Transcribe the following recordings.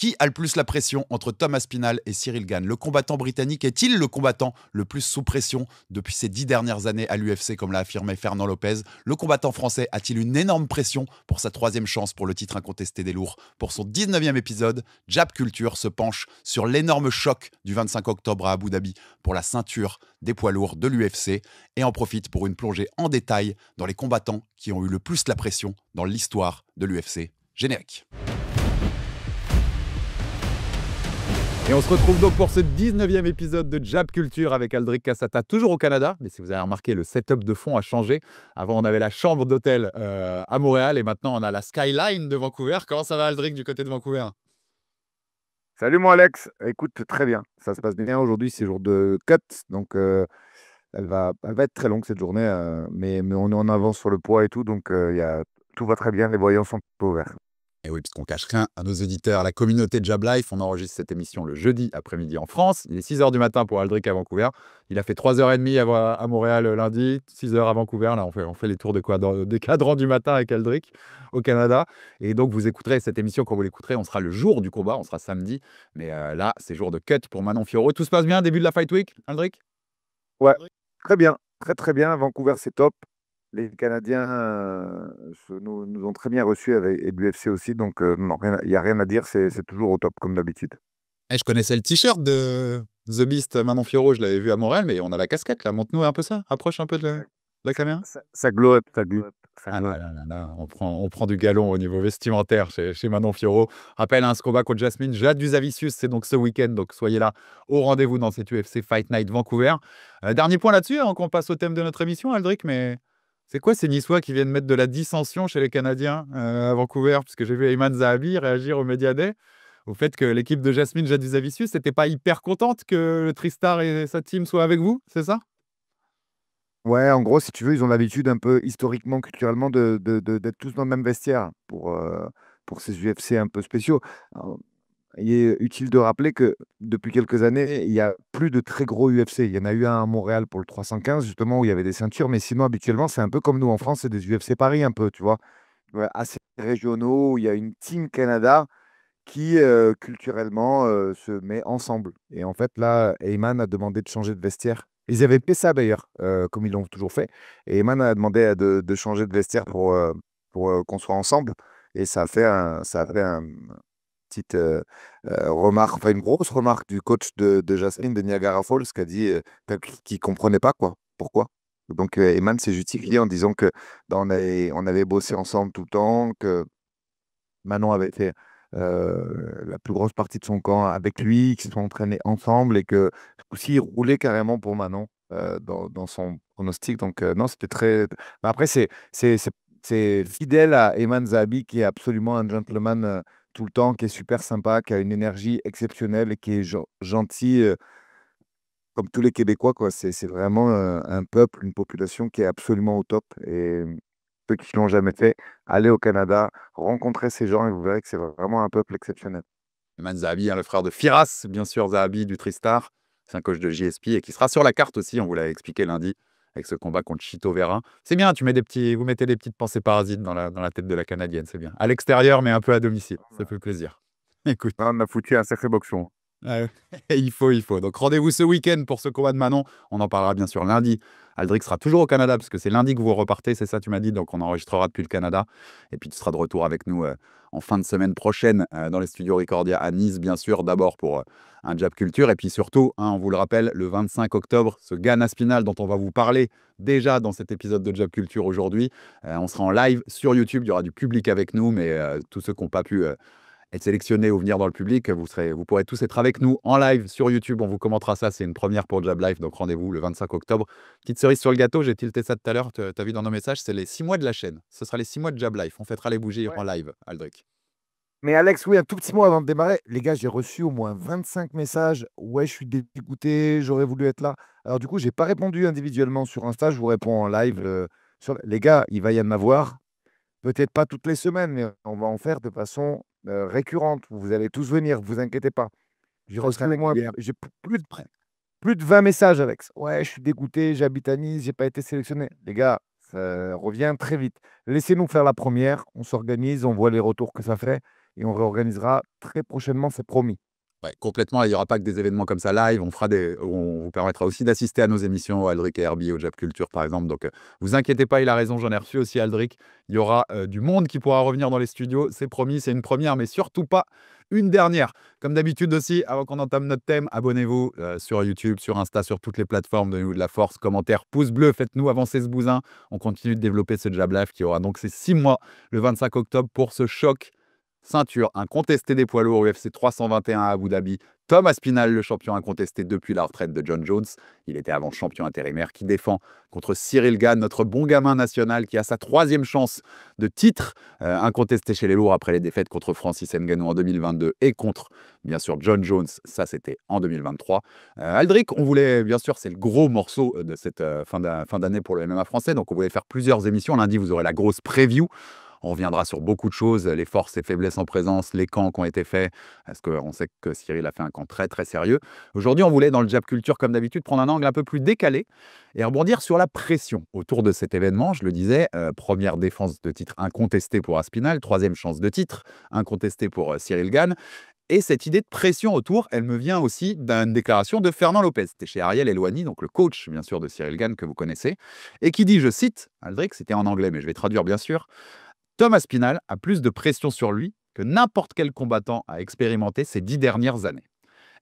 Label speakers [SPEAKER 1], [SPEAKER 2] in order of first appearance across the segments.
[SPEAKER 1] Qui a le plus la pression entre Tom Aspinall et Cyril Gane? Le combattant britannique est-il le combattant le plus sous pression depuis ces 10 dernières années à l'UFC, comme l'a affirmé Fernand Lopez? Le combattant français a-t-il une énorme pression pour sa 3e chance pour le titre incontesté des lourds? Pour son 19e épisode, Jab Culture se penche sur l'énorme choc du 25 octobre à Abu Dhabi pour la ceinture des poids lourds de l'UFC et en profite pour une plongée en détail dans les combattants qui ont eu le plus la pression dans l'histoire de l'UFC. Générique. Et on se retrouve donc pour ce 19e épisode de Jab Culture avec Aldric Cassata, toujours au Canada. Mais si vous avez remarqué, le setup de fond a changé. Avant, on avait la chambre d'hôtel à Montréal et maintenant, on a la skyline de Vancouver. Comment ça va, Aldric, du côté de Vancouver?
[SPEAKER 2] Salut mon Alex, écoute, très bien, ça se passe bien. Aujourd'hui, c'est jour de cut, donc elle va être très longue cette journée, mais on est en avance sur le poids et tout, donc tout va très bien, les voyants sont peu ouverts.
[SPEAKER 1] Et oui, parce qu'on cache rien à nos auditeurs, à la communauté de Jab Life. On enregistre cette émission le jeudi après-midi en France. Il est 6h du matin pour Aldric à Vancouver. Il a fait 3h30 à Montréal lundi, 6h à Vancouver. Là, on fait les tours des cadrans du matin avec Aldric au Canada. Et donc, vous écouterez cette émission quand vous l'écouterez. On sera le jour du combat, on sera samedi. Mais là, c'est jour de cut pour Manon Fiorot. Tout se passe bien, début de la Fight Week, Aldric?
[SPEAKER 2] Ouais, très bien, très bien. Vancouver, c'est top. Les Canadiens nous ont très bien reçus avec et l'UFC aussi, donc non, il n'y a rien à dire, c'est toujours au top comme d'habitude.
[SPEAKER 1] Eh, je connaissais le t-shirt de The Beast Manon Fiorot. Je l'avais vu à Montréal, mais on a la casquette là. Montre-nous un peu ça. Approche un peu de la caméra.
[SPEAKER 2] Ça glow up, ça glow up.
[SPEAKER 1] Ah là là là là, on prend du galon au niveau vestimentaire chez Manon Fiorot. Rappelle ce combat contre Jasmine Jasudavicius, c'est donc ce week-end, donc soyez là au rendez-vous dans cette UFC Fight Night Vancouver. Dernier point là-dessus, avant qu'on passe au thème de notre émission, Aldric, mais c'est quoi ces Niçois qui viennent mettre de la dissension chez les Canadiens à Vancouver? Puisque j'ai vu Ayman Zahabi réagir au Media Day au fait que l'équipe de Jasmine Jasudavicius n'était pas hyper contente que le Tristar et sa team soient avec vous, c'est ça?
[SPEAKER 2] Ouais, en gros, si tu veux, ils ont l'habitude un peu historiquement, culturellement, d'être tous dans le même vestiaire pour ces UFC un peu spéciaux. Alors, il est utile de rappeler que depuis quelques années, il y a plus de très gros UFC. Il y en a eu un à Montréal pour le 315, justement, où il y avait des ceintures, mais sinon, habituellement, c'est un peu comme nous en France, c'est des UFC Paris un peu, tu vois. Ouais, assez régionaux, où il y a une Team Canada qui, culturellement, se met ensemble. Et en fait, là, Heyman a demandé de changer de vestiaire. Ils avaient fait ça d'ailleurs, comme ils l'ont toujours fait. Et Heyman a demandé de changer de vestiaire pour qu'on soit ensemble. Et ça a fait un petite remarque, enfin une grosse remarque du coach de Jasmine de Niagara Falls qui a dit qu'il ne comprenait pas quoi, pourquoi. Donc Heyman s'est justifié en disant que on avait bossé ensemble tout le temps, que Manon avait fait la plus grosse partie de son camp avec lui, qu'ils se sont entraînés ensemble et que aussi il roulait carrément pour Manon dans son pronostic. Donc non, c'était très. Mais après, c'est fidèle à Eman Zahabi qui est absolument un gentleman tout le temps, qui est super sympa, qui a une énergie exceptionnelle et qui est gentil comme tous les Québécois, quoi. C'est vraiment un peuple, une population qui est absolument au top. Et ceux qui ne l'ont jamais fait, allez au Canada, rencontrez ces gens et vous verrez que c'est vraiment un peuple exceptionnel.
[SPEAKER 1] Ayman Zahabi, le frère de Firas, bien sûr, Zahabi du Tristar. C'est un coach de JSP et qui sera sur la carte aussi, on vous l'avait expliqué lundi, avec ce combat contre Chito Vera. C'est bien, vous mettez des petites pensées parasites dans la tête de la Canadienne, c'est bien. À l'extérieur, mais un peu à domicile, ça fait plaisir. Écoute.
[SPEAKER 2] Là, on a foutu un sacré boxon.
[SPEAKER 1] Ouais, il faut. Donc rendez-vous ce week-end pour ce combat de Manon. On en parlera bien sûr lundi. Aldric sera toujours au Canada parce que c'est lundi que vous repartez, c'est ça tu m'as dit. Donc on enregistrera depuis le Canada. Et puis tu seras de retour avec nous en fin de semaine prochaine dans les studios Ricordia à Nice, bien sûr, d'abord pour un Jab Culture. Et puis surtout, on vous le rappelle, le 25 octobre, ce Gane Aspinall dont on va vous parler déjà dans cet épisode de Jab Culture aujourd'hui. On sera en live sur YouTube. Il y aura du public avec nous, mais tous ceux qui n'ont pas pu être sélectionnés ou venir dans le public, vous pourrez tous être avec nous en live sur YouTube. On vous commentera ça. C'est une première pour Jab Life. Donc rendez-vous le 25 octobre. Petite cerise sur le gâteau, j'ai tilté ça tout à l'heure. Tu as vu dans nos messages, c'est les 6 mois de la chaîne. Ce sera les 6 mois de Jab Life. On fêtera les bougies
[SPEAKER 2] Ouais.
[SPEAKER 1] en live, Aldric.
[SPEAKER 2] Mais Alex, oui, un tout petit mot avant de démarrer. Les gars, j'ai reçu au moins 25 messages. Ouais, je suis dégoûté, j'aurais voulu être là. Alors du coup, j'ai pas répondu individuellement sur Insta, je vous réponds en live. Les gars, il va y en avoir. Peut-être pas toutes les semaines, mais on va en faire de façon récurrente. Vous allez tous venir, vous inquiétez pas. J'ai reçu avec moi, j'ai plus de 20 messages, Alex. Ouais, je suis dégoûté, j'habite à Nice, j'ai pas été sélectionné. Les gars, ça revient très vite. Laissez-nous faire la première, on s'organise, on voit les retours que ça fait. et on réorganisera très prochainement, c'est promis.
[SPEAKER 1] Ouais, complètement. Il n'y aura pas que des événements comme ça live. On vous permettra aussi d'assister à nos émissions, Aldric et Herbie, au Jab Culture, par exemple. Donc, vous inquiétez pas, il a raison. J'en ai reçu aussi, Aldric. Il y aura du monde qui pourra revenir dans les studios. C'est promis, c'est une première, mais surtout pas une dernière. Comme d'habitude aussi, avant qu'on entame notre thème, abonnez-vous sur YouTube, sur Insta, sur toutes les plateformes. Donnez-nous de la force, commentaires, pouces bleus. Faites-nous avancer ce bousin. On continue de développer ce Jab Live qui aura donc ces 6 mois, le 25 octobre, pour ce choc ceinture incontestée des poids lourds UFC 321 à Abu Dhabi. Tom Aspinall, le champion incontesté depuis la retraite de John Jones. Il était avant champion intérimaire qui défend contre Cyril Gane, notre bon gamin national qui a sa 3e chance de titre incontesté chez les lourds après les défaites contre Francis Ngannou en 2022 et contre, bien sûr, John Jones. Ça, c'était en 2023. Aldric, on voulait, bien sûr, c'est le gros morceau de cette fin d'année pour le MMA français. Donc, on voulait faire plusieurs émissions. Lundi, vous aurez la grosse preview. On reviendra sur beaucoup de choses, les forces et faiblesses en présence, les camps qui ont été faits, parce qu'on sait que Cyril a fait un camp très très sérieux. Aujourd'hui, on voulait, dans le Jab Culture, comme d'habitude, prendre un angle un peu plus décalé et rebondir sur la pression autour de cet événement. Je le disais, première défense de titre incontestée pour Aspinall, 3e chance de titre incontestée pour Cyril Gane. Et cette idée de pression autour, elle me vient aussi d'une déclaration de Fernand Lopez. C'était chez Ariel Elwani, donc le coach, bien sûr, de Cyril Gane, que vous connaissez, et qui dit, je cite, Aldric, c'était en anglais, mais je vais traduire, bien sûr: Tom Aspinall a plus de pression sur lui que n'importe quel combattant a expérimenté ces 10 dernières années.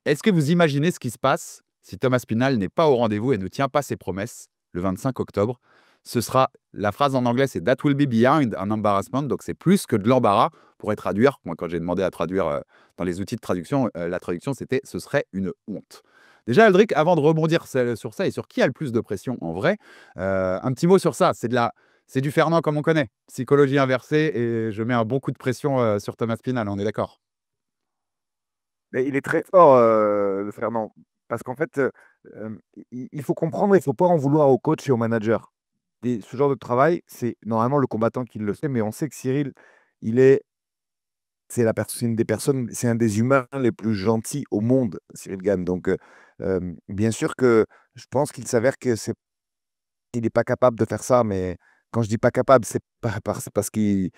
[SPEAKER 1] Est-ce que vous imaginez ce qui se passe si Tom Aspinall n'est pas au rendez-vous et ne tient pas ses promesses le 25 octobre? Ce sera, la phrase en anglais, c'est That will be behind an embarrassment, donc c'est plus que de l'embarras. Pourrait traduire, moi quand j'ai demandé à traduire dans les outils de traduction, la traduction c'était ce serait une honte. Déjà, Aldric, avant de rebondir sur ça et sur qui a le plus de pression en vrai, un petit mot sur ça. C'est du Fernand comme on connaît. Psychologie inversée, et je mets un bon coup de pression sur Thomas Pinal, on est d'accord?
[SPEAKER 2] Mais il est très fort, le Fernand, parce qu'en fait, il faut comprendre, il ne faut pas en vouloir au coach et au manager. Ce genre de travail, c'est normalement le combattant qui le fait, mais on sait que Cyril, il est, c'est une des personnes, c'est un des humains les plus gentils au monde, Cyril Gane. Donc, bien sûr que je pense qu'il s'avère que il n'est pas capable de faire ça, mais quand je dis pas capable, c'est c'est parce qu'il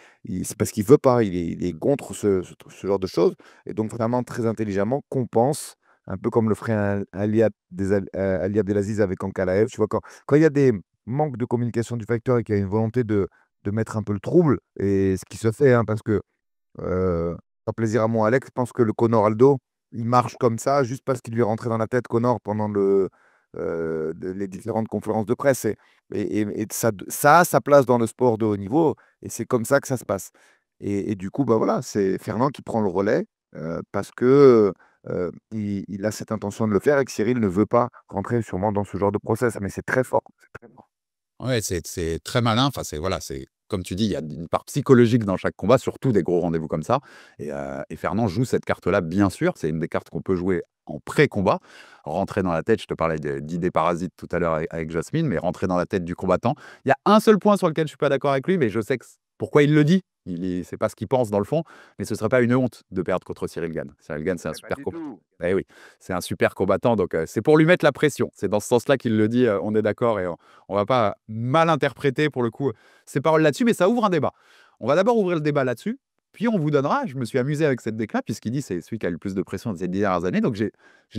[SPEAKER 2] veut pas, il est contre ce genre de choses. Et donc vraiment très intelligemment compense, un peu comme le ferait un Ali Abdelaziz avec Ankalaev. Tu vois, quand il y a des manques de communication du facteur et qu'il y a une volonté de mettre un peu le trouble, et ce qui se fait, hein, parce que sans plaisir à mon Alex, je pense que le Conor Aldo, il marche comme ça juste parce qu'il lui est rentré dans la tête Conor pendant les différentes conférences de presse. Et ça a sa place dans le sport de haut niveau, et c'est comme ça que ça se passe. Et du coup, bah voilà, c'est Fernand qui prend le relais parce que il a cette intention de le faire et que Cyril ne veut pas rentrer sûrement dans ce genre de process. Mais c'est très fort. C'est très fort.
[SPEAKER 1] Ouais, c'est très malin. Enfin, c'est comme tu dis, il y a une part psychologique dans chaque combat, surtout des gros rendez-vous comme ça. Et Fernand joue cette carte-là, bien sûr. C'est une des cartes qu'on peut jouer en pré-combat. Rentrer dans la tête, je te parlais d'idées parasites tout à l'heure avec Jasmine, mais rentrer dans la tête du combattant. Il y a un seul point sur lequel je suis pas d'accord avec lui, mais je sais pourquoi il le dit. C'est pas ce qu'il pense dans le fond, mais ce serait pas une honte de perdre contre Cyril Gane. Cyril Gane, c'est un
[SPEAKER 2] Mais pas
[SPEAKER 1] super
[SPEAKER 2] du
[SPEAKER 1] combattant.
[SPEAKER 2] tout.
[SPEAKER 1] Eh oui, c'est un super combattant, donc c'est pour lui mettre la pression. C'est dans ce sens-là qu'il le dit, on est d'accord, et on va pas mal interpréter pour le coup ces paroles là-dessus, mais ça ouvre un débat. On va d'abord ouvrir le débat là-dessus, puis on vous donnera, je me suis amusé avec cette déclat, puisqu'il dit c'est celui qui a le plus de pression ces 10 dernières années, donc je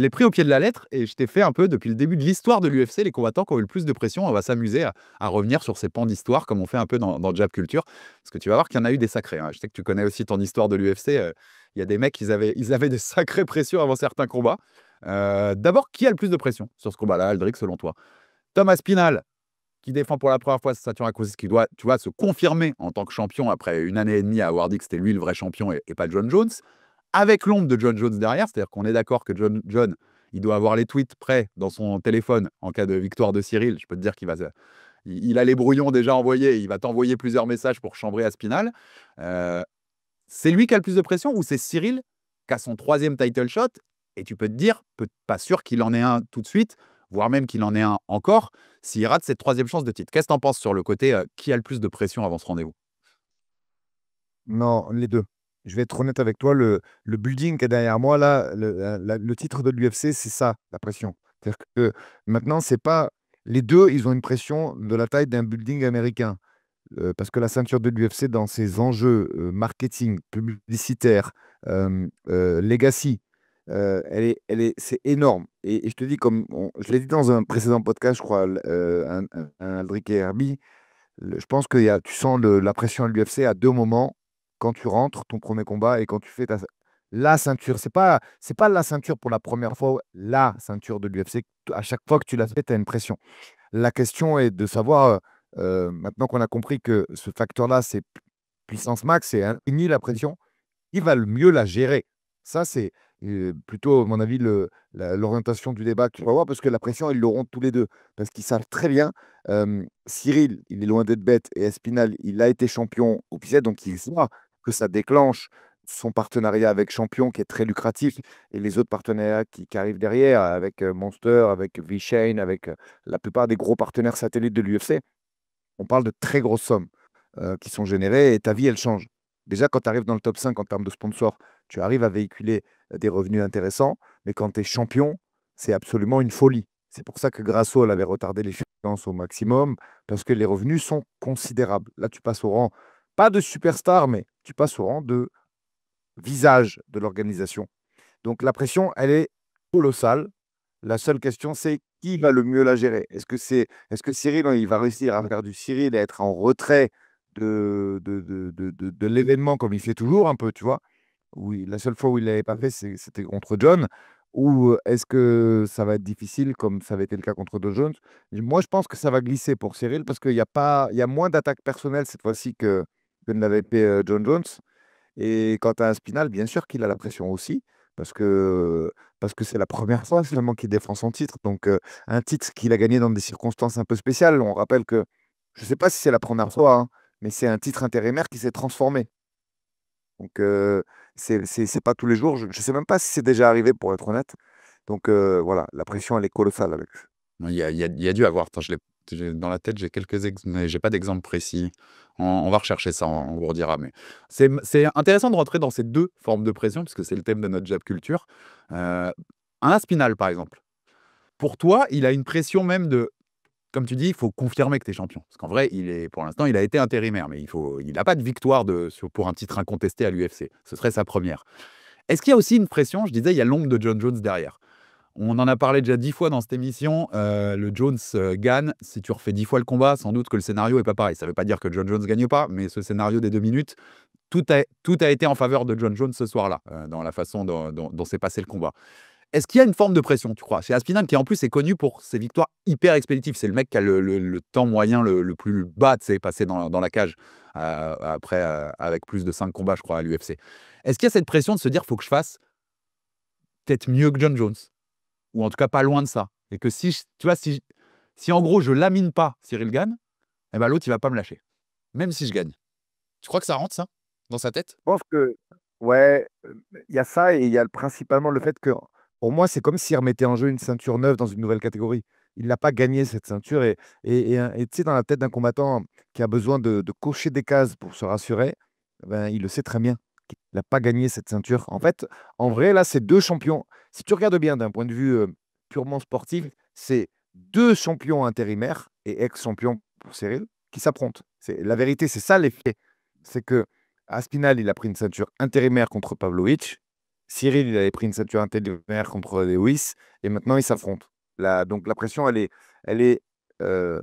[SPEAKER 1] l'ai pris au pied de la lettre et je t'ai fait un peu, depuis le début de l'histoire de l'UFC, les combattants qui ont eu le plus de pression. On va s'amuser à revenir sur ces pans d'histoire, comme on fait un peu dans Jab Culture, parce que tu vas voir qu'il y en a eu des sacrés, hein. Je sais que tu connais aussi ton histoire de l'UFC. Il y a des mecs, ils avaient des sacrées pressions avant certains combats. D'abord, qui a le plus de pression sur ce combat-là, Aldric, selon toi? Thomas Pinal, qui défend pour la première fois sa ceinture incontestée, qui doit, tu vois, se confirmer en tant que champion après une année et demie à avoir dit que c'était lui le vrai champion et pas John Jones, avec l'ombre de John Jones derrière. C'est-à-dire qu'on est d'accord que John, il doit avoir les tweets prêts dans son téléphone en cas de victoire de Cyril. Je peux te dire il a les brouillons déjà envoyés, il va t'envoyer plusieurs messages pour chambrer Aspinall. Euh, c'est lui qui a le plus de pression, ou c'est Cyril qui a son 3e title shot? Et tu peux te dire, pas sûr qu'il en ait un tout de suite, voire même qu'il en ait un encore, s'il rate cette 3e chance de titre. Qu'est-ce que tu en penses sur le côté qui a le plus de pression avant ce rendez-vous?
[SPEAKER 2] Non, les deux. Je vais être honnête avec toi, le building qui est derrière moi, là, le titre de l'UFC, c'est ça, la pression. C'est-à-dire que maintenant, c'est pas. Les deux, ils ont une pression de la taille d'un building américain. parce que la ceinture de l'UFC, dans ses enjeux marketing, publicitaire, legacy, c'est énorme. Et je te dis, je l'ai dit dans un précédent podcast, je crois, un Aldric et Herbie, je pense que tu sens la pression à l'UFC à deux moments, quand tu rentres ton premier combat et quand tu fais la ceinture. C'est pas la ceinture pour la première fois, la ceinture de l'UFC. À chaque fois que tu la fais, tu as une pression. La question est de savoir, maintenant qu'on a compris que ce facteur-là, c'est puissance max, c'est infini la pression, qui va le mieux la gérer? Ça, c'est plutôt, à mon avis, l'orientation du débat que tu vas voir, parce que la pression, ils l'auront tous les deux. Parce qu'ils savent très bien, Cyril, il est loin d'être bête, et Espinal, il a été champion au PZ, donc il voit que ça déclenche son partenariat avec Champion, qui est très lucratif, et les autres partenariats qui arrivent derrière, avec Monster, avec V-Chain, avec la plupart des gros partenaires satellites de l'UFC. On parle de très grosses sommes qui sont générées et ta vie, elle change. Déjà, quand tu arrives dans le top 5 en termes de sponsors, tu arrives à véhiculer des revenus intéressants, mais quand tu es champion, c'est absolument une folie. C'est pour ça que Grasso elle avait retardé l'échéance au maximum, parce que les revenus sont considérables. Là, tu passes au rang, pas de superstar, mais tu passes au rang de visage de l'organisation. Donc la pression, elle est colossale. La seule question, c'est qui va le mieux la gérer? Est-ce que Cyril, il va réussir à faire du Cyril et être en retrait de l'événement comme il fait toujours un peu, tu vois? Oui, la seule fois où il l'avait pas fait, c'était contre John. Ou est-ce que ça va être difficile comme ça avait été le cas contre John Jones? Moi, je pense que ça va glisser pour Cyril parce il y a moins d'attaques personnelles cette fois-ci que ne l'avait fait John Jones. Et quant à Spinal, bien sûr qu'il a la pression aussi, parce que parce que c'est la première fois finalement qu'il défend son titre. Donc, un titre qu'il a gagné dans des circonstances un peu spéciales. On rappelle que, je ne sais pas si c'est la première fois, hein, mais c'est un titre intérimaire qui s'est transformé. Donc, c'est pas tous les jours. Je ne sais même pas si c'est déjà arrivé, pour être honnête. Donc, voilà, la pression, elle est colossale avec.
[SPEAKER 1] Il y a dû avoir. Attends, dans la tête, j'ai quelques mais j'ai pas d'exemple précis. On va rechercher ça, on vous redira. Mais c'est intéressant de rentrer dans ces deux formes de pression, parce que c'est le thème de notre Jab Culture. Un Aspinal, par exemple. Pour toi, il a une pression même de, comme tu dis, il faut confirmer que tu es champion. Parce qu'en vrai, pour l'instant, il a été intérimaire, mais il n'a pas de victoire pour un titre incontesté à l'UFC. Ce serait sa première. Est-ce qu'il y a aussi une pression? Je disais, il y a l'ombre de John Jones derrière. On en a parlé déjà 10 fois dans cette émission. Le Jones gagne. Si tu refais 10 fois le combat, sans doute que le scénario n'est pas pareil. Ça ne veut pas dire que John Jones ne gagne pas, mais ce scénario des 2 minutes, tout a été en faveur de John Jones ce soir-là, dans la façon dont s'est passé le combat. Est-ce qu'il y a une forme de pression, tu crois? Chez Aspinall, qui en plus est connu pour ses victoires hyper expéditives. C'est le mec qui a le temps moyen le plus bas, tu sais, passé dans la cage, après, avec plus de 5 combats, je crois, à l'UFC. Est-ce qu'il y a cette pression de se dire, faut que je fasse peut-être mieux que John Jones? Ou en tout cas pas loin de ça. Et que tu vois, si en gros je lamine pas Cyril gagne, eh ben l'autre il va pas me lâcher. Même si je gagne. Tu crois que ça rentre ça dans sa tête?
[SPEAKER 2] Je pense que, ouais, il y a ça et il y a principalement le fait que, pour moi, c'est comme s'il remettait en jeu une ceinture neuve dans une nouvelle catégorie. Il n'a pas gagné cette ceinture et tu sais, dans la tête d'un combattant qui a besoin de cocher des cases pour se rassurer, ben, il le sait très bien qu'il n'a pas gagné cette ceinture. En fait, en vrai, là, c'est deux champions. Si tu regardes bien d'un point de vue purement sportif, c'est deux champions intérimaires et ex-champions pour Cyril qui s'affrontent. La vérité, c'est ça les faits. C'est que Aspinal, il a pris une ceinture intérimaire contre Pavlovich. Cyril, il avait pris une ceinture intérimaire contre Lewis. Et maintenant, ils s'affrontent. Donc, la pression, elle est euh,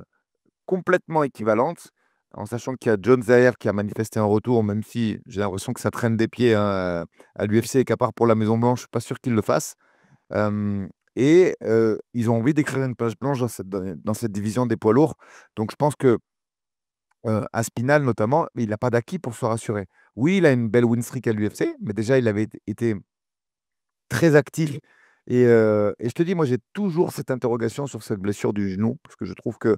[SPEAKER 2] complètement équivalente, en sachant qu'il y a Jones derrière qui a manifesté un retour, même si j'ai l'impression que ça traîne des pieds, hein, à l'UFC et qu'à part pour la Maison-Blanche, je ne suis pas sûr qu'il le fasse. Ils ont envie d'écrire une page blanche dans cette division des poids lourds. Donc, je pense que Aspinall notamment, il n'a pas d'acquis pour se rassurer. Oui, il a une belle win streak à l'UFC, mais déjà, il avait été très actif. Et je te dis, moi, j'ai toujours cette interrogation sur cette blessure du genou, parce que je trouve que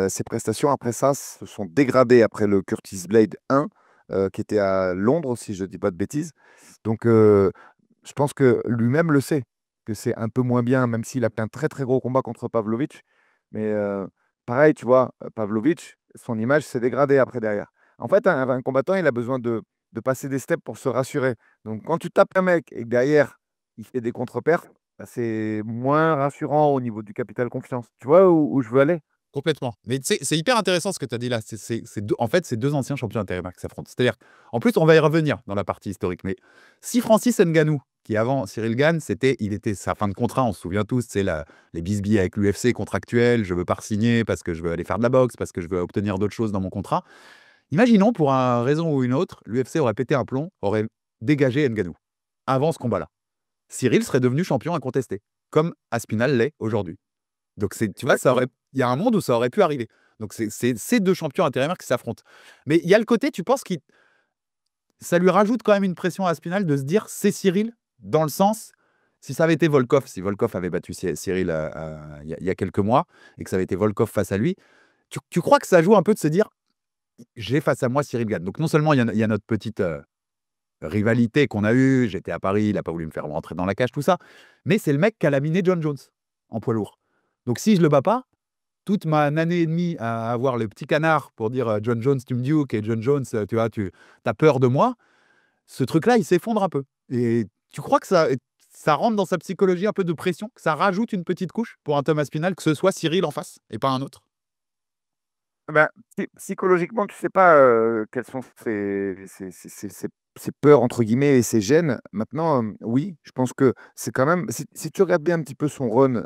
[SPEAKER 2] ses prestations après ça se sont dégradées après le Curtis Blade 1, qui était à Londres, si je ne dis pas de bêtises. Donc, je pense que lui-même le sait, que c'est un peu moins bien, même s'il a fait un très très gros combat contre Pavlovich. Mais pareil, tu vois, Pavlovich, son image s'est dégradée après derrière. En fait, un combattant, il a besoin de passer des steps pour se rassurer. Donc, quand tu tapes un mec et que derrière, il fait des contre-perfs, bah, c'est moins rassurant au niveau du capital confiance. Tu vois où je veux aller?
[SPEAKER 1] Complètement. Mais tu sais, c'est hyper intéressant ce que tu as dit là. En fait, c'est deux anciens champions intérimaires qui s'affrontent. C'est-à-dire, en plus, on va y revenir dans la partie historique. Mais si Francis Ngannou, qui avant Cyril Gane, il était sa fin de contrat, on se souvient tous, c'est les bisbilles avec l'UFC contractuels, je veux pas signer parce que je veux aller faire de la boxe, parce que je veux obtenir d'autres choses dans mon contrat. Imaginons, pour une raison ou une autre, l'UFC aurait pété un plomb, aurait dégagé Ngannou avant ce combat-là. Cyril serait devenu champion incontesté, comme Aspinal l'est aujourd'hui. Donc, tu vois, il y a un monde où ça aurait pu arriver. Donc, c'est ces deux champions intérimaires qui s'affrontent. Mais il y a le côté, tu penses, ça lui rajoute quand même une pression à Aspinal de se dire c'est Cyril, dans le sens, si ça avait été Volkov, si Volkov avait battu Cyril il y a quelques mois et que ça avait été Volkov face à lui, tu crois que ça joue un peu de se dire j'ai face à moi Cyril Gane. Donc, non seulement il y a notre petite rivalité qu'on a eue, j'étais à Paris, il n'a pas voulu me faire rentrer dans la cage, tout ça, mais c'est le mec qui a laminé John Jones en poids lourd. Donc, si je le bats pas, toute ma année et demie à avoir le petit canard pour dire John Jones, tu me duke, et John Jones, tu vois, tu as peur de moi, ce truc-là, il s'effondre un peu. Et tu crois que ça rentre dans sa psychologie un peu de pression, que ça rajoute une petite couche pour un Thomas Pinal, que ce soit Cyril en face et pas un autre?
[SPEAKER 2] Ben, psychologiquement, tu sais pas quelles sont ses peurs, entre guillemets, et ses gènes. Maintenant, oui, je pense que c'est quand même, si tu regardes bien un petit peu son run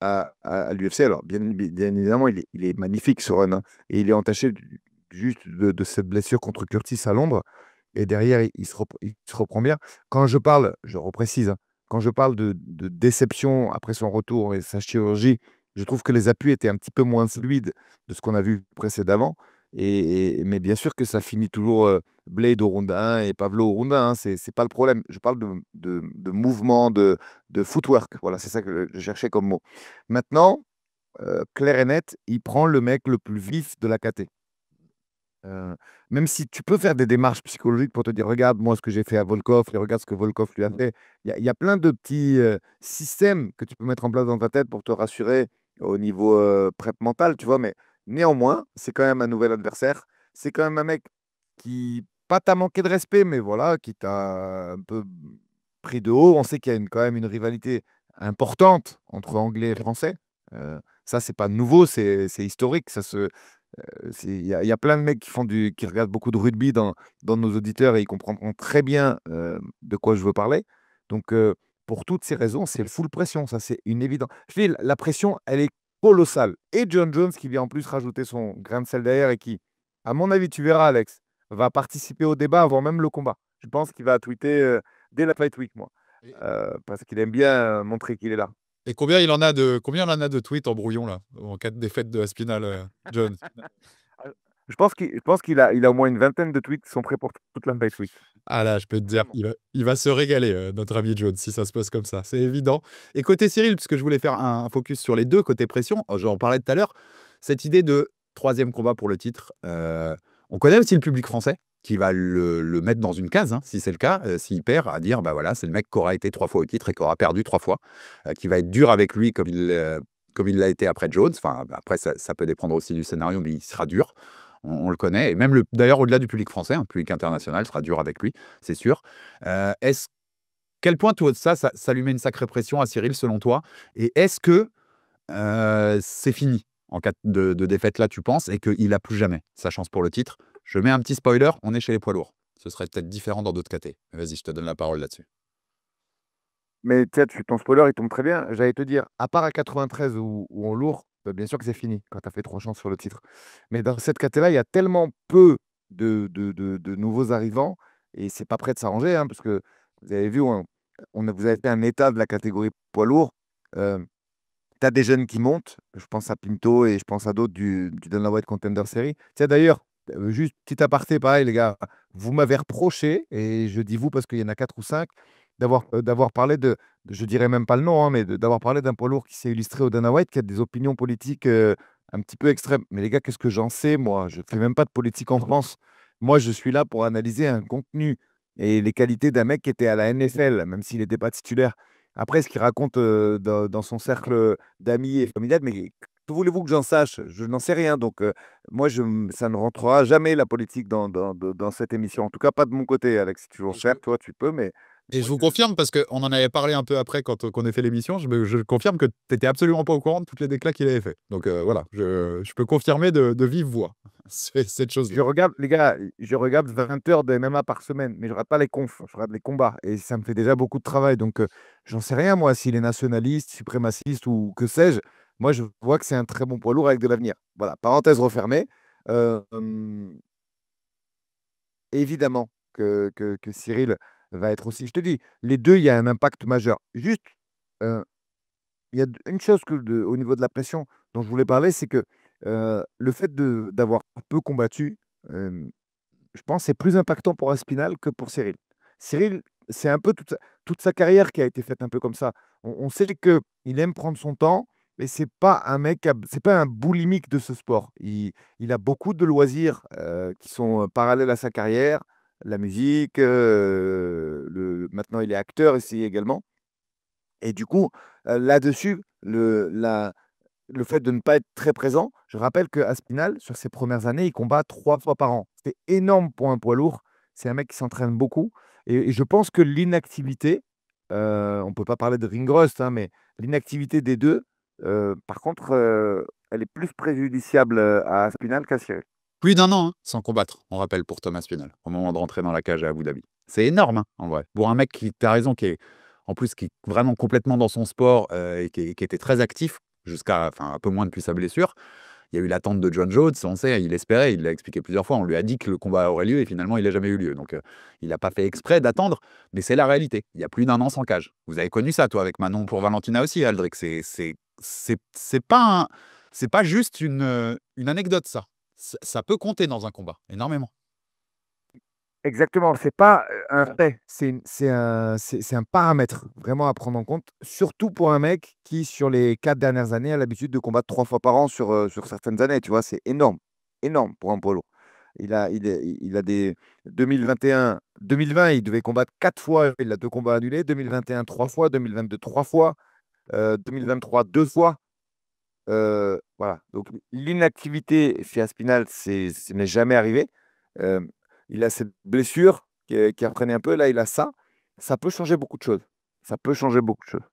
[SPEAKER 2] à l'UFC, alors bien évidemment, il est magnifique ce run, hein, et il est entaché juste de cette blessure contre Curtis à Londres. Et derrière, il se reprend bien. Quand je parle, je reprécise, hein, quand je parle de déception après son retour et sa chirurgie, je trouve que les appuis étaient un petit peu moins fluides de ce qu'on a vu précédemment. Mais bien sûr que ça finit toujours Blade au round 1 et Pavlo au round 1, hein, c'est pas le problème. Je parle de mouvement, de footwork. Voilà, c'est ça que je cherchais comme mot. Maintenant, clair et net, il prend le mec le plus vif de la KT. Heu, Même si tu peux faire des démarches psychologiques pour te dire: «Regarde moi ce que j'ai fait à Volkov et regarde ce que Volkov lui a fait». Il y a plein de petits, systèmes que tu peux mettre en place dans ta tête pour te rassurer au niveau, prep mental, tu vois? Mais néanmoins, c'est quand même un nouvel adversaire. C'est quand même un mec qui pas t'a manqué de respect, mais voilà, qui t'a un peu pris de haut. On sait qu'il y a quand même une rivalité importante entre Anglais et Français. Ça, c'est pas nouveau, c'est historique. Il y a plein de mecs qui regardent beaucoup de rugby dans nos auditeurs et ils comprendront très bien de quoi je veux parler. Donc, pour toutes ces raisons, c'est le full pression, ça c'est une évidence. Je te dis, la pression, elle est colossale. Et John Jones qui vient en plus rajouter son grain de sel derrière et qui, à mon avis, tu verras, Alex, va participer au débat avant même le combat. Je pense qu'il va tweeter dès la Fight Week, moi,
[SPEAKER 1] Et,
[SPEAKER 2] parce qu'il aime bien montrer qu'il est là.
[SPEAKER 1] et combien il en a de tweets en brouillon là, en cas de défaite de Aspinal, John?
[SPEAKER 2] Euh, Je pense qu'il a au moins une vingtaine de tweets qui sont prêts pour toute la Fight Week.
[SPEAKER 1] Ah là, je peux te dire,
[SPEAKER 2] Vraiment.
[SPEAKER 1] il va se régaler, notre ami John, si ça se passe comme ça, c'est évident. Et côté Cyril, puisque je voulais faire un focus sur les deux, côté pression, j'en parlais tout à l'heure, cette idée de troisième combat pour le titre, on connaît aussi le public français qui va le mettre dans une case, hein, si c'est le cas, s'il perd, à dire, bah voilà, c'est le mec qui aura été 3 fois au titre et qui aura perdu 3 fois, qui va être dur avec lui comme il l'a été après Jones. Enfin, après, ça peut dépendre aussi du scénario, mais il sera dur. On le connaît. Et même, d'ailleurs, au-delà du public français, un public international sera dur avec lui, c'est sûr. Est-ce Quel point, toi, ça lui met une sacrée pression à Cyril, selon toi? Et est-ce que c'est fini en cas de défaite là, tu penses, et qu'il n'a plus jamais sa chance pour le titre? Je mets un petit spoiler, on est chez les poids lourds. Ce serait peut-être différent dans d'autres catés. Vas-y, je te donne la parole là-dessus.
[SPEAKER 2] Mais tu sais, ton spoiler, il tombe très bien. J'allais te dire, à part à 93 ou en lourd, bah, bien sûr que c'est fini quand tu as fait 3 chances sur le titre. Mais dans cette caté-là, il y a tellement peu de nouveaux arrivants et c'est pas prêt de s'arranger, hein, parce que vous avez vu, vous avez fait un état de la catégorie poids lourd. Euh, Tu as des jeunes qui montent. Je pense à Pinto et je pense à d'autres du Dana White Contender Series. Tiens, d'ailleurs, juste petit aparté, pareil, les gars, vous m'avez reproché, et je dis vous parce qu'il y en a 4 ou 5, d'avoir parlé je dirais même pas le nom, hein, mais d'avoir parlé d'un poids lourd qui s'est illustré au Dana White, qui a des opinions politiques un petit peu extrêmes. Mais les gars, qu'est-ce que j'en sais, moi? Je fais même pas de politique en France. Moi, je suis là pour analyser un contenu et les qualités d'un mec qui était à la NFL, même s'il n'était pas titulaire. Après, ce qu'il raconte dans son cercle d'amis et familial, mais que voulez-vous que j'en sache? Je n'en sais rien. Donc, moi, ça ne rentrera jamais la politique dans cette émission. En tout cas, pas de mon côté, Alex. Si tu veux en faire, toi, tu peux, mais
[SPEAKER 1] Et je
[SPEAKER 2] Moi,
[SPEAKER 1] vous confirme, parce qu'on en avait parlé un peu après quand on ait fait l'émission, je confirme que tu n'étais absolument pas au courant de toutes les déclats qu'il avait fait. Donc voilà, je peux confirmer de vive voix cette chose-là.
[SPEAKER 2] je regarde, les gars, je regarde 20 heures de MMA par semaine, mais je regarde pas les confs, je regarde les combats. Et ça me fait déjà beaucoup de travail. Donc, j'en sais rien, moi, s'il est nationaliste, suprémaciste ou que sais-je. Moi, je vois que c'est un très bon poids lourd avec de l'avenir. Voilà, parenthèse refermée. Évidemment que Cyril va être aussi. Je te dis, les deux, il y a un impact majeur. Juste, euh, il y a une chose au niveau de la pression dont je voulais parler, c'est que le fait d'avoir peu combattu, euh, je pense, c'est plus impactant pour Aspinal que pour Cyril. Cyril, c'est un peu toute sa carrière qui a été faite un peu comme ça. On sait qu'il aime prendre son temps, mais c'est pas un mec, c'est pas un boulimique de ce sport. Il a beaucoup de loisirs qui sont parallèles à sa carrière, la musique, maintenant il est acteur ici également. Et du coup, là-dessus, le fait de ne pas être très présent, je rappelle que Aspinal, sur ses premières années, il combat 3 fois par an. C'est énorme pour un poids lourd. C'est un mec qui s'entraîne beaucoup. Et je pense que l'inactivité, on ne peut pas parler de ring rust, hein, mais l'inactivité des deux, par contre, elle est plus préjudiciable à Aspinal qu'à Cyril.
[SPEAKER 1] Plus d'un an, hein, sans combattre, on rappelle, pour Thomas Pinal, au moment de rentrer dans la cage à Abu Dhabi. C'est énorme, hein, en vrai. Pour un mec qui, t'as raison, qui est en plus qui est vraiment complètement dans son sport et qui était très actif jusqu'à, enfin, un peu moins depuis sa blessure. Il y a eu l'attente de John Jones, on sait, il espérait, il l'a expliqué plusieurs fois. On lui a dit que le combat aurait lieu et finalement, il n'a jamais eu lieu. Donc, il n'a pas fait exprès d'attendre, mais c'est la réalité. Il y a plus d'un an sans cage. Vous avez connu ça, toi, avec Manon pour Valentina aussi, Aldric. C'est pas juste une anecdote, ça. Ça peut compter dans un combat, énormément.
[SPEAKER 2] Exactement, c'est pas un fait, c'est un paramètre vraiment à prendre en compte, surtout pour un mec qui, sur les 4 dernières années, a l'habitude de combattre 3 fois par an sur certaines années. Tu vois, c'est énorme, énorme pour un poids lourd. Il a des 2021, 2020, il devait combattre 4 fois, il a 2 combats annulés, 2021, 3 fois, 2022, 3 fois, 2023, 2 fois. Voilà. Donc, l'inactivité chez Aspinal, ce n'est jamais arrivé. Euh, il a cette blessure qui a freiné un peu. Là, il a ça. Ça peut changer beaucoup de choses. Ça peut changer beaucoup de choses.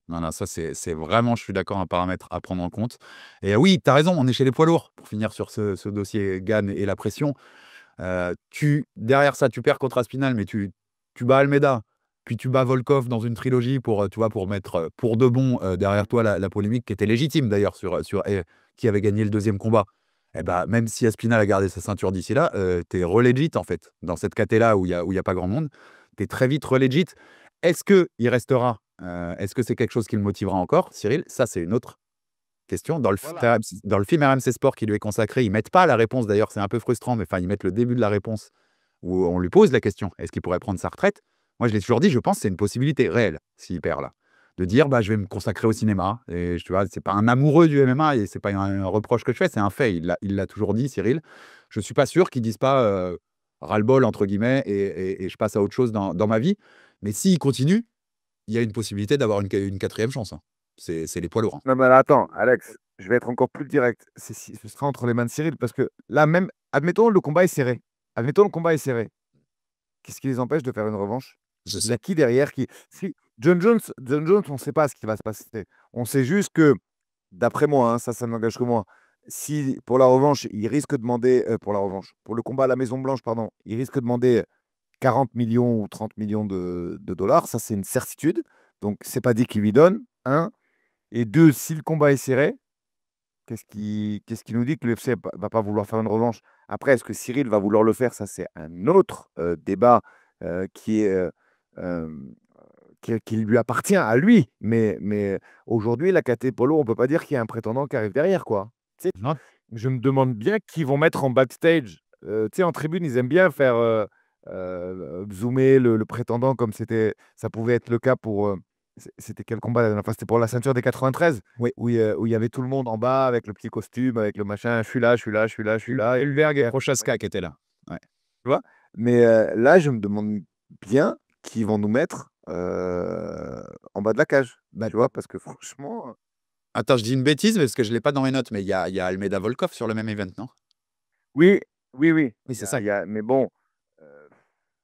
[SPEAKER 1] Non, non, ça, c'est vraiment, je suis d'accord, un paramètre à prendre en compte. Et oui, tu as raison, on est chez les poids lourds. Pour finir sur ce dossier Gann et la pression, derrière ça, tu perds contre Aspinal, mais tu bats Almeida, puis tu bats Volkov dans une trilogie pour, tu vois, pour mettre pour de bon derrière toi la polémique qui était légitime d'ailleurs sur qui avait gagné le deuxième combat. Eh ben, même si Aspinal a gardé sa ceinture d'ici là, t'es relégit en fait. Dans cette caté-là où il y a pas grand monde, t'es très vite relégit. Est-ce qu'il restera Est-ce que c'est quelque chose qui le motivera encore, Cyril? Ça, c'est une autre question.
[SPEAKER 2] Voilà.
[SPEAKER 1] Dans le film RMC Sport qui lui est consacré, ils mettent pas la réponse, d'ailleurs, c'est un peu frustrant, mais enfin, ils mettent le début de la réponse où on lui pose la question, est-ce qu'il pourrait prendre sa retraite? Moi, je l'ai toujours dit, je pense que c'est une possibilité réelle, s'il perd là. De dire, bah, je vais me consacrer au cinéma. Et tu vois, c'est pas un amoureux du MMA et c'est pas un reproche que je fais, c'est un fait. Il l'a toujours dit, Cyril. Je suis pas sûr qu'ils disent pas ras-le-bol, entre guillemets, et je passe à autre chose dans ma vie. Mais s'il continue, il y a une possibilité d'avoir une quatrième chance, hein. C'est les poids lourds, hein.
[SPEAKER 2] Non, mais là, attends, Alex, je vais être encore plus direct. Ce sera entre les mains de Cyril parce que là, même, admettons, le combat est serré. Admettons, le combat est serré. Qu'est-ce qui les empêche de faire une revanche?
[SPEAKER 1] Je
[SPEAKER 2] Il y a
[SPEAKER 1] sais.
[SPEAKER 2] qui derrière qui. Si, John Jones, on ne sait pas ce qui va se passer. On sait juste que, d'après moi, hein, ça n'engage que moi, si pour la revanche, il risque de demander, pour la revanche, pour le combat à la Maison-Blanche, pardon, il risque de demander 40 millions ou 30 millions de dollars, ça c'est une certitude. Donc, c'est pas dit qu'il lui donne, un. Et deux, si le combat est serré, qu'est-ce qui nous dit que l'UFC va pas vouloir faire une revanche? Après, est-ce que Cyril va vouloir le faire? Ça, c'est un autre débat qui est, euh, qui lui appartient à lui. Mais aujourd'hui, la KT Polo, on peut pas dire qu'il y a un prétendant qui arrive derrière, quoi. Tu sais,
[SPEAKER 1] Non.
[SPEAKER 2] je me demande bien qui vont mettre en backstage. Tu sais, en tribune, ils aiment bien faire zoomer le prétendant comme ça pouvait être le cas pour. C'était quel combat la dernière fois? C'était pour la ceinture des 93,
[SPEAKER 1] Oui.
[SPEAKER 2] où il y avait tout le monde en bas avec le petit costume, avec le machin. Je suis là, je suis là, je suis là, je suis là.
[SPEAKER 1] Hulberg et
[SPEAKER 2] Ouais,
[SPEAKER 1] Prochaska qui étaient là. Ouais.
[SPEAKER 2] tu vois? Mais là, je me demande bien qui vont nous mettre en bas de la cage.
[SPEAKER 1] Bah,
[SPEAKER 2] Tu vois? Parce que franchement.
[SPEAKER 1] attends, je dis une bêtise parce que je l'ai pas dans mes notes, mais il y a Almeida Volkov sur le même event, non?
[SPEAKER 2] Oui, oui, oui.
[SPEAKER 1] Oui, c'est ça.
[SPEAKER 2] Mais bon.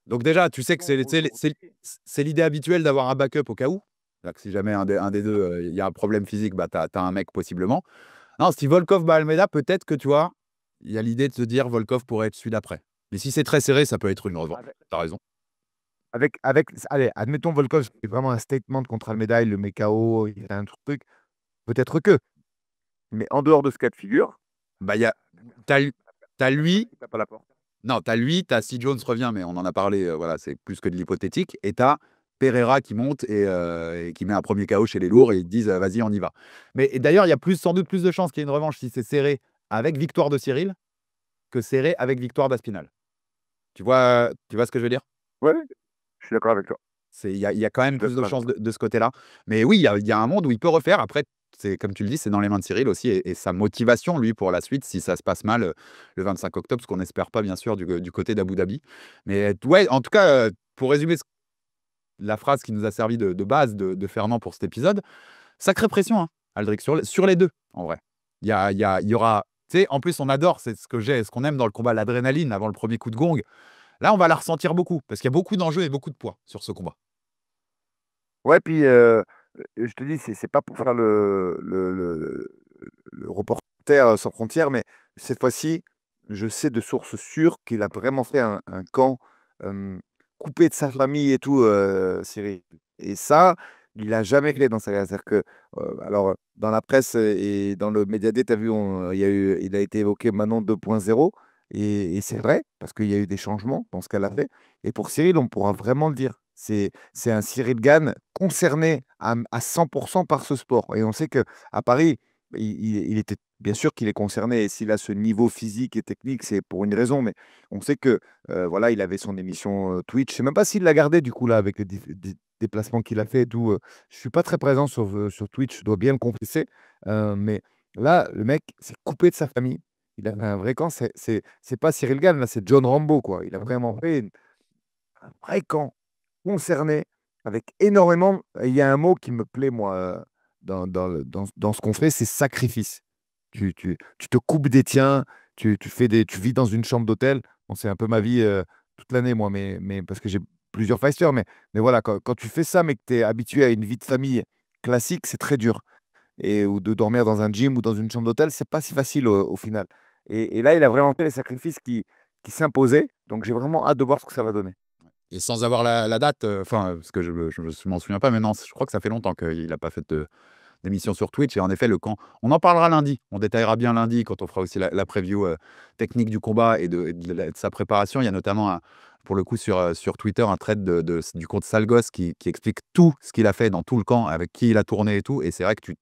[SPEAKER 1] Donc déjà, tu sais que
[SPEAKER 2] Bon, aujourd'hui,
[SPEAKER 1] c'est l'idée habituelle d'avoir un backup au cas où. C'est-à-dire que si jamais un des deux, il y a un problème physique, bah, tu as un mec possiblement. Non, si Volkov bat Almeida, peut-être que tu vois, il y a l'idée de se dire Volkov pourrait être celui d'après. Mais si c'est très serré, ça peut être une revanche.
[SPEAKER 2] avec,
[SPEAKER 1] T'as raison.
[SPEAKER 2] allez, admettons Volkov, c'est vraiment un statement contre Almeida, il le met KO, il y a un truc, peut-être que. Mais en dehors de ce cas de figure,
[SPEAKER 1] Bah, t'as, t'as
[SPEAKER 2] personne
[SPEAKER 1] lui,
[SPEAKER 2] qui tape à la porte.
[SPEAKER 1] non, t'as si Jones revient, mais on en a parlé, voilà, c'est plus que de l'hypothétique. Et t'as Pereira qui monte et qui met un premier KO chez les lourds et ils disent vas-y, on y va. Mais et d'ailleurs, il y a sans doute plus de chances qu'il y ait une revanche si c'est serré avec victoire de Cyril que serré avec victoire d'Aspinal. Tu vois ce que je veux dire?
[SPEAKER 2] Ouais, je suis d'accord avec toi.
[SPEAKER 1] Il y a quand
[SPEAKER 2] Je
[SPEAKER 1] même
[SPEAKER 2] suis
[SPEAKER 1] plus de
[SPEAKER 2] d'accord avec
[SPEAKER 1] chances
[SPEAKER 2] toi.
[SPEAKER 1] de ce côté-là. Mais oui, il y a un monde où il peut refaire. Après, c'est comme tu le dis, c'est dans les mains de Cyril aussi et sa motivation, lui, pour la suite, si ça se passe mal le 25 octobre, ce qu'on n'espère pas, bien sûr, du côté d'Abu Dhabi. Mais ouais, en tout cas, pour résumer la phrase qui nous a servi de base de Fernand pour cet épisode, sacrée pression, hein, Aldric, sur les deux, en vrai. Il y aura. Tu sais, en plus, on adore, c'est ce qu'on aime dans le combat, l'adrénaline avant le premier coup de gong. Là, on va la ressentir beaucoup, parce qu'il y a beaucoup d'enjeux et beaucoup de poids sur ce combat.
[SPEAKER 2] Ouais, puis je te dis, c'est pas pour faire le reporter sans frontières, mais cette fois-ci, je sais de sources sûres qu'il a vraiment fait un camp euh, coupé de sa famille et tout, Cyril. Et ça, il a jamais fait dans sa carrière. C'est-à-dire que, alors, dans la presse et dans le Médiadé, tu as vu, il a été évoqué Manon 2.0, et c'est vrai, parce qu'il y a eu des changements dans ce qu'elle a fait. Et pour Cyril, on pourra vraiment le dire. C'est un Cyril Gann concerné à 100% par ce sport. Et on sait qu'à Paris, il était bien sûr qu'il est concerné. Et s'il a ce niveau physique et technique, c'est pour une raison. Mais on sait que voilà, il avait son émission Twitch. Je ne sais même pas s'il l'a gardé du coup là avec les déplacements qu'il a fait et tout. Je suis pas très présent sur Twitch, je dois bien le confesser. Mais là, le mec s'est coupé de sa famille. Il a fait un vrai camp. C'est pas Cyril Gann, là, c'est John Rambo, quoi. Il a vraiment fait un vrai camp concerné, avec énormément. Il y a un mot qui me plaît, moi, dans ce qu'on fait, c'est sacrifice. Tu te coupes des tiens, tu vis dans une chambre d'hôtel. Bon, c'est un peu ma vie toute l'année, moi, mais parce que j'ai plusieurs fighters. Mais voilà, quand tu fais ça, mais que tu es habitué à une vie de famille classique, c'est très dur. Ou de dormir dans un gym ou dans une chambre d'hôtel, c'est pas si facile au final. Et là, il a vraiment fait les sacrifices qui s'imposaient. Donc, j'ai vraiment hâte de voir ce que ça va donner.
[SPEAKER 1] Et sans avoir la date, enfin, parce que je m'en souviens pas, mais non, je crois que ça fait longtemps qu'il n'a pas fait d'émission sur Twitch. Et en effet, le camp, on en parlera lundi. On détaillera bien lundi quand on fera aussi la preview technique du combat et de sa préparation. Il y a notamment, pour le coup, sur Twitter, un thread du compte Salgos qui explique tout ce qu'il a fait dans tout le camp, avec qui il a tourné et tout. Et c'est vrai que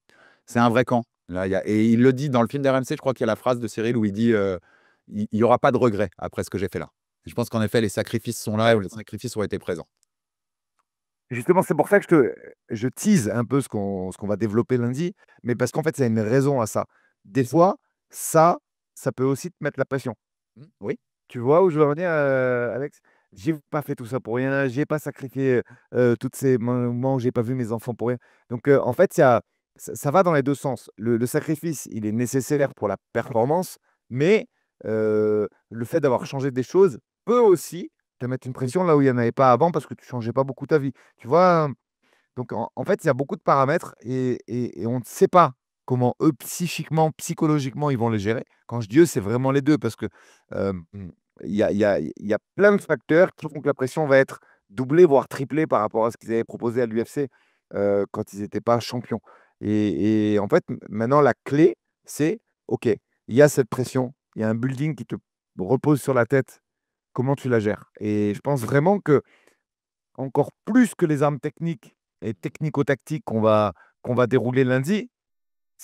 [SPEAKER 1] c'est un vrai camp. Là, et il le dit dans le film d'RMC, je crois qu'il y a la phrase de Cyril où il dit il n'y aura pas de regret après ce que j'ai fait là. Je pense qu'en effet, les sacrifices sont là,
[SPEAKER 2] Ouais.
[SPEAKER 1] ou les sacrifices ont été présents.
[SPEAKER 2] Justement, c'est pour ça que je tease un peu ce qu'on va développer lundi, mais parce qu'en fait, ça a une raison à ça. Des fois, ça peut aussi te mettre la pression.
[SPEAKER 1] Oui.
[SPEAKER 2] Tu vois où je veux en venir, Alex? J'ai pas fait tout ça pour rien, j'ai pas sacrifié tous ces moments où j'ai pas vu mes enfants pour rien. Donc, en fait, ça va dans les deux sens. Le sacrifice, il est nécessaire pour la performance, mais le fait d'avoir changé des choses peut aussi te mettre une pression là où il n'y en avait pas avant parce que tu changeais pas beaucoup ta vie. Tu vois? Donc, en fait, il y a beaucoup de paramètres et on ne sait pas comment eux, psychiquement, psychologiquement, ils vont les gérer. Quand je dis eux, c'est vraiment les deux parce que euh, il y a plein de facteurs qui font que la pression va être doublée, voire triplée par rapport à ce qu'ils avaient proposé à l'UFC quand ils n'étaient pas champions. Et en fait, maintenant, la clé, c'est, OK, il y a cette pression, il y a un building qui te repose sur la tête, comment tu la gères? Et je pense vraiment que encore plus que les armes techniques et technico-tactiques qu'on va dérouler lundi,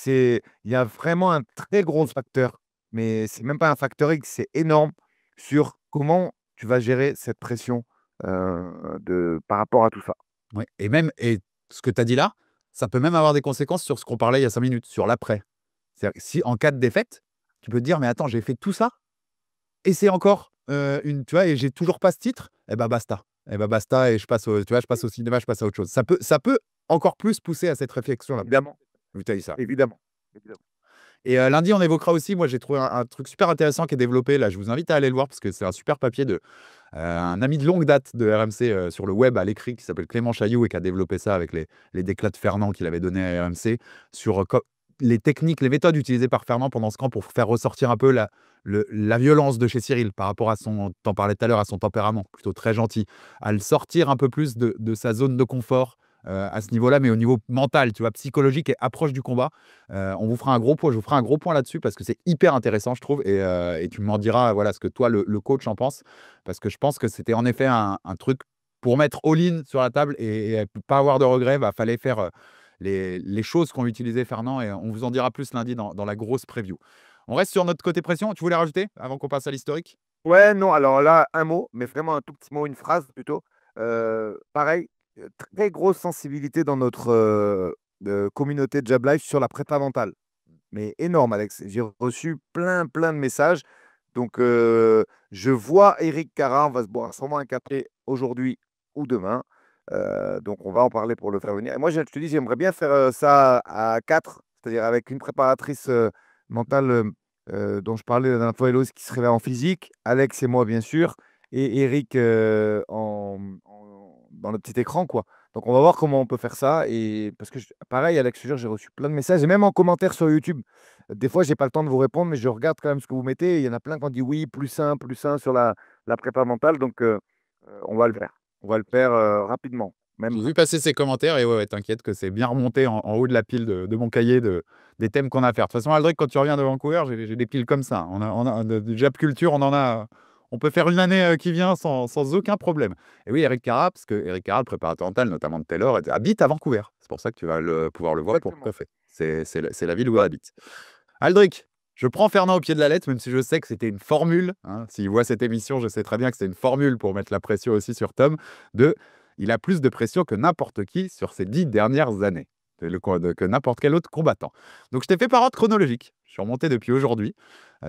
[SPEAKER 2] il y a vraiment un très gros facteur, mais c'est même pas un facteur X, c'est énorme sur comment tu vas gérer cette pression par rapport à tout ça.
[SPEAKER 1] Ouais. Et ce que tu as dit là, ça peut même avoir des conséquences sur ce qu'on parlait il y a 5 minutes, sur l'après. C'est-à-dire que si en cas de défaite, tu peux te dire, mais attends, j'ai fait tout ça, et c'est encore tu vois, et j'ai toujours pas ce titre, et ben basta. Et ben basta, et je passe au cinéma, je passe à autre chose. Ça peut encore plus pousser à cette réflexion-là.
[SPEAKER 2] Évidemment,
[SPEAKER 1] Vu que tu as dit ça.
[SPEAKER 2] évidemment, évidemment.
[SPEAKER 1] Et lundi, on évoquera aussi, moi j'ai trouvé un truc super intéressant qui est développé, là je vous invite à aller le voir parce que c'est un super papier un ami de longue date de RMC sur le web à l'écrit qui s'appelle Clément Chailloux et qui a développé ça avec les déclats de Fernand qu'il avait donné à RMC sur les techniques, les méthodes utilisées par Fernand pendant ce camp pour faire ressortir un peu la violence de chez Cyril par rapport à t'en parlais tout à l'heure, à son tempérament, plutôt très gentil, à le sortir un peu plus de sa zone de confort à ce niveau-là, mais au niveau mental, tu vois, psychologique et approche du combat. On vous fera un gros point, je vous ferai un gros point là-dessus parce que c'est hyper intéressant, je trouve, et tu m'en diras voilà, ce que toi, le coach, en pense, parce que je pense que c'était en effet un truc pour mettre all-in sur la table et pas avoir de regrets. Il fallait faire les choses qu'ont utilisé Fernand et on vous en dira plus lundi dans la grosse preview. On reste sur notre côté pression. Tu voulais rajouter avant qu'on passe à l'historique?
[SPEAKER 2] Ouais, non, alors là, un mot, mais vraiment un tout petit mot, une phrase plutôt. Pareil, très grosse sensibilité dans notre communauté de Jab Life sur la prépa mentale. Mais énorme, Alex. J'ai reçu plein, plein de messages. Donc, je vois Eric Cara, on va se boire sûrement un café aujourd'hui ou demain. Donc, on va en parler pour le faire venir. Et moi, je te dis, j'aimerais bien faire ça à quatre, c'est-à-dire avec une préparatrice mentale dont je parlais la dernière fois, Héloïse, qui serait là en physique, Alex et moi, bien sûr, et Eric dans le petit écran, quoi. Donc, on va voir comment on peut faire ça. Et parce que, pareil, Alex, je te jure, j'ai reçu plein de messages, et même en commentaire sur YouTube. Des fois, j'ai pas le temps de vous répondre, mais je regarde quand même ce que vous mettez. Il y en a plein qui ont dit oui, plus sain sur la prépa mentale. Donc, on va le faire. On va le faire rapidement.
[SPEAKER 1] J'ai
[SPEAKER 2] Même.
[SPEAKER 1] vu passer ces commentaires et ouais, t'inquiète que c'est bien remonté en haut de la pile de mon cahier des thèmes qu'on a à faire. De toute façon, Aldric, quand tu reviens de Vancouver, j'ai des piles comme ça. On a de Jap Culture, on peut faire une année qui vient sans aucun problème. Et oui, Eric Cara, parce que Eric Cara, le préparateur mental, notamment de Taylor, habite à Vancouver. C'est pour ça que tu vas pouvoir le voir pour le
[SPEAKER 2] Exactement.
[SPEAKER 1] café. C'est la ville où il habite. Aldric, je prends Fernand au pied de la lettre, même si je sais que c'était une formule, hein. S'il voit cette émission, je sais très bien que c'est une formule pour mettre la pression aussi sur Tom, il a plus de pression que n'importe qui sur ces 10 dernières années, que n'importe quel autre combattant. Donc je t'ai fait par ordre chronologique. Je suis remonté depuis aujourd'hui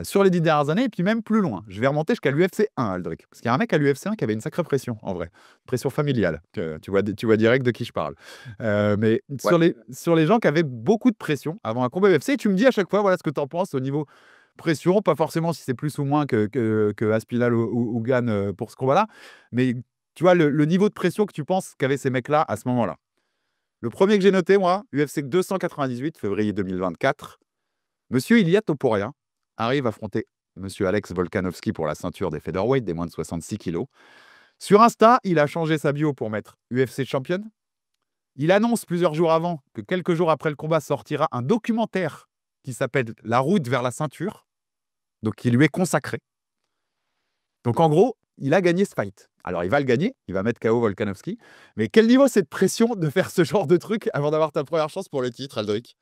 [SPEAKER 1] sur les 10 dernières années, et puis même plus loin. Je vais remonter jusqu'à l'UFC 1, Aldric. Parce qu'il y a un mec à l'UFC 1 qui avait une sacrée pression, en vrai. Pression familiale. Tu vois direct de qui je parle. Mais
[SPEAKER 2] Ouais.
[SPEAKER 1] sur les gens qui avaient beaucoup de pression avant un combat UFC, tu me dis à chaque fois voilà ce que tu en penses au niveau pression, pas forcément si c'est plus ou moins que Aspinall ou Gann pour ce combat-là, mais tu vois le niveau de pression que tu penses qu'avaient ces mecs-là à ce moment-là. Le premier que j'ai noté, moi, UFC 298, février 2024, Monsieur Ilia Topuria arrive affronter Monsieur Alex Volkanovski pour la ceinture des featherweight, des moins de 66 kilos. Sur Insta, il a changé sa bio pour mettre UFC Champion. Il annonce plusieurs jours avant que quelques jours après le combat sortira un documentaire qui s'appelle La route vers la ceinture, donc qui lui est consacré. Donc en gros, il a gagné ce fight. Alors il va le gagner, il va mettre KO Volkanovski. Mais quel niveau c'est de pression de faire ce genre de truc avant d'avoir ta première chance pour le titre, Aldric?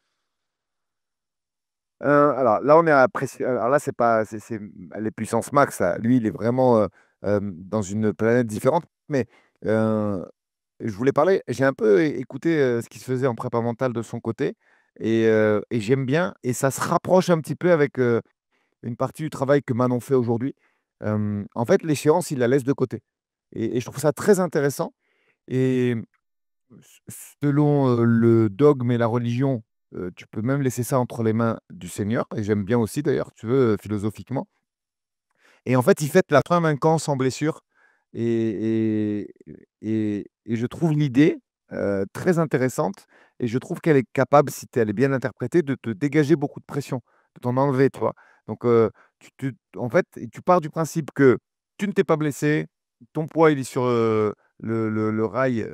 [SPEAKER 2] Alors là, on est à alors là, c'est pas, c'est les puissances max, là. Lui, il est vraiment dans une planète différente. Mais je voulais parler. J'ai un peu écouté ce qui se faisait en prépa mentale de son côté, et j'aime bien. Et ça se rapproche un petit peu avec une partie du travail que Manon fait aujourd'hui. En fait, l'échéance, il la laisse de côté. Et je trouve ça très intéressant. Et selon le dogme et la religion, tu peux même laisser ça entre les mains du Seigneur. Et j'aime bien aussi, d'ailleurs, tu veux, philosophiquement. Et en fait, il fête la fin d'un camp sans blessure. Et je trouve l'idée très intéressante. Et je trouve qu'elle est capable, si elle est bien interprétée, de te dégager beaucoup de pression, de t'en enlever, tu vois. Donc, en fait, tu pars du principe que tu ne t'es pas blessé, ton poids, il est sur le rail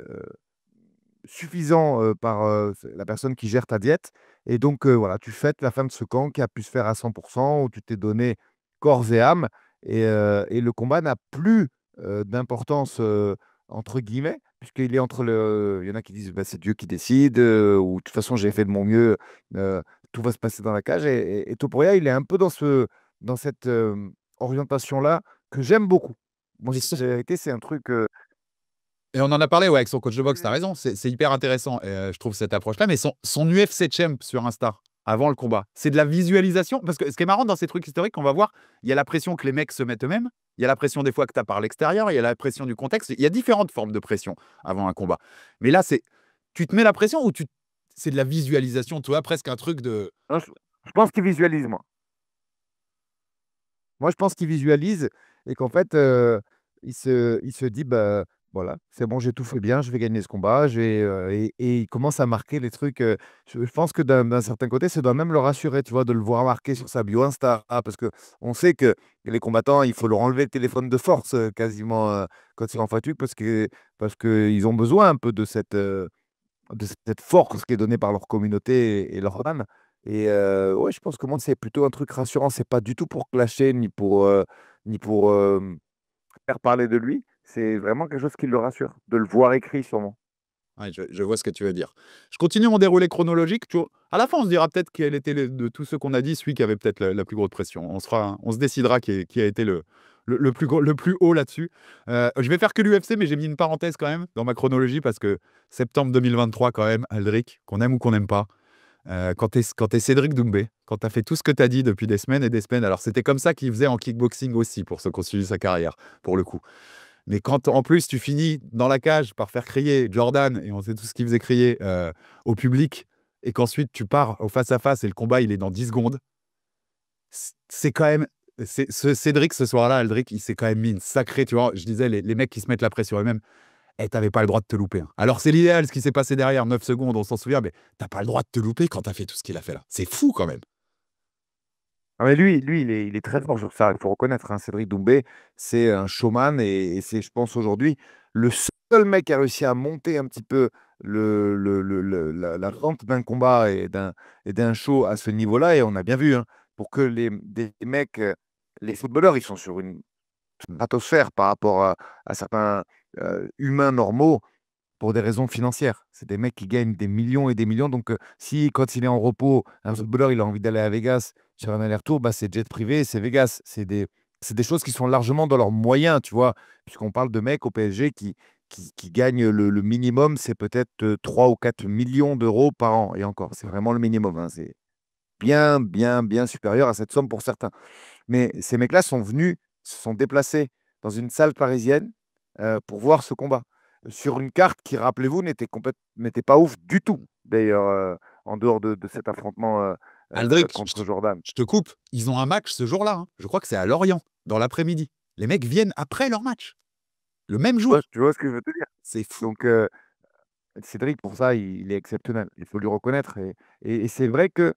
[SPEAKER 2] suffisant par la personne qui gère ta diète. Et donc, voilà, tu fêtes la fin de ce camp qui a pu se faire à 100%, où tu t'es donné corps et âme. Et le combat n'a plus d'importance, entre guillemets, puisqu'il est entre le. Il y en a qui disent bah, c'est Dieu qui décide, ou de toute façon, j'ai fait de mon mieux, euh, tout va se passer dans la cage. Et Topuria, il est un peu dans cette orientation-là que j'aime beaucoup. Moi,
[SPEAKER 1] Mais
[SPEAKER 2] la vérité, c'est un truc.
[SPEAKER 1] Et on en a parlé avec son coach de boxe, t'as raison, c'est hyper intéressant, je trouve cette approche-là. Mais son UFC Champ sur Insta, avant le combat, c'est de la visualisation. Parce que ce qui est marrant dans ces trucs historiques, on va voir, il y a la pression que les mecs se mettent eux-mêmes, il y a la pression des fois que tu as par l'extérieur, il y a la pression du contexte, il y a différentes formes de pression avant un combat. Mais là, tu te mets la pression ou c'est de la visualisation, tu vois, presque un truc de.
[SPEAKER 2] Non, je pense qu'il visualise, moi. Moi, je pense qu'il visualise et qu'en fait, il se dit, bah, voilà, c'est bon, j'ai tout fait bien, je vais gagner ce combat, et il commence à marquer les trucs. Je pense que d'un certain côté, ça doit même le rassurer, tu vois, de le voir marquer sur sa bio Insta, parce que on sait que les combattants, il faut leur enlever le téléphone de force, quasiment, quand ils sont en fatigue, parce que ils ont besoin un peu de cette force qui est donnée par leur communauté et leurs fans. Et ouais, je pense que moi, c'est plutôt un truc rassurant. C'est pas du tout pour clasher ni pour faire parler de lui. C'est vraiment quelque chose qui le rassure, de le voir écrit sûrement.
[SPEAKER 1] Ouais, je vois ce que tu veux dire. Je continue mon déroulé chronologique. Tu vois. À la fin, on se dira peut-être quel était de tous ceux qu'on a dit, celui qui avait peut-être la plus grosse pression. On se décidera qui a été le plus haut là-dessus. Je vais faire que l'UFC, mais j'ai mis une parenthèse quand même dans ma chronologie parce que septembre 2023, quand même, Aldric, qu'on aime ou qu'on n'aime pas, quand t'es Cédric Doumbé, quand t'as fait tout ce que t'as dit depuis des semaines et des semaines, alors c'était comme ça qu'il faisait en kickboxing aussi, pour ceux qui ont suivi sa carrière, pour le coup. Mais quand en plus tu finis dans la cage par faire crier Jordan, et on sait tout ce qu'il faisait crier au public, et qu'ensuite tu pars au face-à-face et le combat il est dans 10 secondes, c'est quand même. Cédric, ce soir-là, Aldric, il s'est quand même mis une sacrée. Tu vois, je disais, les mecs qui se mettent la pression eux-mêmes, t'avais pas le droit de te louper, hein. Alors c'est l'idéal ce qui s'est passé derrière, 9 secondes, on s'en souvient, mais t'as pas le droit de te louper quand t'as fait tout ce qu'il a fait là. C'est fou quand même.
[SPEAKER 2] Ah, mais lui, il est très fort sur ça. Il faut reconnaître, hein, Cédric Doumbé, c'est un showman, et c'est, je pense, aujourd'hui, le seul mec qui a réussi à monter un petit peu la rente d'un combat et d'un show à ce niveau-là. Et on a bien vu, hein, pour que des mecs, les footballeurs, ils sont sur une stratosphère par rapport à certains humains normaux pour des raisons financières. C'est des mecs qui gagnent des millions et des millions. Donc, si quand il est en repos, un footballeur, il a envie d'aller à Vegas sur un aller-retour, bah, c'est jet privé, c'est Vegas. C'est des choses qui sont largement dans leurs moyens, tu vois. Puisqu'on parle de mecs au PSG qui gagnent le minimum, c'est peut-être 3 ou 4 millions d'euros par an. Et encore, c'est vraiment le minimum, hein. C'est bien, bien, bien supérieur à cette somme pour certains. Mais ces mecs-là sont venus, se sont déplacés dans une salle parisienne pour voir ce combat. Sur une carte qui, rappelez-vous, n'était pas ouf du tout, d'ailleurs, en dehors de cet affrontement
[SPEAKER 1] Aldric,
[SPEAKER 2] contre Jordan.
[SPEAKER 1] je te coupe. Ils ont un match ce jour-là, hein. Je crois que c'est à Lorient, dans l'après-midi. Les mecs viennent après leur match, le même
[SPEAKER 2] Ouais,
[SPEAKER 1] jour.
[SPEAKER 2] tu vois ce que je veux te dire?
[SPEAKER 1] C'est fou.
[SPEAKER 2] Donc, Cédric, pour ça, il est exceptionnel. Il faut lui reconnaître. Et c'est vrai que,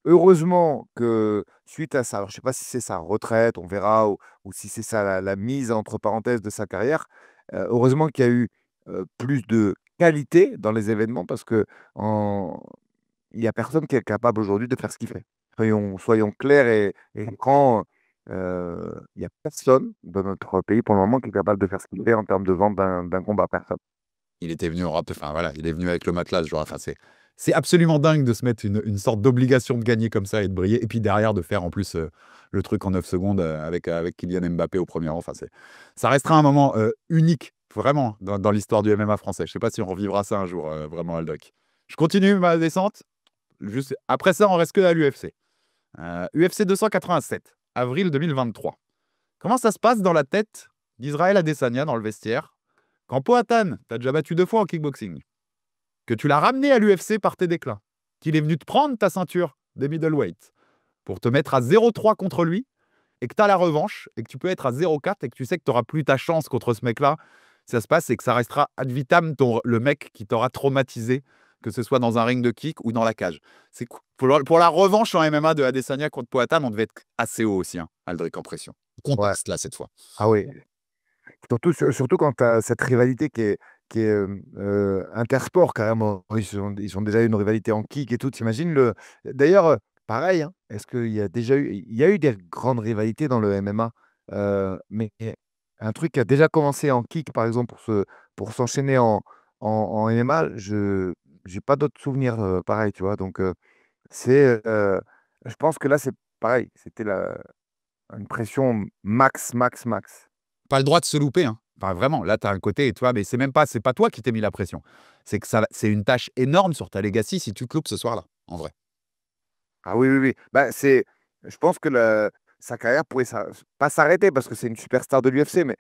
[SPEAKER 2] heureusement que suite à ça, alors je ne sais pas si c'est sa retraite, on verra, ou si c'est ça la mise entre parenthèses de sa carrière, heureusement qu'il y a eu plus de qualité dans les événements, parce que en- il n'y a personne qui est capable aujourd'hui de faire ce qu'il fait. Soyons clairs et francs. Il n'y a personne dans notre pays pour le moment qui est capable de faire ce qu'il fait en termes de vente d'un combat. Personne.
[SPEAKER 1] Il était venu enfin voilà, il est venu avec le matelas, genre, enfin, c'est absolument dingue de se mettre une sorte d'obligation de gagner comme ça et de briller. Et puis derrière, de faire en plus le truc en 9 secondes avec Kylian Mbappé au premier rang. Enfin, ça restera un moment unique, vraiment, dans l'histoire du MMA français. Je sais pas si on revivra ça un jour, vraiment, Aldoc. Je continue ma descente. Juste, après ça, on reste que à l'UFC. UFC 287, avril 2023. Comment ça se passe dans la tête d'Israël Adesanya dans le vestiaire quand Poatan t'as déjà battu 2 fois en kickboxing, que tu l'as ramené à l'UFC par tes déclins, qu'il est venu te prendre ta ceinture des middleweight pour te mettre à 0-3 contre lui, et que tu as la revanche, et que tu peux être à 0-4, et que tu sais que tu n'auras plus ta chance contre ce mec-là, ça se passe, et que ça restera ad vitam le mec qui t'aura traumatisé, que ce soit dans un ring de kick ou dans la cage. C'est pour la revanche en MMA de Adesanya contre Poatan, on devait être assez haut aussi, hein, Aldric, en pression.
[SPEAKER 2] Ouais.
[SPEAKER 1] Contexte là cette fois.
[SPEAKER 2] Ah oui. Surtout quand tu as cette rivalité qui est intersport carrément. Ils ont déjà eu une rivalité en kick et tout. T'imagines le. D'ailleurs, pareil, hein, est-ce qu'il y a déjà eu. Il y a eu des grandes rivalités dans le MMA, mais un truc qui a déjà commencé en kick, par exemple, pour s'enchaîner en MMA, je n'ai pas d'autres souvenirs pareils, tu vois. Donc, je pense que là, c'est pareil. C'était une pression max, max, max.
[SPEAKER 1] Pas le droit de se louper, hein. Enfin, vraiment, là, tu as un côté, toi, mais c'est pas toi qui t'es mis la pression. C'est que c'est une tâche énorme sur ta legacy si tu te loupes ce soir-là, en vrai.
[SPEAKER 2] Ah oui, oui, oui. Bah, je pense que sa carrière pourrait pas s'arrêter parce que c'est une superstar de l'UFC, mais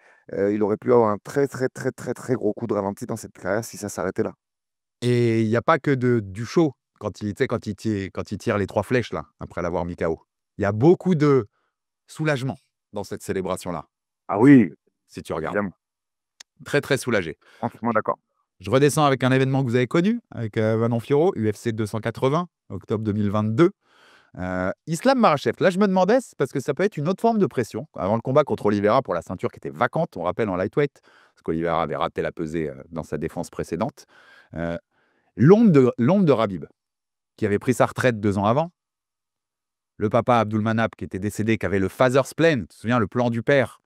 [SPEAKER 2] il aurait pu avoir un très, très, très, très, très gros coup de ralenti dans cette carrière si ça s'arrêtait là.
[SPEAKER 1] Et il n'y a pas que du show quand il, tu sais, quand il tire les 3 flèches, là, après l'avoir mis KO. Il y a beaucoup de soulagement dans cette célébration-là.
[SPEAKER 2] Ah oui,
[SPEAKER 1] si tu regardes.
[SPEAKER 2] évidemment.
[SPEAKER 1] Très, très soulagé.
[SPEAKER 2] Entièrement d'accord.
[SPEAKER 1] Je redescends avec un événement que vous avez connu, avec Manon Fiorot, UFC 280, octobre 2022. Islam Makhachev. Là, je me demandais, parce que ça peut être une autre forme de pression. Avant le combat contre Oliveira pour la ceinture qui était vacante, on rappelle, en lightweight, parce qu'Oliveira avait raté la pesée dans sa défense précédente. L'ombre de Rabib, qui avait pris sa retraite 2 ans avant. Le papa Abdulmanap, qui était décédé, qui avait le father's plan, tu te souviens, le plan du père.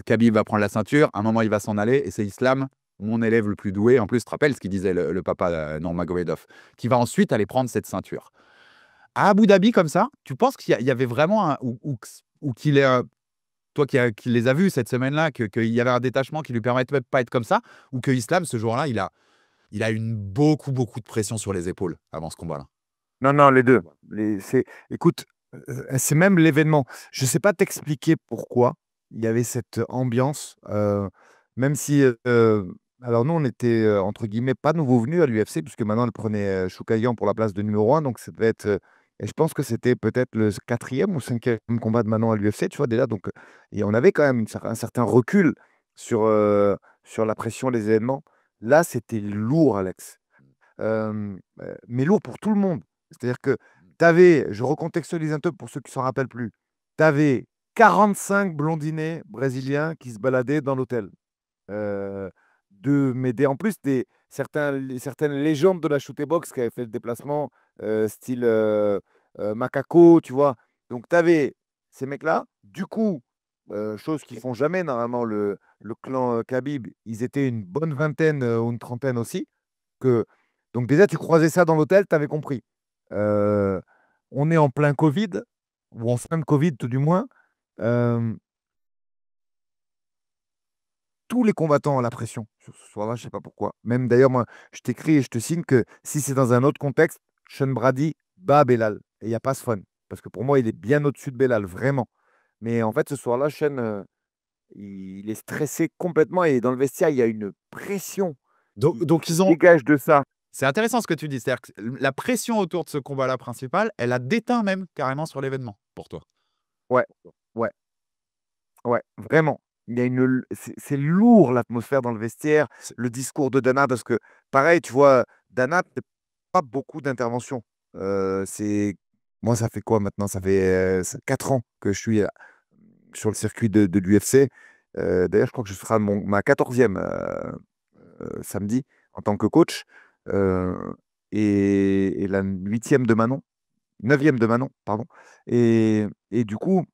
[SPEAKER 1] Khabib va prendre la ceinture, à un moment, il va s'en aller, et c'est Islam, mon élève le plus doué. En plus, tu te rappelles ce qu'il disait le papa Nurmagomedov, qui va ensuite aller prendre cette ceinture. À Abu Dhabi, comme ça, tu penses qu'il y avait vraiment ou qu'il est, toi qui les as vus cette semaine-là, qu'il y avait un détachement qui lui permettait de pas être comme ça, ou que Islam, ce jour-là, il a beaucoup de pression sur les épaules avant ce combat-là.
[SPEAKER 2] Non, non, les deux. Écoute, c'est même l'événement. Je ne sais pas t'expliquer pourquoi il y avait cette ambiance, même si, alors nous, on était, entre guillemets, pas nouveaux venus à l'UFC, puisque maintenant, elle prenait Choukagian pour la place de numéro 1. Donc, ça devait être, et je pense que c'était peut-être le 4e ou 5e combat de Manon à l'UFC, tu vois, déjà. Donc, et on avait quand même un certain recul sur la pression des événements. Là, c'était lourd, Alex. Mais lourd pour tout le monde. C'est-à-dire que tu avais, je recontextualise un peu pour ceux qui ne s'en rappellent plus, tu avais 45 blondinés brésiliens qui se baladaient dans l'hôtel. En plus, certaines légendes de la shoot box qui avaient fait le déplacement, style Macaco, tu vois. Donc, tu avais ces mecs-là. Du coup, chose qu'ils font jamais normalement, le clan Khabib, ils étaient une bonne vingtaine ou une trentaine aussi. Que, donc, déjà, tu croisais ça dans l'hôtel, tu avais compris. Euh, on est en plein Covid, ou en fin de Covid tout du moins. Euh, tous les combattants ont la pression sur ce soir-là, je sais pas pourquoi. Même d'ailleurs, moi, je t'écris et je te signe que si c'est dans un autre contexte, Sean Brady bat Belal. Et il n'y a pas ce fun. Parce que pour moi, il est bien au-dessus de Belal, vraiment. Mais en fait, ce soir-là, Sean, il est stressé complètement. Et dans le vestiaire, il y a une pression
[SPEAKER 1] Donc
[SPEAKER 2] qui
[SPEAKER 1] ils ont.
[SPEAKER 2] dégage de ça.
[SPEAKER 1] C'est intéressant ce que tu dis. C'est-à-dire que la pression autour de ce combat-là principal, elle a déteint même carrément sur l'événement pour toi.
[SPEAKER 2] Ouais, ouais. Ouais, vraiment. Il y a c'est lourd l'atmosphère dans le vestiaire, le discours de Dana, parce que pareil, tu vois, Dana, c'est pas beaucoup d'interventions. C'est moi, ça fait quoi maintenant? Ça fait 4 ans que je suis sur le circuit de l'UFC. D'ailleurs, je crois que je ferai ma 14e samedi en tant que coach. euh, et la 8e de Manon, 9e de Manon, pardon. Et du coup,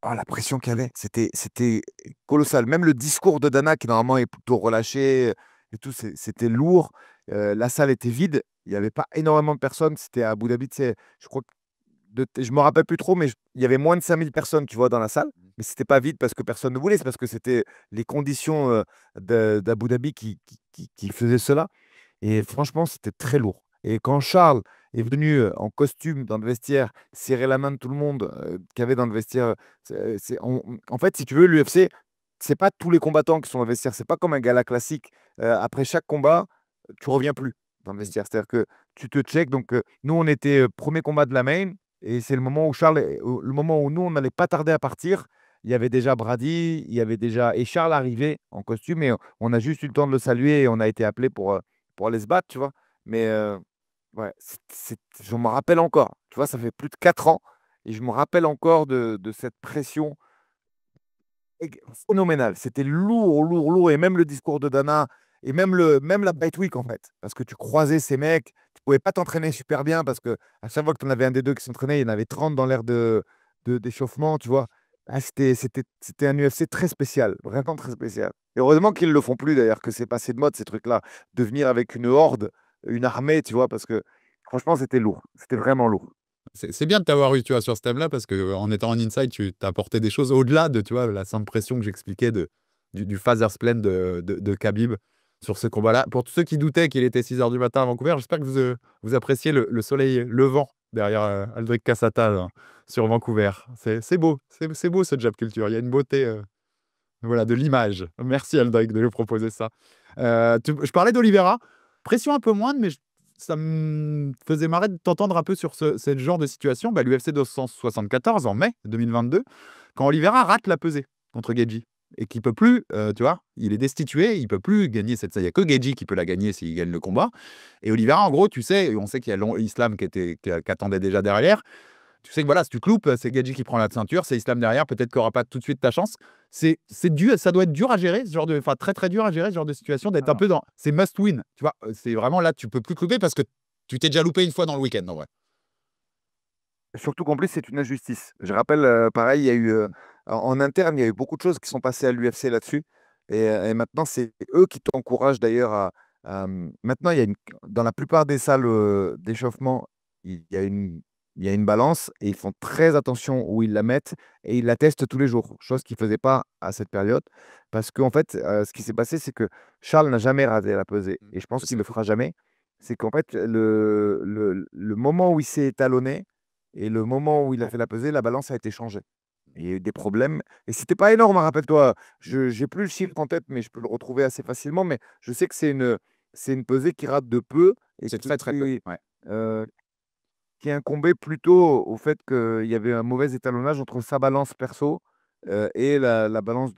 [SPEAKER 2] ah, la pression qu'il y avait, c'était colossal. Même le discours de Dana, qui normalement est plutôt relâché et tout, c'était lourd. La salle était vide. Il n'y avait pas énormément de personnes. C'était à Abu Dhabi, tu sais, je crois que je me rappelle plus trop, mais il y avait moins de 5000 personnes, tu vois, dans la salle. Mais c'était pas vide parce que personne ne voulait. C'est parce que c'était les conditions d'Abu Dhabi qui faisaient cela. Et franchement, c'était très lourd. Et quand Charles est venu en costume dans le vestiaire, serrer la main de tout le monde qu'il y avait dans le vestiaire, en fait, si tu veux, l'UFC, c'est pas tous les combattants qui sont dans le vestiaire. C'est pas comme un gala classique. Après chaque combat, tu reviens plus dans le vestiaire. C'est-à-dire que tu te check. Donc, nous, on était premier combat de la main. Et c'est le moment où le moment où nous, on n'allait pas tarder à partir. Il y avait déjà Brady, il y avait déjà. Et Charles arrivait en costume. Et on a juste eu le temps de le saluer. Et on a été appelé pour aller se battre, tu vois. Mais ouais, je me rappelle encore. Tu vois, ça fait plus de 4 ans et je me rappelle encore de cette pression phénoménale. C'était lourd, lourd, lourd. Et même le discours de Dana et même la Bite Week, en fait. Parce que tu croisais ces mecs, tu pouvais pas t'entraîner super bien parce que à chaque fois que tu en avais un des deux qui s'entraînait, il y en avait 30 dans l'air d'échauffement, tu vois. Ah, c'était un UFC très spécial, vraiment très spécial. Et heureusement qu'ils ne le font plus d'ailleurs, que c'est passé de mode ces trucs-là, de venir avec une horde, une armée, tu vois, parce que franchement, c'était lourd. C'était vraiment lourd.
[SPEAKER 1] C'est bien de t'avoir eu, tu vois, sur ce thème-là, parce qu'en étant en inside, tu t'as apporté des choses au-delà de, tu vois, la simple pression que j'expliquais du father's plan de Khabib sur ce combat-là. Pour tous ceux qui doutaient qu'il était 6 h du matin à Vancouver, j'espère que vous appréciez le soleil levant derrière Aldric Cassata là, sur Vancouver. C'est beau, c'est beau ce Jab Culture. Il y a une beauté voilà, de l'image. Merci Aldric de nous proposer ça. Je parlais d'Oliveira, pression un peu moindre, mais ça me faisait marrer de t'entendre un peu sur ce genre de situation. L'UFC 274 en mai 2022, quand Oliveira rate la pesée. contre Geji et qui peut plus, tu vois, il est destitué, il peut plus gagner cette. Il y a que Geji qui peut la gagner s'il gagne le combat. Et Oliveira, en gros, tu sais, on sait qu'il y a Islam qui attendait déjà derrière. Tu sais que voilà, si tu te loupes, c'est Geji qui prend la ceinture, c'est Islam derrière, peut-être qu'il n'aura pas tout de suite ta chance. Ça doit être dur à gérer, ce genre de, enfin très très dur à gérer ce genre de situation, d'être un
[SPEAKER 2] Alors,
[SPEAKER 1] peu dans, c'est must win, tu vois. C'est vraiment là, tu peux plus te louper parce que tu t'es déjà loupé une fois dans le week-end, en vrai.
[SPEAKER 2] surtout qu'en plus, c'est une injustice. Je rappelle, pareil, il y a eu en interne, il y a eu beaucoup de choses qui sont passées à l'UFC là-dessus. Et maintenant, c'est eux qui t'encouragent d'ailleurs maintenant, dans la plupart des salles d'échauffement, il y a il y a une balance et ils font très attention où ils la mettent et ils la testent tous les jours, chose qu'ils ne faisaient pas à cette période. Parce qu'en fait, ce qui s'est passé, c'est que Charles n'a jamais raté la pesée et je pense
[SPEAKER 1] Je
[SPEAKER 2] qu'il ne
[SPEAKER 1] sais.
[SPEAKER 2] le fera jamais. C'est qu'en fait, le moment où il s'est étalonné, et le moment où il a fait la pesée, la balance a été changée. Il y a eu des problèmes. Et c'était pas énorme, hein, rappelle-toi. Je n'ai plus le chiffre en tête, mais je peux le retrouver assez facilement. Mais je sais que c'est une pesée qui rate de peu et
[SPEAKER 1] C'est très très peu. Ouais.
[SPEAKER 2] euh, qui incombait plutôt au fait qu'il y avait un mauvais étalonnage entre sa balance perso et la balance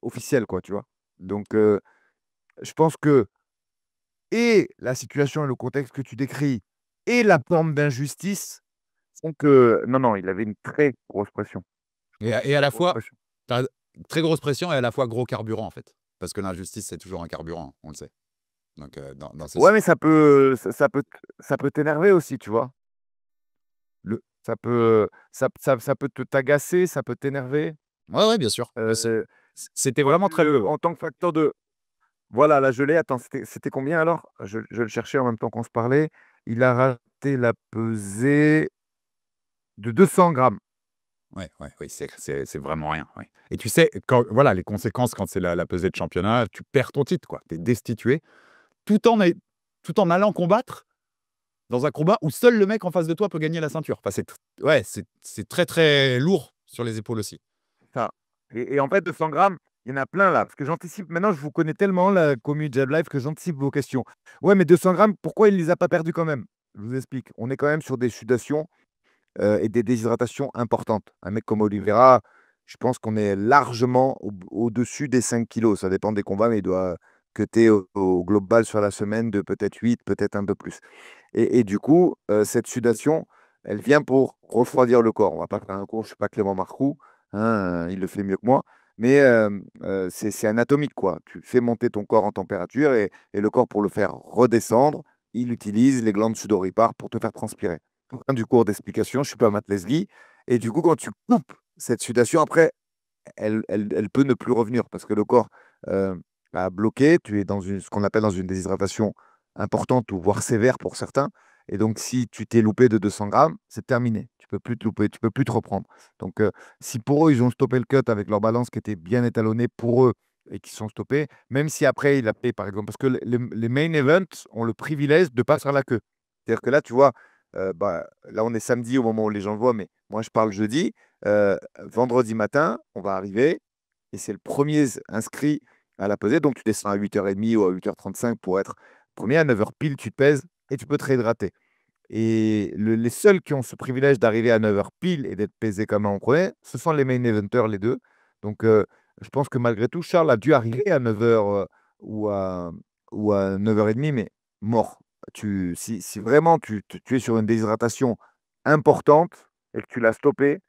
[SPEAKER 2] officielle, quoi, tu vois. Donc, je pense que et la situation et le contexte que tu décris et la forme d'injustice font que non, non, il avait une très grosse pression.
[SPEAKER 1] Et à
[SPEAKER 2] Très
[SPEAKER 1] la
[SPEAKER 2] grosse
[SPEAKER 1] fois,
[SPEAKER 2] pression.
[SPEAKER 1] tu as très grosse pression et à la fois gros carburant, en fait. Parce que l'injustice, c'est toujours un carburant, on le sait. Donc, dans ce.
[SPEAKER 2] Ouais, mais ça peut t'énerver aussi, tu vois. Ça peut t'agacer, ça peut t'énerver.
[SPEAKER 1] Ouais, ouais, bien sûr.
[SPEAKER 2] Euh,
[SPEAKER 1] C'était vraiment très peu. Ouais.
[SPEAKER 2] En tant que facteur de. Voilà, la gelée, attends, c'était combien alors? Je le cherchais en même temps qu'on se parlait. Il a raté la pesée de 200 grammes.
[SPEAKER 1] Ouais, ouais, oui, c'est vraiment rien. Ouais. Et tu sais, quand, voilà, les conséquences quand c'est la pesée de championnat, tu perds ton titre, quoi. Tu es destitué, tout en, est- tout en allant combattre dans un combat où seul le mec en face de toi peut gagner la ceinture. Enfin, ouais, c'est très, très lourd sur les épaules aussi.
[SPEAKER 2] Ça. Et en fait, 200 grammes, il y en a plein là. Parce que j'anticipe, maintenant, je vous connais tellement, la commu Jab Life, que j'anticipe vos questions. Ouais, mais 200 grammes, pourquoi il ne les a pas perdus quand même? Je vous explique. On est quand même sur des sudations et des déshydratations importantes. Un mec comme Oliveira, je pense qu'on est largement au-dessus des 5 kilos. Ça dépend des combats, mais il doit cutter au global sur la semaine de peut-être 8, peut-être un peu plus. Et du coup, cette sudation, elle vient pour refroidir le corps. On va pas faire un cours, je ne suis pas Clément Marcoux, hein, il le fait mieux que moi, mais c'est anatomique, quoi. Tu fais monter ton corps en température et le corps, pour le faire redescendre, il utilise les glandes sudoripares pour te faire transpirer. Fin du cours d'explication, je suis pas Matt Leslie, et du coup, quand tu coupes cette sudation, après, elle peut ne plus revenir parce que le corps euh, a bloqué. Tu es dans ce qu'on appelle dans une déshydratation importante ou voire sévère pour certains. Et donc, si tu t'es loupé de 200 grammes, c'est terminé. Tu peux plus te louper, tu peux plus te reprendre. Donc, si pour eux, ils ont stoppé le cut avec leur balance qui était bien étalonnée pour eux et qui sont stoppés, même si après, il a payé, par exemple, parce que les main events ont le privilège de pas faire la queue. C'est-à-dire que là, tu vois, là, on est samedi au moment où les gens le voient, mais moi, je parle jeudi. Vendredi matin, on va arriver et c'est le premier inscrit à la pesée. Donc, tu descends à 8h30 ou à 8h35 pour être premier. À 9h pile, tu te pèses et tu peux te réhydrater. Et les seuls qui ont ce privilège d'arriver à 9h pile et d'être pesés comme un premier, ce sont les main eventers, les deux. Donc, je pense que malgré tout, Charles a dû arriver à 9h ou à 9h30, mais mort. Si vraiment tu es sur une déshydratation importante et que tu l'as stoppé,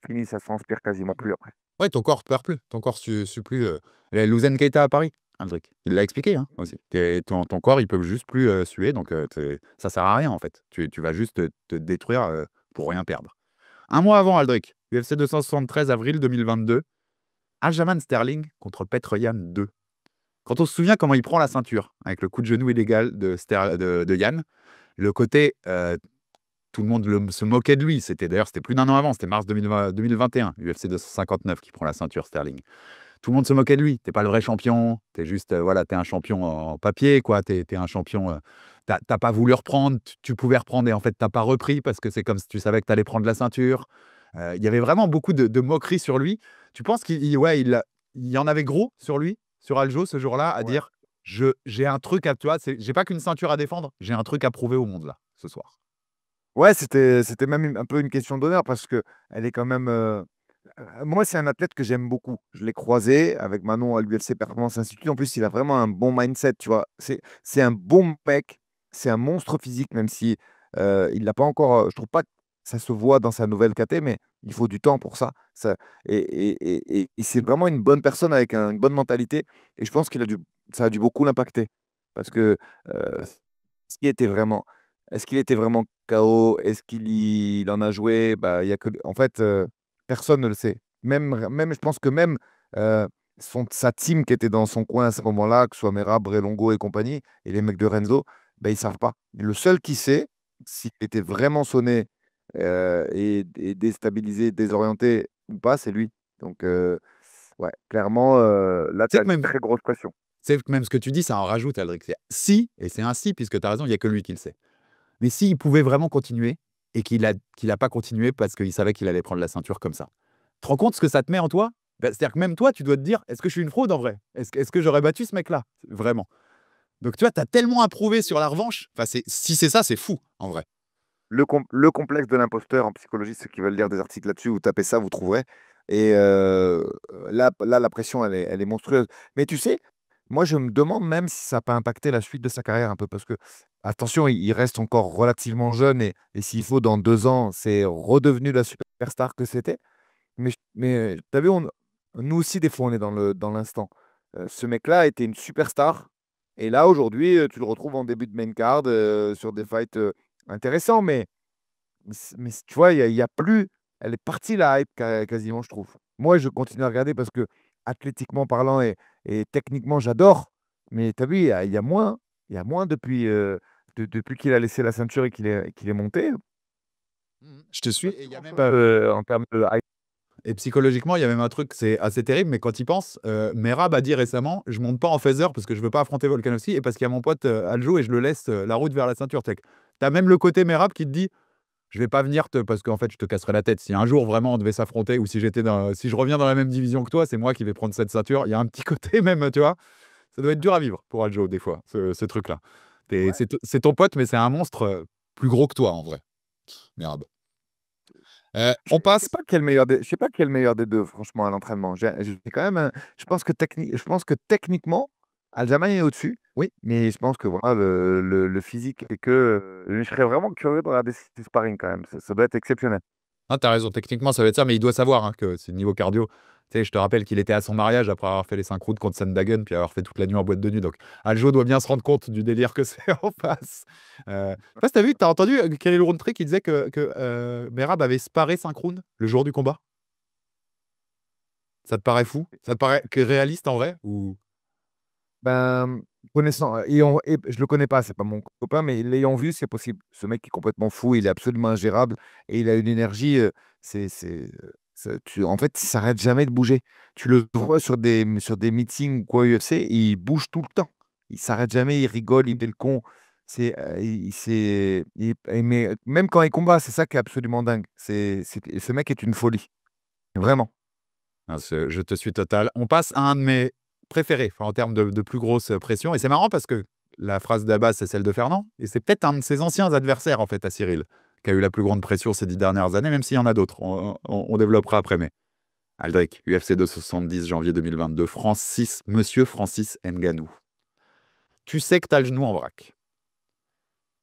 [SPEAKER 2] fini, ça transpire quasiment plus après.
[SPEAKER 1] Ouais, ton corps perd plus. Ton corps suit plus. Louzen Keita à Paris, Aldric. Il l'a expliqué hein, aussi. Ton corps, il peut juste plus suer, donc ça sert à rien en fait. Tu vas juste te détruire pour rien perdre. Un mois avant, Aldric, UFC 273, avril 2022, Aljamain Sterling contre Petr Yan 2. Quand on se souvient comment il prend la ceinture, avec le coup de genou illégal de Yann, le côté tout le monde se moquait de lui. C'était plus d'un an avant, c'était mars 2021, UFC 259 qui prend la ceinture Sterling. Tout le monde se moquait de lui. T'es pas le vrai champion, t'es juste, voilà, t'es un champion en papier, quoi. T'es un champion. T'as pas voulu reprendre, tu pouvais reprendre et en fait t'as pas repris parce que c'est comme si tu savais que t'allais prendre la ceinture. Il y avait vraiment beaucoup de moqueries sur lui. Tu penses il y en avait gros sur lui, sur Aljo ce jour-là, à
[SPEAKER 2] Ouais.
[SPEAKER 1] dire j'ai un truc à toi, j'ai pas qu'une ceinture à défendre, j'ai un truc à prouver au monde là ce soir.
[SPEAKER 2] Ouais, c'était même un peu une question d'honneur parce que elle est quand même. Moi, c'est un athlète que j'aime beaucoup. Je l'ai croisé avec Manon à l'UFC Performance Institute. En plus, il a vraiment un bon mindset, tu vois. C'est un bon mec, c'est un monstre physique, même si il l'a pas encore. Je trouve pas que ça se voit dans sa nouvelle KT, mais il faut du temps pour ça. Et c'est vraiment une bonne personne avec une bonne mentalité. Et je pense ça a dû beaucoup l'impacter. Parce que est-ce qu'il était vraiment, est-ce qu'il était vraiment KO? Est-ce qu'il en a joué? Bah, il y a que, en fait, personne ne le sait. Même, je pense que même sa team qui était dans son coin à ce moment-là, que ce soit Merab, Brelongo et compagnie, et les mecs de Renzo, bah, ils savent pas. Le seul qui sait s'il était vraiment sonné et déstabilisé, désorienté ou pas, c'est lui. Donc, ouais, clairement, là, tu
[SPEAKER 1] C'est
[SPEAKER 2] as
[SPEAKER 1] que
[SPEAKER 2] une
[SPEAKER 1] même,
[SPEAKER 2] très grosse pression.
[SPEAKER 1] c'est que même ce que tu dis, ça en rajoute, Aldric. Si, et c'est un si, puisque tu as raison, il n'y a que lui qui le sait. Mais s'il pouvait vraiment continuer et qu'il a pas continué parce qu'il savait qu'il allait prendre la ceinture comme ça. Tu te rends compte ce que ça te met en toi? Bah, c'est-à-dire que même toi, tu dois te dire, est-ce que je suis une fraude en vrai? Est-ce que j'aurais battu ce mec-là? Vraiment. Donc tu vois, tu as tellement approuvé sur la revanche. Enfin, si c'est ça, c'est fou en vrai.
[SPEAKER 2] Le complexe de l'imposteur en psychologie, ceux qui veulent lire des articles là-dessus, vous tapez ça, vous trouverez. Et là, la pression, elle est monstrueuse. Mais tu sais, moi, je me demande même si ça n'a pas impacté la suite de sa carrière un peu. Parce que, attention, il reste encore relativement jeune. Et s'il faut, dans 2 ans, c'est redevenu la superstar que c'était. Mais tu as vu, nous aussi, des fois, on est dans l'instant. Ce mec-là était une superstar. Et là, aujourd'hui, tu le retrouves en début de main card sur des fights intéressants. Mais tu vois, il y a plus. Elle est partie la hype quasiment, je trouve. Moi, je continue à regarder parce que athlétiquement parlant et techniquement, j'adore. Mais tu as vu, il y a moins. Il y a moins depuis qu'il a laissé la ceinture et qu'il est monté.
[SPEAKER 1] Je te suis. Et il y a même,
[SPEAKER 2] En termes de hype.
[SPEAKER 1] et psychologiquement, il y a même un truc, c'est assez terrible, mais quand il pense, Merab a dit récemment, je monte pas en phaser parce que je veux pas affronter Volkanovski et parce qu'il y a mon pote Aljo et je le laisse la route vers la ceinture tech. T'as même le côté Merab qui te dit, je vais pas venir parce qu'en fait, je te casserai la tête. Si un jour vraiment on devait s'affronter ou si je reviens dans la même division que toi, c'est moi qui vais prendre cette ceinture. Il y a un petit côté même, tu vois. Ça doit être dur à vivre pour Aljo des fois, ce truc-là.
[SPEAKER 2] Ouais.
[SPEAKER 1] C'est ton pote, mais c'est un monstre plus gros que toi en vrai. Merab.
[SPEAKER 2] Je
[SPEAKER 1] On
[SPEAKER 2] sais
[SPEAKER 1] passe.
[SPEAKER 2] pas je sais pas quel meilleur des deux, franchement, à l'entraînement. J'ai quand même, je pense que techniquement, Aljamain est au-dessus.
[SPEAKER 1] Oui.
[SPEAKER 2] Mais je pense que voilà, le physique et que je serais vraiment curieux de regarder ces sparring quand même. Ça doit être exceptionnel.
[SPEAKER 1] Ah, t'as raison, techniquement, ça va être ça, mais il doit savoir hein, que c'est niveau cardio. Tu sais, je te rappelle qu'il était à son mariage après avoir fait les 5 rounds contre Sandhagen, puis avoir fait toute la nuit en boîte de nuit. Donc, Aljo doit bien se rendre compte du délire que c'est en face. Je sais pas si t'as vu, t'as entendu quel est le round trick qui disait que Merab avait sparé 5 rounds le jour du combat? Ça te paraît fou? Ça te paraît réaliste en vrai? Ou...
[SPEAKER 2] Ben, je le connais pas, c'est pas mon copain, mais l'ayant vu, c'est possible. Ce mec est complètement fou, il est absolument ingérable et il a une énergie. En fait, il s'arrête jamais de bouger. Tu le vois sur des meetings ou quoi UFC, il bouge tout le temps. Il s'arrête jamais, il rigole, il fait le con. Mais même quand il combat, c'est ça qui est absolument dingue. Ce mec est une folie, vraiment.
[SPEAKER 1] Ah, je te suis total. On passe à un de mes préférés enfin, en termes de plus grosse pression. Et c'est marrant parce que la phrase d'Abbas, c'est celle de Fernand. Et c'est peut-être un de ses anciens adversaires, en fait, à Cyril, qui a eu la plus grande pression ces 10 dernières années, même s'il y en a d'autres. On développera après. Mais Aldric, UFC 270, janvier 2022, Monsieur Francis Ngannou. Tu sais que tu as le genou en vrac.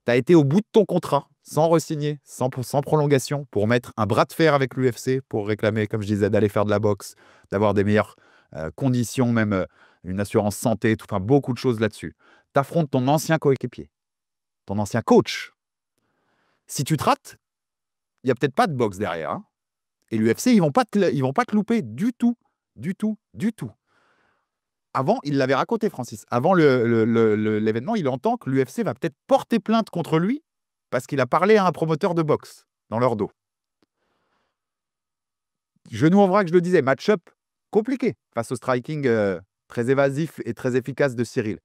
[SPEAKER 1] Tu as été au bout de ton contrat, sans re-signer, sans prolongation, pour mettre un bras de fer avec l'UFC, pour réclamer, comme je disais, d'aller faire de la boxe, d'avoir des meilleures conditions, même une assurance santé, tout, enfin beaucoup de choses là-dessus. Tu affrontes ton ancien coéquipier, ton ancien coach. Si tu te rates, il n'y a peut-être pas de boxe derrière. Hein. Et l'UFC, ils vont pas te louper du tout, du tout, du tout. Avant, il l'avait raconté, Francis. Avant l'événement, il entend que l'UFC va peut-être porter plainte contre lui parce qu'il a parlé à un promoteur de boxe dans leur dos. Genou en vrac, je le disais, match-up compliqué face au striking très évasif et très efficace de Cyril.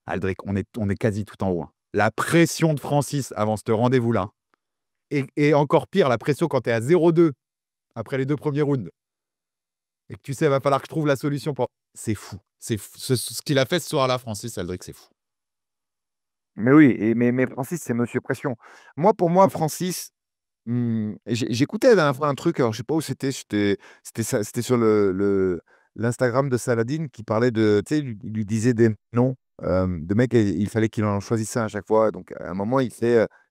[SPEAKER 1] Aldric, on est quasi tout en haut. Hein. La pression de Francis avant ce rendez-vous-là. Et encore pire, la pression quand tu es à 0-2 après les 2 premiers rounds. Et que tu sais, il va falloir que je trouve la solution pour. C'est fou. C'est fou. Ce qu'il a fait ce soir-là, Francis Aldric, c'est fou.
[SPEAKER 2] Mais oui, mais Francis, c'est Monsieur Pression. Pour moi, Francis, J'écoutais la dernière fois un truc, alors je sais pas où c'était sur l'Instagram de Saladin qui parlait de, tu sais, il lui disait des noms de mecs et il fallait qu'il en choisisse un à chaque fois. Donc à un moment, il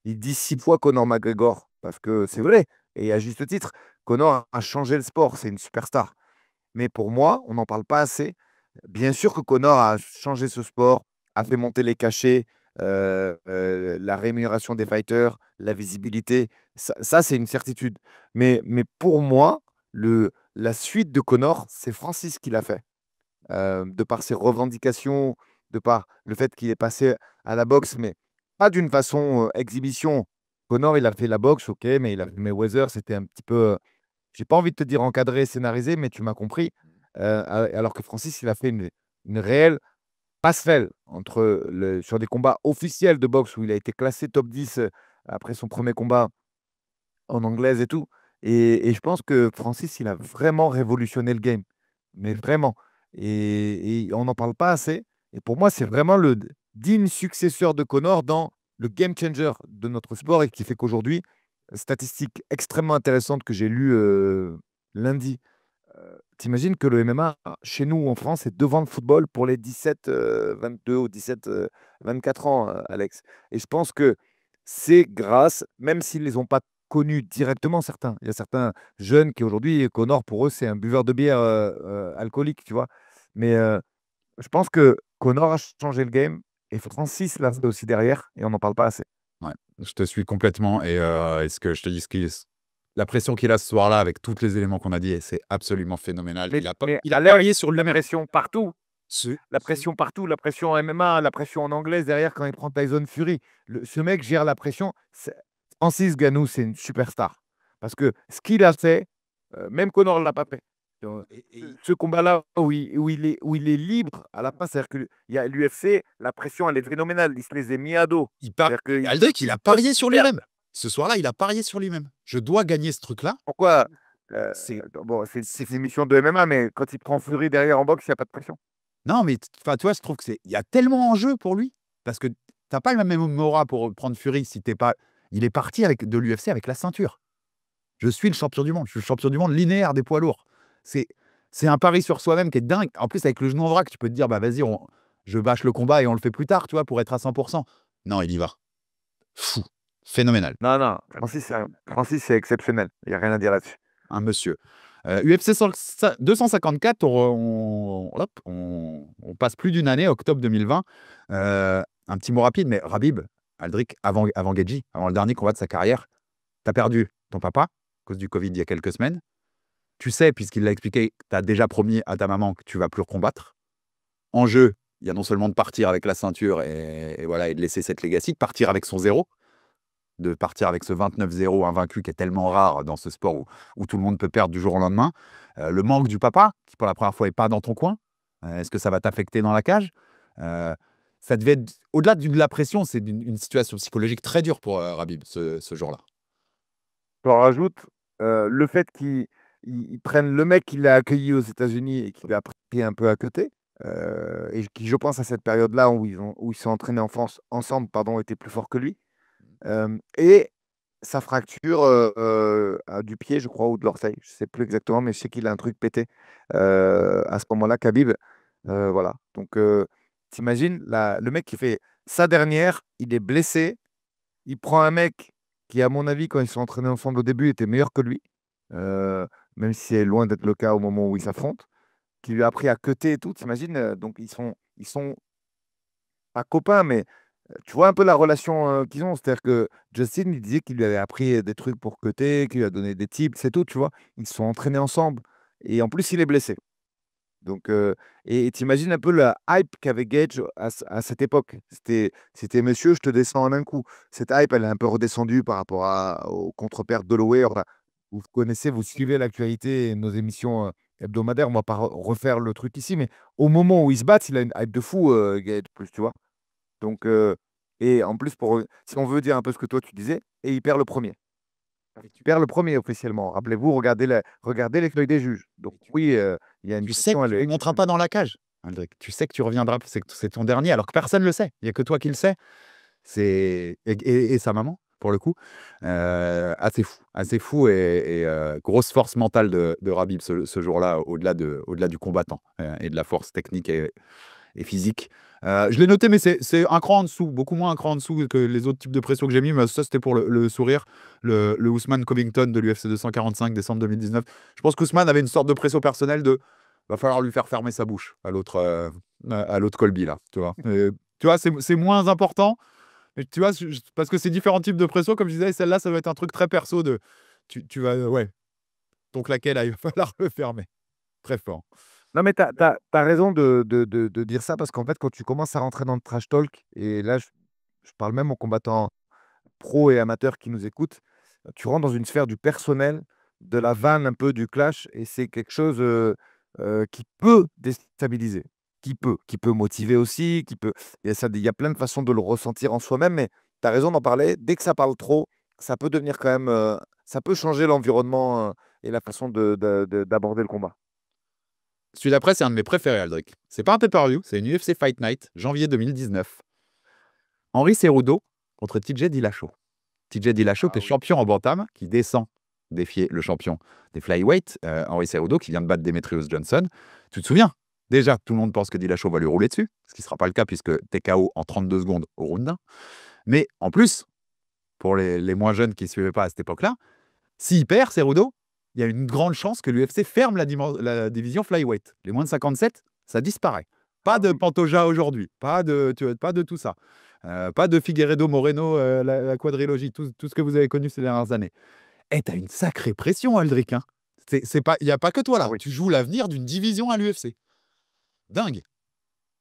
[SPEAKER 2] dit 6 fois Conor McGregor parce que c'est vrai et à juste titre, Conor a changé le sport, c'est une superstar. Mais pour moi, on n'en parle pas assez. Bien sûr que Conor a changé ce sport, a fait monter les cachets, la rémunération des fighters, la visibilité. Ça, c'est une certitude. Mais pour moi, la suite de Conor, c'est Francis qui l'a fait. De par ses revendications, de par le fait qu'il est passé à la boxe, mais pas d'une façon exhibition. Conor, il a fait la boxe, ok, mais il a fait Mayweather, c'était un petit peu, j'ai pas envie de te dire encadré, scénarisé, mais tu m'as compris. Alors que Francis, il a fait une réelle passerelle sur des combats officiels de boxe où il a été classé top 10 après son premier combat en anglaise et tout. Et je pense que Francis, il a vraiment révolutionné le game. Mais vraiment. Et on n'en parle pas assez. Et pour moi, c'est vraiment le digne successeur de Conor dans le game changer de notre sport et qui fait qu'aujourd'hui, statistique extrêmement intéressante que j'ai lue lundi. T'imagines que le MMA, chez nous en France, est devant le football pour les 17-22 ou 17-24 ans, Alex. Et je pense que c'est grâce, même s'ils ne les ont pas connus directement, certains. Il y a certains jeunes qui aujourd'hui, Connor, pour eux, c'est un buveur de bière alcoolique, tu vois. Mais je pense que Connor a changé le game et Francis l'a fait aussi derrière et on n'en parle pas assez.
[SPEAKER 1] Ouais, je te suis complètement. Et ce que je te dis, la pression qu'il a ce soir-là, avec tous les éléments qu'on a dit, et c'est absolument phénoménal. Il a
[SPEAKER 2] à l'air,
[SPEAKER 1] parié sur
[SPEAKER 2] la
[SPEAKER 1] lui-même.
[SPEAKER 2] pression partout.
[SPEAKER 1] Ce,
[SPEAKER 2] La pression partout, la pression en MMA, la pression en anglaise derrière quand il prend Tyson Fury. Ce mec gère la pression. Francis Ngannou, c'est une superstar. Parce que ce qu'il a fait, même Conor ne l'a pas fait. Donc,
[SPEAKER 1] et-
[SPEAKER 2] Ce
[SPEAKER 1] et
[SPEAKER 2] ce combat-là où il est libre à la fin, c'est-à-dire que il y a l'UFC, la pression, elle est phénoménale. Il se les a mis à dos. C'est-à-dire
[SPEAKER 1] Aldric, il a
[SPEAKER 2] peuvent
[SPEAKER 1] parié sur
[SPEAKER 2] perdre.
[SPEAKER 1] lui-même. Ce soir-là, il a parié sur lui-même. Je dois gagner ce truc-là.
[SPEAKER 2] Pourquoi
[SPEAKER 1] C'est
[SPEAKER 2] bon, c'est une émission de MMA, mais quand il prend Fury derrière en boxe, il n'y a pas de pression.
[SPEAKER 1] Non, mais enfin, tu vois, je trouve que il y a tellement en jeu pour lui. Parce que t'as pas le même aura pour prendre Fury si t'es pas. Il est parti de l'UFC avec la ceinture. Je suis le champion du monde. Je suis le champion du monde linéaire des poids lourds. C'est, c'est un pari sur soi-même qui est dingue. En plus, avec le genou en vrac, tu peux te dire, bah vas-y, je bâche le combat et on le fait plus tard, tu vois, pour être à 100%. Non, il y va. Fou. Phénoménal.
[SPEAKER 2] Non, non, Francis, c'est exceptionnel. Il n'y a rien à dire là-dessus.
[SPEAKER 1] Un monsieur. UFC 254, hop, on passe plus d'une année, octobre 2020. Un petit mot rapide, mais Rabib, Aldric, avant Gedji, avant le dernier combat de sa carrière, tu as perdu ton papa à cause du Covid il y a quelques semaines. Tu sais, puisqu'il l'a expliqué, tu as déjà promis à ta maman que tu vas plus combattre. En jeu, il y a non seulement de partir avec la ceinture et voilà, et de laisser cette legacy, de partir avec son zéro, de partir avec ce 29-0 invaincu qui est tellement rare dans ce sport où tout le monde peut perdre du jour au lendemain. Le manque du papa, qui pour la première fois n'est pas dans ton coin. Est-ce que ça va t'affecter dans la cage? Ça devait être, au-delà de la pression, c'est une situation psychologique très dure pour Rabib ce jour-là.
[SPEAKER 2] Je rajoute le fait qu'ils prennent le mec qui l'a accueilli aux États-Unis et qui l'a pris un peu à côté, et qui, je pense, à cette période-là où ils sont entraînés en France ensemble, pardon, était plus fort que lui. Et sa fracture du pied, je crois, ou de l'orteil, je ne sais plus exactement, mais je sais qu'il a un truc pété à ce moment-là, Khabib. Voilà. Donc, t'imagines, le mec qui fait sa dernière, il est blessé, il prend un mec qui, à mon avis, quand ils sont entraînés ensemble au début, était meilleur que lui, euh, même si c'est loin d'être le cas au moment où ils s'affrontent, qui lui a appris à cutter et tout. T'imagines, donc ils sont pas copains, mais tu vois un peu la relation qu'ils ont. C'est-à-dire que Justin, il disait qu'il lui avait appris des trucs pour cutter, qu'il lui a donné des tips, c'est tout, tu vois. Ils se sont entraînés ensemble. Et en plus, il est blessé. Donc, et t'imagines un peu la hype qu'avait Gage à cette époque. C'était monsieur, je te descends en un coup. Cette hype, elle est un peu redescendue par rapport au contre-père d'Holloway. Enfin, vous connaissez, vous suivez l'actualité et nos émissions hebdomadaires. On va pas refaire le truc ici, mais au moment où ils se battent, il a une hype de fou, Gage, plus, tu vois. Donc, et en plus, si on veut dire un peu ce que toi tu disais, et il perd le premier. Il perd le premier officiellement. Rappelez-vous, regardez les feuilles des juges. Donc oui, il y a une
[SPEAKER 1] Tu sais que
[SPEAKER 2] pression, elle
[SPEAKER 1] tu
[SPEAKER 2] est
[SPEAKER 1] ne monteras pas
[SPEAKER 2] exceptionnelle.
[SPEAKER 1] dans la cage, Aldric. Tu sais que tu reviendras, c'est ton dernier, alors que personne ne le sait. Il n'y a que toi qui le sais. Et sa maman. pour le coup. Assez fou et grosse force mentale de Khabib ce jour-là, au-delà du combattant et de la force technique et physique. Je l'ai noté, mais c'est un cran en dessous, beaucoup moins un cran en dessous que les autres types de pression que j'ai mis. Mais ça, c'était pour le sourire. Le Ousmane Covington de l'UFC 245, décembre 2019. Je pense qu'Ousmane avait une sorte de pression personnelle de va falloir lui faire fermer sa bouche à l'autre Colby, là. Tu vois, tu vois c'est moins important. Mais tu vois, parce que c'est différents types de pression, comme je disais, celle-là, ça va être un truc très perso de. Tu vas. Ouais, ton claquet, là, il va falloir le fermer. Très fort.
[SPEAKER 2] Non, mais tu as raison de dire ça parce qu'en fait, quand tu commences à rentrer dans le trash talk, et là, je parle même aux combattants pro et amateurs qui nous écoutent, tu rentres dans une sphère du personnel, de la vanne, un peu du clash, et c'est quelque chose qui peut déstabiliser, qui peut motiver aussi, il y a plein de façons de le ressentir en soi-même, mais tu as raison d'en parler. Dès que ça parle trop, ça peut devenir quand même, ça peut changer l'environnement et la façon d'aborder le combat.
[SPEAKER 1] Celui d'après, c'est un de mes préférés, Aldric. C'est pas un pay-per-view, c'est une UFC Fight Night, janvier 2019. Henri Cerudo contre TJ Dillashaw. TJ Dillashaw, qui
[SPEAKER 2] Ah
[SPEAKER 1] est
[SPEAKER 2] oui.
[SPEAKER 1] champion en bantam, qui descend défier le champion des flyweight, Henri Cerudo, qui vient de battre Demetrius Johnson. Tu te souviens? Déjà, tout le monde pense que Dillashaw va lui rouler dessus, ce qui ne sera pas le cas puisque TKO en 32 secondes au round 1. Mais en plus, pour les moins jeunes qui ne suivaient pas à cette époque-là, s'il perd, Cerudo, il y a une grande chance que l'UFC ferme la division flyweight. Les moins de 57, ça disparaît. Pas
[SPEAKER 2] Ah
[SPEAKER 1] de
[SPEAKER 2] oui.
[SPEAKER 1] Pantoja aujourd'hui, pas de tout ça. Pas de Figueiredo Moreno, la quadrilogie, tout ce que vous avez connu ces dernières années. Et t'as une sacrée pression, Aldric. Hein. Il n'y a pas que toi
[SPEAKER 2] Ah
[SPEAKER 1] là.
[SPEAKER 2] oui.
[SPEAKER 1] Tu joues l'avenir d'une division à l'UFC. Dingue.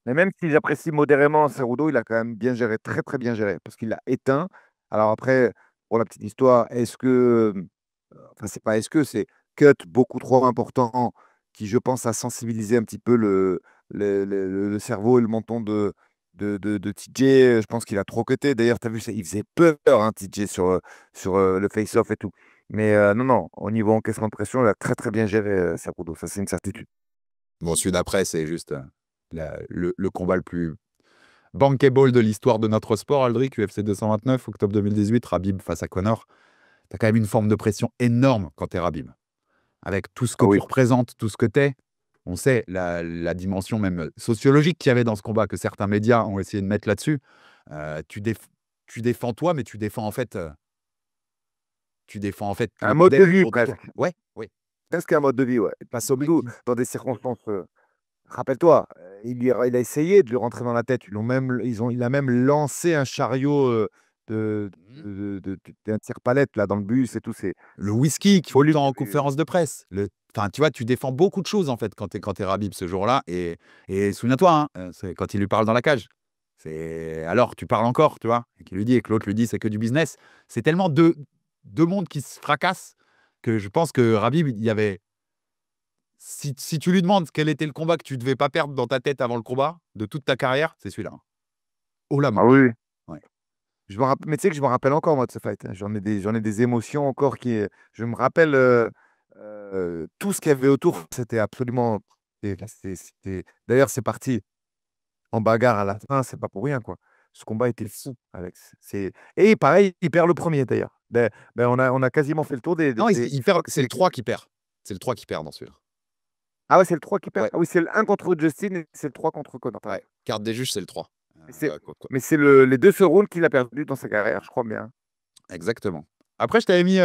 [SPEAKER 2] Mais même si j'apprécie modérément Cerudo, il a quand même bien géré, très très bien géré, parce qu'il l'a éteint. Alors après, pour la petite histoire, enfin c'est pas est-ce que, c'est cut beaucoup trop important, qui je pense a sensibilisé un petit peu le cerveau et le menton de TJ. Je pense qu'il a trop cuté. D'ailleurs, tu as vu, il faisait peur, hein, TJ, sur le face-off et tout. Mais non, non, au niveau encaissement de pression, il a très très bien géré Cerudo, ça c'est une certitude.
[SPEAKER 1] Bon, celui d'après, c'est juste le combat le plus bankable de l'histoire de notre sport, Aldric, UFC 229, octobre 2018, Rabib face à Connor. T'as quand même une forme de pression énorme quand t'es Rabib. Avec tout ce que
[SPEAKER 2] Ah
[SPEAKER 1] tu
[SPEAKER 2] oui.
[SPEAKER 1] représentes, tout ce que t'es. On sait la dimension même sociologique qu'il y avait dans ce combat, que certains médias ont essayé de mettre là-dessus. Euh, tu, déf- tu défends toi, mais tu défends en fait
[SPEAKER 2] Un
[SPEAKER 1] les
[SPEAKER 2] mode de
[SPEAKER 1] modèles
[SPEAKER 2] vie
[SPEAKER 1] autour de toi.
[SPEAKER 2] presque.
[SPEAKER 1] Ouais, oui.
[SPEAKER 2] Presque un mode de vie, ouais.
[SPEAKER 1] Face au mec
[SPEAKER 2] Surtout
[SPEAKER 1] qui.
[SPEAKER 2] dans des circonstances. Rappelle-toi, il a essayé de lui rentrer dans la tête. Il a même lancé un chariot de, d'un tire-palette là dans le bus et tout. C'est
[SPEAKER 1] Le whisky tout le
[SPEAKER 2] folie.
[SPEAKER 1] temps en conférence de presse. Enfin, tu vois, tu défends beaucoup de choses en fait quand t'es Rabib ce jour-là. Et souviens-toi, hein, c'est quand il lui parle dans la cage. C'est alors tu parles encore, tu vois, et qu'il lui dit et que l'autre lui dit c'est que du business. C'est tellement deux mondes qui se fracassent que je pense que Rabib, il y avait. Si tu lui demandes quel était le combat que tu devais pas perdre dans ta tête avant le combat de toute ta carrière, c'est celui-là. Hein. Haut la
[SPEAKER 2] Ah
[SPEAKER 1] main.
[SPEAKER 2] oui, oui.
[SPEAKER 1] Ouais.
[SPEAKER 2] Mais tu sais que je me rappelle encore moi de ce fight, hein. J'en ai des émotions encore je me rappelle tout ce qu'il y avait autour. C'était absolument. D'ailleurs, c'est parti en bagarre à la fin. C'est pas pour rien quoi. Ce combat était fou, Alex. Et pareil, il perd le premier d'ailleurs. On a quasiment fait le tour
[SPEAKER 1] Non,
[SPEAKER 2] je crois que
[SPEAKER 1] c'est le 3 qui perd. C'est le 3 qui perd dans celui-là.
[SPEAKER 2] Ah ouais, c'est le 3 qui perd?
[SPEAKER 1] Ouais,
[SPEAKER 2] Ah oui, c'est le 1 contre Justin et c'est le 3 contre Conor, tu
[SPEAKER 1] ouais. Carte des juges, c'est le 3.
[SPEAKER 2] Mais c'est
[SPEAKER 1] Quoi.
[SPEAKER 2] mais c'est les 2 seuls rounds qu'il a perdu dans sa carrière, je crois bien.
[SPEAKER 1] Exactement. Après, je t'ai mis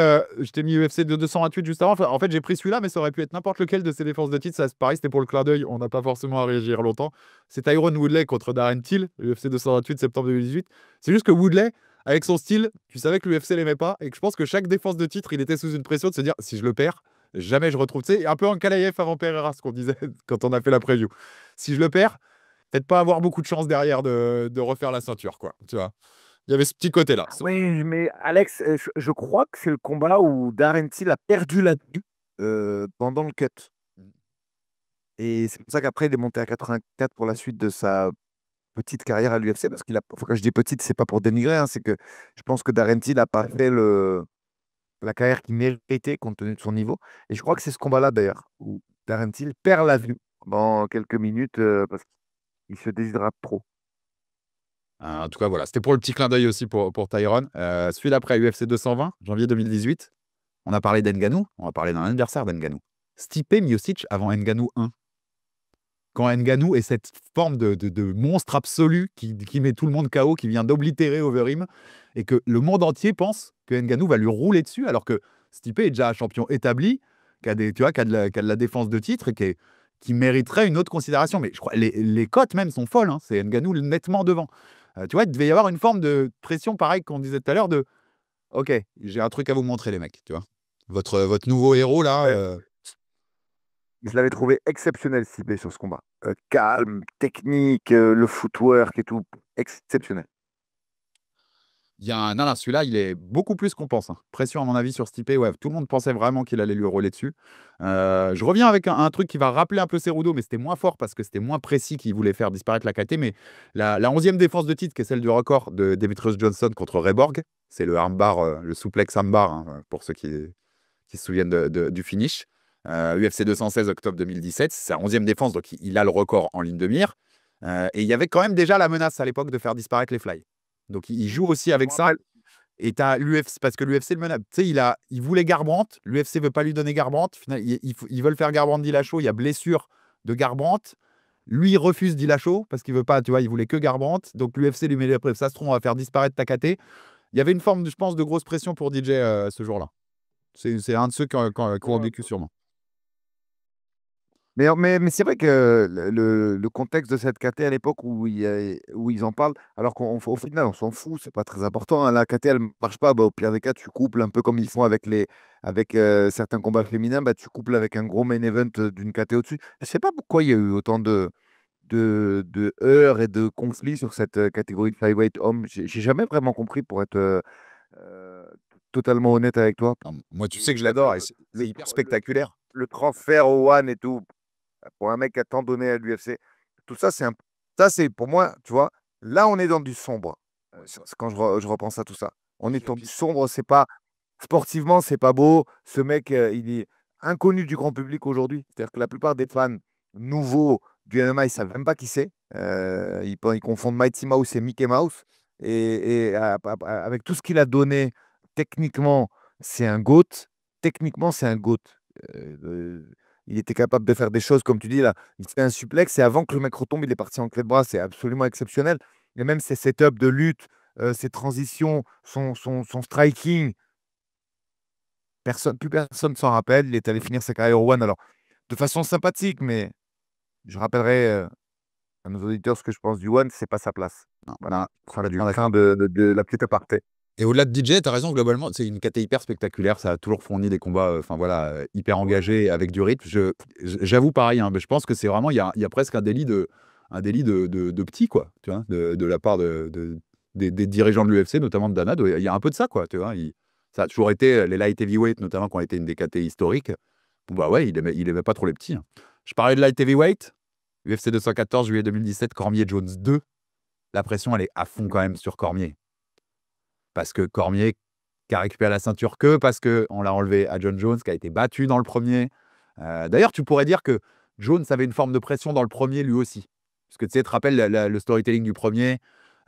[SPEAKER 1] UFC de 228 juste avant. Enfin, en fait, j'ai pris celui-là, mais ça aurait pu être n'importe lequel de ses défenses de titre. Ça, c'est pareil, c'était pour le clin d'œil. On n'a pas forcément à réagir longtemps. C'est Tyron Woodley contre Darren Till, UFC 228 septembre 2018. C'est juste que Woodley, avec son style, tu savais que l'UFC l'aimait pas et que je pense que chaque défense de titre, il était sous une pression de se dire si je le perds, jamais je retrouve. Tu sais, un peu en Kalayev avant Pereira, ce qu'on disait quand on a fait la preview. Si je le perds, peut-être pas avoir beaucoup de chance derrière de refaire la ceinture, quoi. Tu vois. Il y avait ce petit côté-là.
[SPEAKER 2] Oui, mais Alex, je crois que c'est le combat où Darren Till a perdu la vue, pendant le cut, et c'est pour ça qu'après il est monté à 84 pour la suite de sa petite carrière à l'UFC parce qu'il a enfin, quand je dis petite, c'est pas pour dénigrer, hein, c'est que je pense que Darren Till a pas fait la carrière qu'il méritait compte tenu de son niveau, et je crois que c'est ce combat-là d'ailleurs où Darren Till perd la vue pendant quelques minutes, parce qu'il se déshydrate trop.
[SPEAKER 1] En tout cas, voilà, c'était pour le petit clin d'œil aussi pour Tyron. Celui d'après, UFC 220, janvier 2018. On a parlé d'Ngannou, on va parler d'un adversaire d'Ngannou. Stipe Miocic avant Ngannou 1. Quand Ngannou est cette forme de monstre absolu qui met tout le monde KO, qui vient d'oblitérer Overeem, et que le monde entier pense que Ngannou va lui rouler dessus, alors que Stipe est déjà un champion établi, qui a, tu vois, qui a de la défense de titre et qui mériterait une autre considération. Mais je crois les cotes même sont folles, hein. C'est Ngannou nettement devant. Tu vois, il devait y avoir une forme de pression, pareil qu'on disait tout à l'heure, de OK, j'ai un truc à vous montrer, les mecs, tu vois. Votre nouveau héros, là,
[SPEAKER 2] Ouais. Je l'avais trouvé exceptionnel, Sibé, sur ce combat. Calme, technique, le footwork et tout. Exceptionnel.
[SPEAKER 1] il y a un. Non, non, celui-là, il est beaucoup plus qu'on pense, hein. Pression, à mon avis, sur Stipe. Ouais, tout le monde pensait vraiment qu'il allait lui rouler dessus. Je reviens avec un truc qui va rappeler un peu Cerudo, mais c'était moins fort parce que c'était moins précis qu'il voulait faire disparaître la KT. Mais la 11e défense de titre, qui est celle du record de Demetrius Johnson contre Reborg, c'est le armbar, le souplex armbar, hein, pour ceux qui se souviennent du finish. UFC 216, octobre 2017, c'est sa 11e défense, donc il a le record en ligne de mire. Et il y avait quand même déjà la menace à l'époque de faire disparaître les fly. Donc il joue aussi
[SPEAKER 2] Je
[SPEAKER 1] avec
[SPEAKER 2] me
[SPEAKER 1] ça.
[SPEAKER 2] rappelle.
[SPEAKER 1] Et tu as l'UFC, parce que l'UFC le menace. Tu sais, il voulait Garbrandt, l'UFC veut pas lui donner Garbrandt. Ils veulent faire Garbrandt Dillashaw, il y a blessure de Garbrandt. Lui, il refuse Dillashaw parce qu'il veut pas, tu vois, il voulait que Garbrandt. Donc l'UFC lui met les preuves. Ça se trouve, on va faire disparaître Takate. Il y avait une forme, je pense, de grosse pression pour DJ ce jour-là. C'est un de ceux qui ont vécu sûrement.
[SPEAKER 2] Mais c'est vrai que le contexte de cette KT à l'époque où ils en parlent, alors qu'au final, on s'en fout, c'est pas très important, hein. La KT, elle marche pas. Bah, au pire des cas, tu couples un peu comme ils font avec certains combats féminins. Bah, tu couples avec un gros main event d'une KT au-dessus. Je sais pas pourquoi il y a eu autant de heurts et de conflits sur cette catégorie de flyweight homme. J'ai jamais vraiment compris, pour être euh, totalement honnête avec toi.
[SPEAKER 1] Non, moi, tu sais que je
[SPEAKER 2] Même
[SPEAKER 1] l'adore et c'est
[SPEAKER 2] le,
[SPEAKER 1] hyper
[SPEAKER 2] tr- le-
[SPEAKER 1] spectaculaire.
[SPEAKER 2] le transfert au One et tout, pour un mec qui a tant donné à l'UFC, tout ça, ça, c'est pour moi, tu vois, là, on est dans du sombre. Quand je repense à tout ça. On est dans du sombre, c'est pas, sportivement, c'est pas beau. Ce mec, il est inconnu du grand public aujourd'hui. C'est-à-dire que la plupart des fans nouveaux du MMA, ils savent même pas qui c'est. Ils confondent Mighty Mouse et Mickey Mouse. Avec tout ce qu'il a donné, techniquement, c'est un GOAT. Techniquement, c'est un GOAT. Il était capable de faire des choses, comme tu dis là. Il fait un suplex et avant que le mec retombe, il est parti en clé de bras. C'est absolument exceptionnel. Et même ses setups de lutte, ses transitions, son striking, plus personne s'en rappelle. Il est allé finir sa carrière au One, alors de façon sympathique, mais je rappellerai à nos auditeurs ce que je pense du One, c'est pas sa place.
[SPEAKER 1] Non,
[SPEAKER 2] Voilà.
[SPEAKER 1] non,
[SPEAKER 2] Ce sera la
[SPEAKER 1] complètement d'accord.
[SPEAKER 2] fin de la petite aparté.
[SPEAKER 1] Et au-delà de DJ, tu as raison, globalement, c'est une KT hyper spectaculaire. Ça a toujours fourni des combats enfin voilà, hyper engagés avec du rythme. J'avoue pareil, hein, mais je pense que c'est vraiment, il y a presque un délit de petit, quoi, tu vois, de la part des dirigeants de l'UFC, notamment de Dana. Il y a un peu de ça, quoi, tu vois. Ça a toujours été les light heavyweight, notamment, qui ont été une des KT historiques. Bon, bah ouais, il aimait pas trop les petits, hein. Je parlais de light heavyweight, UFC 214, juillet 2017, Cormier-Jones 2. La pression, elle est à fond quand même sur Cormier. Parce que Cormier qui a récupéré la ceinture parce qu'on l'a enlevé à John Jones, qui a été battu dans le premier. D'ailleurs, tu pourrais dire que Jones avait une forme de pression dans le premier lui aussi. Parce que tu sais, tu te rappelles le storytelling du premier,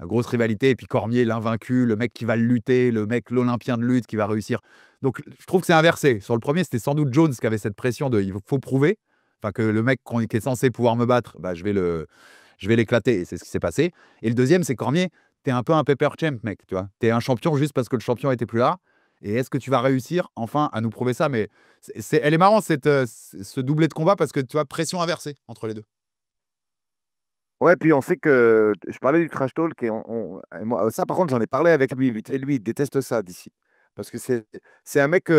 [SPEAKER 1] grosse rivalité, et puis Cormier, l'invaincu, le mec qui va lutter, le mec, l'Olympien de lutte qui va réussir. Donc, je trouve que c'est inversé. Sur le premier, c'était sans doute Jones qui avait cette pression de il faut prouver. Enfin, que le mec qui est censé pouvoir me battre, bah, je vais l'éclater. Et c'est ce qui s'est passé. Et le deuxième, c'est Cormier. T'es un peu un paper champ, mec, tu vois. T'es un champion juste parce que le champion était plus là. Et est-ce que tu vas réussir enfin à nous prouver ça? Mais elle est marrant ce doublé de combat parce que tu vois, pression inversée entre les deux.
[SPEAKER 2] Ouais, puis on sait que je parlais du trash talk et moi, ça par contre j'en ai parlé avec lui, et lui il déteste ça d'ici. Parce que c'est un mec,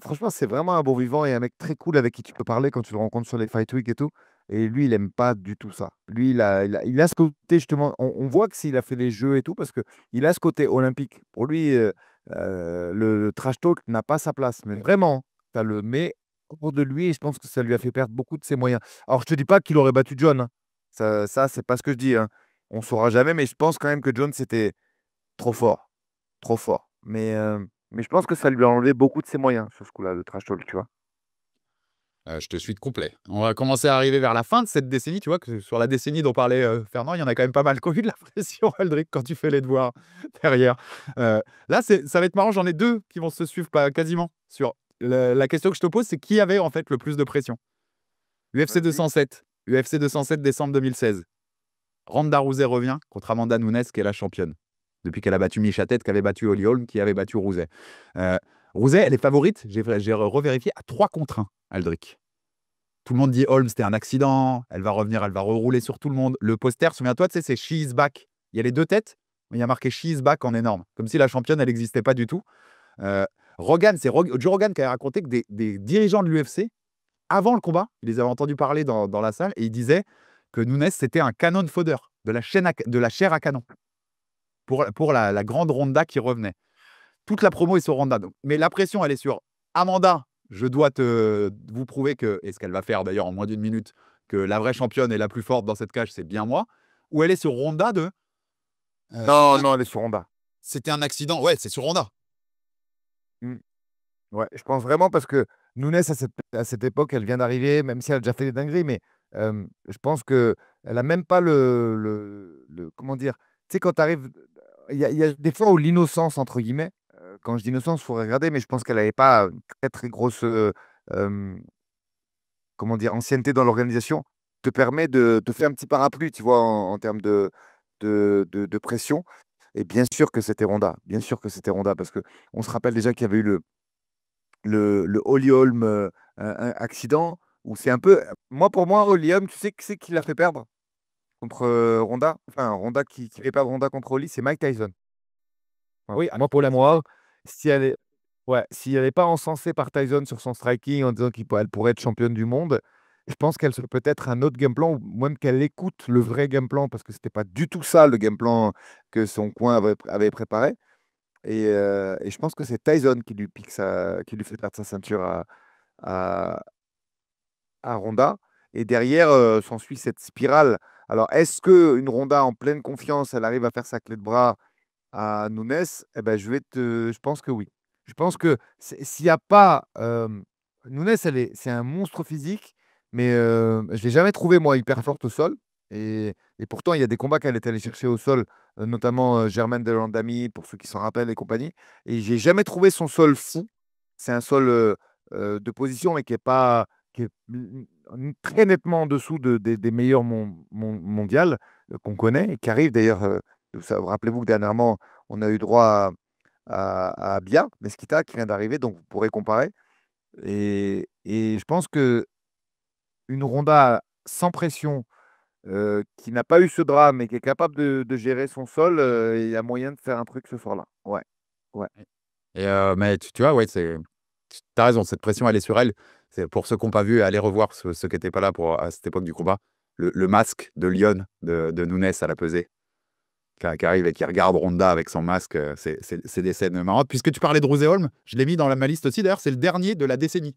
[SPEAKER 2] franchement c'est vraiment un bon vivant et un mec très cool avec qui tu peux parler quand tu le rencontres sur les Fight Week et tout. Et lui il aime pas du tout ça. Lui il a ce côté justement, on voit que s'il a fait les jeux et tout, parce que il a ce côté olympique. Pour lui, le trash talk n'a pas sa place. Mais vraiment, ça le met hors de lui et je pense que ça lui a fait perdre beaucoup de ses moyens. Alors je te dis pas qu'il aurait battu John, hein. Ça c'est pas ce que je dis, hein. On saura jamais, mais je pense quand même que Jones était trop fort, trop fort. Mais je pense que ça lui a enlevé beaucoup de ses moyens sur ce coup-là, le trash talk, tu vois.
[SPEAKER 1] Je te suis de complet. On va commencer à arriver vers la fin de cette décennie. Tu vois que sur la décennie dont parlait Fernand, il y en a quand même pas mal qui ont eu de la pression, Aldric, quand tu fais les devoirs derrière. Là, ça va être marrant. J'en ai deux qui vont se suivre pas, quasiment. Sur la question que je te pose, c'est qui avait en fait le plus de pression? UFC
[SPEAKER 2] Vas-y.
[SPEAKER 1] 207. UFC 207 décembre 2016. Ronda Rousey revient contre Amanda Nunes, qui est la championne. Depuis qu'elle a battu Misha Tate, qui avait battu Holly Holm, qui avait battu Rousey. Rousey, elle est favorite. J'ai revérifié à 3 contre 1, Aldric. Tout le monde dit Holm, c'était un accident. Elle va revenir, elle va rerouler sur tout le monde. Le poster, souviens-toi, tu sais, c'est She is back. Il y a les deux têtes, mais il y a marqué She is back en énorme. Comme si la championne, elle n'existait pas du tout. Rogan, c'est Joe Rogan qui avait raconté que des dirigeants de l'UFC, avant le combat, ils les avaient entendus parler dans la salle et ils disaient que Nunes, c'était un canon fodder, de la chair à canon, pour la grande Ronda qui revenait. Toute la promo est sur Ronda. Donc. Mais la pression, elle est sur Amanda. Je dois vous prouver que, et ce qu'elle va faire d'ailleurs en moins d'une minute, que la vraie championne et la plus forte dans cette cage, c'est bien moi. Ou elle est sur Ronda de.
[SPEAKER 2] Non, non, elle est sur Ronda.
[SPEAKER 1] C'était un accident. Ouais, c'est sur Ronda.
[SPEAKER 2] Mm. Ouais, je pense vraiment parce que Nunes, à cette époque, elle vient d'arriver, même si elle a déjà fait des dingueries, mais je pense que elle a même pas comment dire, tu sais, quand tu arrives, il y a des fois où l'innocence, entre guillemets, quand je dis innocence, il faudrait regarder, mais je pense qu'elle n'avait pas une très, très grosse, euh, comment dire, ancienneté dans l'organisation, te permet de te faire un petit parapluie, tu vois, en termes de pression. Et bien sûr que c'était Ronda, bien sûr que c'était Ronda, parce que on se rappelle déjà qu'il y avait eu le Holly Holm accident, où c'est un peu. Moi, pour moi, Holly Holm, tu sais qui c'est qui l'a fait perdre contre Ronda? Enfin, Ronda qui fait perdre Ronda contre Holly, c'est Mike Tyson. Voilà.
[SPEAKER 3] Oui,
[SPEAKER 2] Moi, pour la moi, si elle est, ouais, si elle n'est pas encensée par Tyson sur son striking en disant qu'elle pourrait être championne du monde, je pense qu'elle serait peut-être un autre game plan, ou même qu'elle écoute le vrai game plan, parce que c'était pas du tout ça le game plan que son coin avait préparé. Et je pense que c'est Tyson qui lui pique qui lui fait perdre sa ceinture à, à Ronda. Et derrière, s'ensuit cette spirale. Alors, est-ce que une Ronda en pleine confiance, elle arrive à faire sa clé de bras à Nunes? Eh ben, je pense que oui. Je pense que s'il n'y a pas. Nunes, c'est un monstre physique, mais je ne l'ai jamais trouvé, moi, hyper forte au sol. Et pourtant, il y a des combats qu'elle est allée chercher au sol, notamment Germaine de Landami, pour ceux qui s'en rappellent et compagnie. Et j'ai jamais trouvé son sol fou. C'est un sol de position, mais qui est pas. Qui est très nettement en dessous des meilleurs mondiales qu'on connaît et qui arrive d'ailleurs. Rappelez-vous que dernièrement, on a eu droit à Bia Mesquita qui vient d'arriver, donc vous pourrez comparer. Et je pense que une Ronda sans pression, qui n'a pas eu ce drame et qui est capable de gérer son sol, il y a moyen de faire un truc ce soir-là. Ouais, ouais.
[SPEAKER 1] Et mais tu vois, ouais, t'as raison, cette pression, elle est sur elle. C'est pour ceux qui n'ont pas vu, allez revoir ceux qui n'étaient pas là à cette époque du combat. Le masque de Lyon de Nunes à la pesée, qui arrive et qui regarde Ronda avec son masque, c'est des scènes marrantes. Puisque tu parlais de Rousey-Holm, je l'ai mis dans ma liste aussi. D'ailleurs, c'est le dernier de la décennie.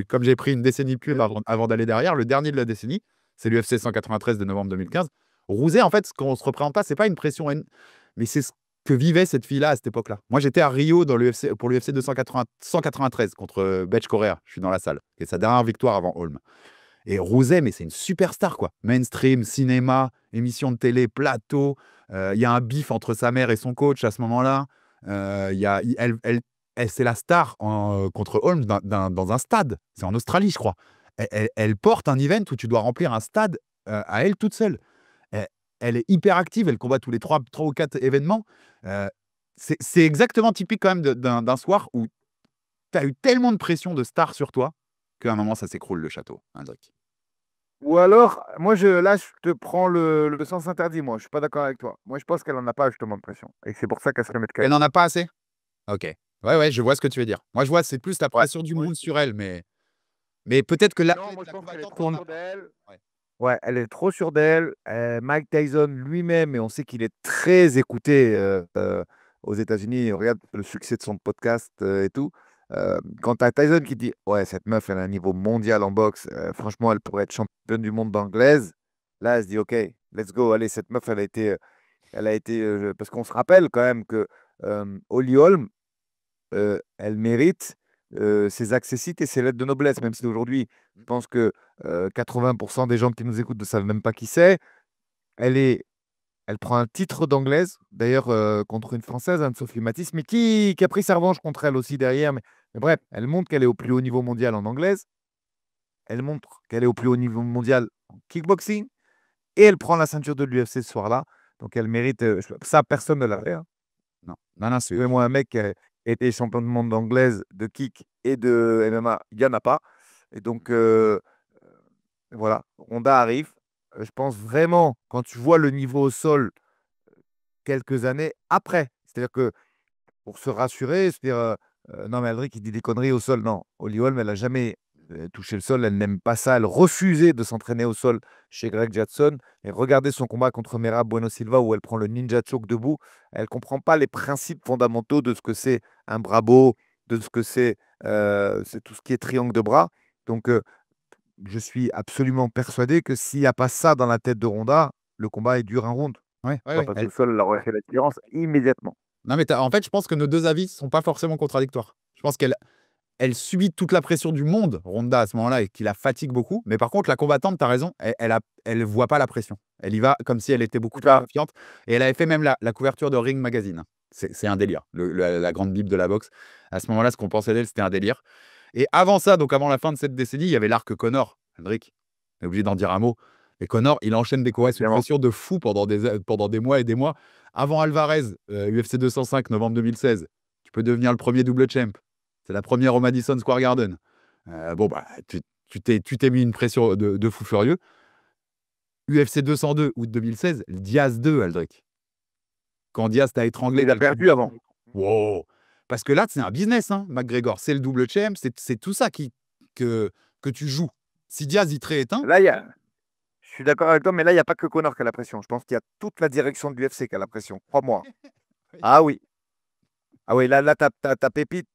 [SPEAKER 1] Comme j'ai pris une décennie de pub avant d'aller derrière, le dernier de la décennie, c'est l'UFC 193 de novembre 2015. Rousey, en fait, ce qu'on se représente pas, c'est pas une pression, mais c'est ce que vivait cette fille-là à cette époque-là. Moi, j'étais à Rio pour l'UFC 193 contre Betch Correa. Je suis dans la salle. C'est sa dernière victoire avant Holm. Et Rousey, mais c'est une superstar, quoi. Mainstream, cinéma, émission de télé, plateau. Il y a un bif entre sa mère et son coach à ce moment-là. C'est la star contre Holmes dans un stade. C'est en Australie, je crois. Elle porte un event où tu dois remplir un stade à elle toute seule. Elle, elle est hyper active. Elle combat tous les 3 ou 4 événements. Euh, c'est exactement typique quand même d'un soir où tu as eu tellement de pression de stars sur toi qu'à un moment, ça s'écroule le château, Hendrik.
[SPEAKER 2] Ou alors, moi, là, je te prends le sens interdit, moi. Je suis pas d'accord avec toi. Moi, je pense qu'elle en a pas justement de pression. Et que c'est pour ça qu'elle se remet de
[SPEAKER 1] Elle
[SPEAKER 2] KO.
[SPEAKER 1] n'en a pas assez. Ok. Ouais, je vois ce que tu veux dire. Moi, je vois, c'est plus la
[SPEAKER 2] Ouais.
[SPEAKER 1] pression du monde sur elle, mais peut-être que
[SPEAKER 2] Non, moi, je pense qu'elle est trop sûre d'elle. Ouais, elle est trop sûre d'elle. Mike Tyson lui-même, et on sait qu'il est très écouté aux États-Unis. Regarde le succès de son podcast et tout. Quand tu as Tyson qui dit ouais, cette meuf, elle a un niveau mondial en boxe, franchement, elle pourrait être championne du monde d'anglaise. Là, elle se dit ok, let's go. Allez, cette meuf, parce qu'on se rappelle quand même que Holly Holm, elle mérite ses accessites et ses lettres de noblesse, même si aujourd'hui, je pense que 80% des gens qui nous écoutent ne savent même pas qui c'est. Elle prend un titre d'anglaise, d'ailleurs contre une Française, Anne-Sophie Matisse, mais qui a pris sa revanche contre elle aussi derrière. Mais bref, elle montre qu'elle est au plus haut niveau mondial en anglaise. Elle montre qu'elle est au plus haut niveau mondial en kickboxing. Et elle prend la ceinture de l'UFC ce soir-là. Donc elle mérite. Ça, personne ne l'a fait, hein.
[SPEAKER 1] Non, non, non, c'est
[SPEAKER 2] Moi un mec qui a été champion du monde d'anglaise, de kick et de MMA, il n'y en a pas. Et donc, voilà, Ronda arrive. Je pense vraiment, quand tu vois le niveau au sol quelques années après, c'est-à-dire que pour se rassurer, c'est-à-dire, non, mais Aldric, il dit des conneries au sol. Non, Holly Holm, elle n'a jamais touché le sol. Elle n'aime pas ça. Elle refusait de s'entraîner au sol chez Greg Jackson. Et regardez son combat contre Mera Bueno Silva où elle prend le ninja choke debout. Elle ne comprend pas les principes fondamentaux de ce que c'est un brabo, de ce que c'est tout ce qui est triangle de bras. Donc, je suis absolument persuadé que s'il n'y a pas ça dans la tête de Ronda, le combat est dur un round.
[SPEAKER 1] ouais, ouais,
[SPEAKER 2] Pas
[SPEAKER 1] ouais.
[SPEAKER 2] parce que le sol leur aurait fait la différence immédiatement.
[SPEAKER 1] Non, mais en fait, je pense que nos deux avis sont pas forcément contradictoires. Je pense qu'elle subit toute la pression du monde, Ronda, à ce moment-là, et qui la fatigue beaucoup. Mais par contre, la combattante, tu as raison, elle voit pas la pression. Elle y va comme si elle était beaucoup plus confiante. Et elle avait fait même la couverture de Ring Magazine. C'est un délire. La grande bible de la boxe. À ce moment-là, ce qu'on pensait d'elle, c'était un délire. Et avant ça, donc avant la fin de cette décennie, il y avait l'arc Connor. Hendrik, on est obligé d'en dire un mot. Et Connor, il enchaîne des combats sous pression de fou pendant des mois et des mois. Avant Alvarez, UFC 205, novembre 2016, tu peux devenir le premier double champ. C'est la première au Madison Square Garden. Bon, bah, tu t'es mis une pression de fou furieux. UFC 202, août 2016, Diaz 2, Aldric. Quand Diaz t'a étranglé.
[SPEAKER 2] Il a perdu avant.
[SPEAKER 1] Wow. Parce que là, c'est un business, hein, McGregor. C'est le double champ, c'est tout ça que tu joues. Si Diaz, il te rééteint.
[SPEAKER 2] Là, je suis d'accord avec toi, mais là, il n'y a pas que Connor qui a la pression. Je pense qu'il y a toute la direction de l'UFC qui a la pression. Crois-moi. Ah oui. Ah oui, là, t'as Pépite.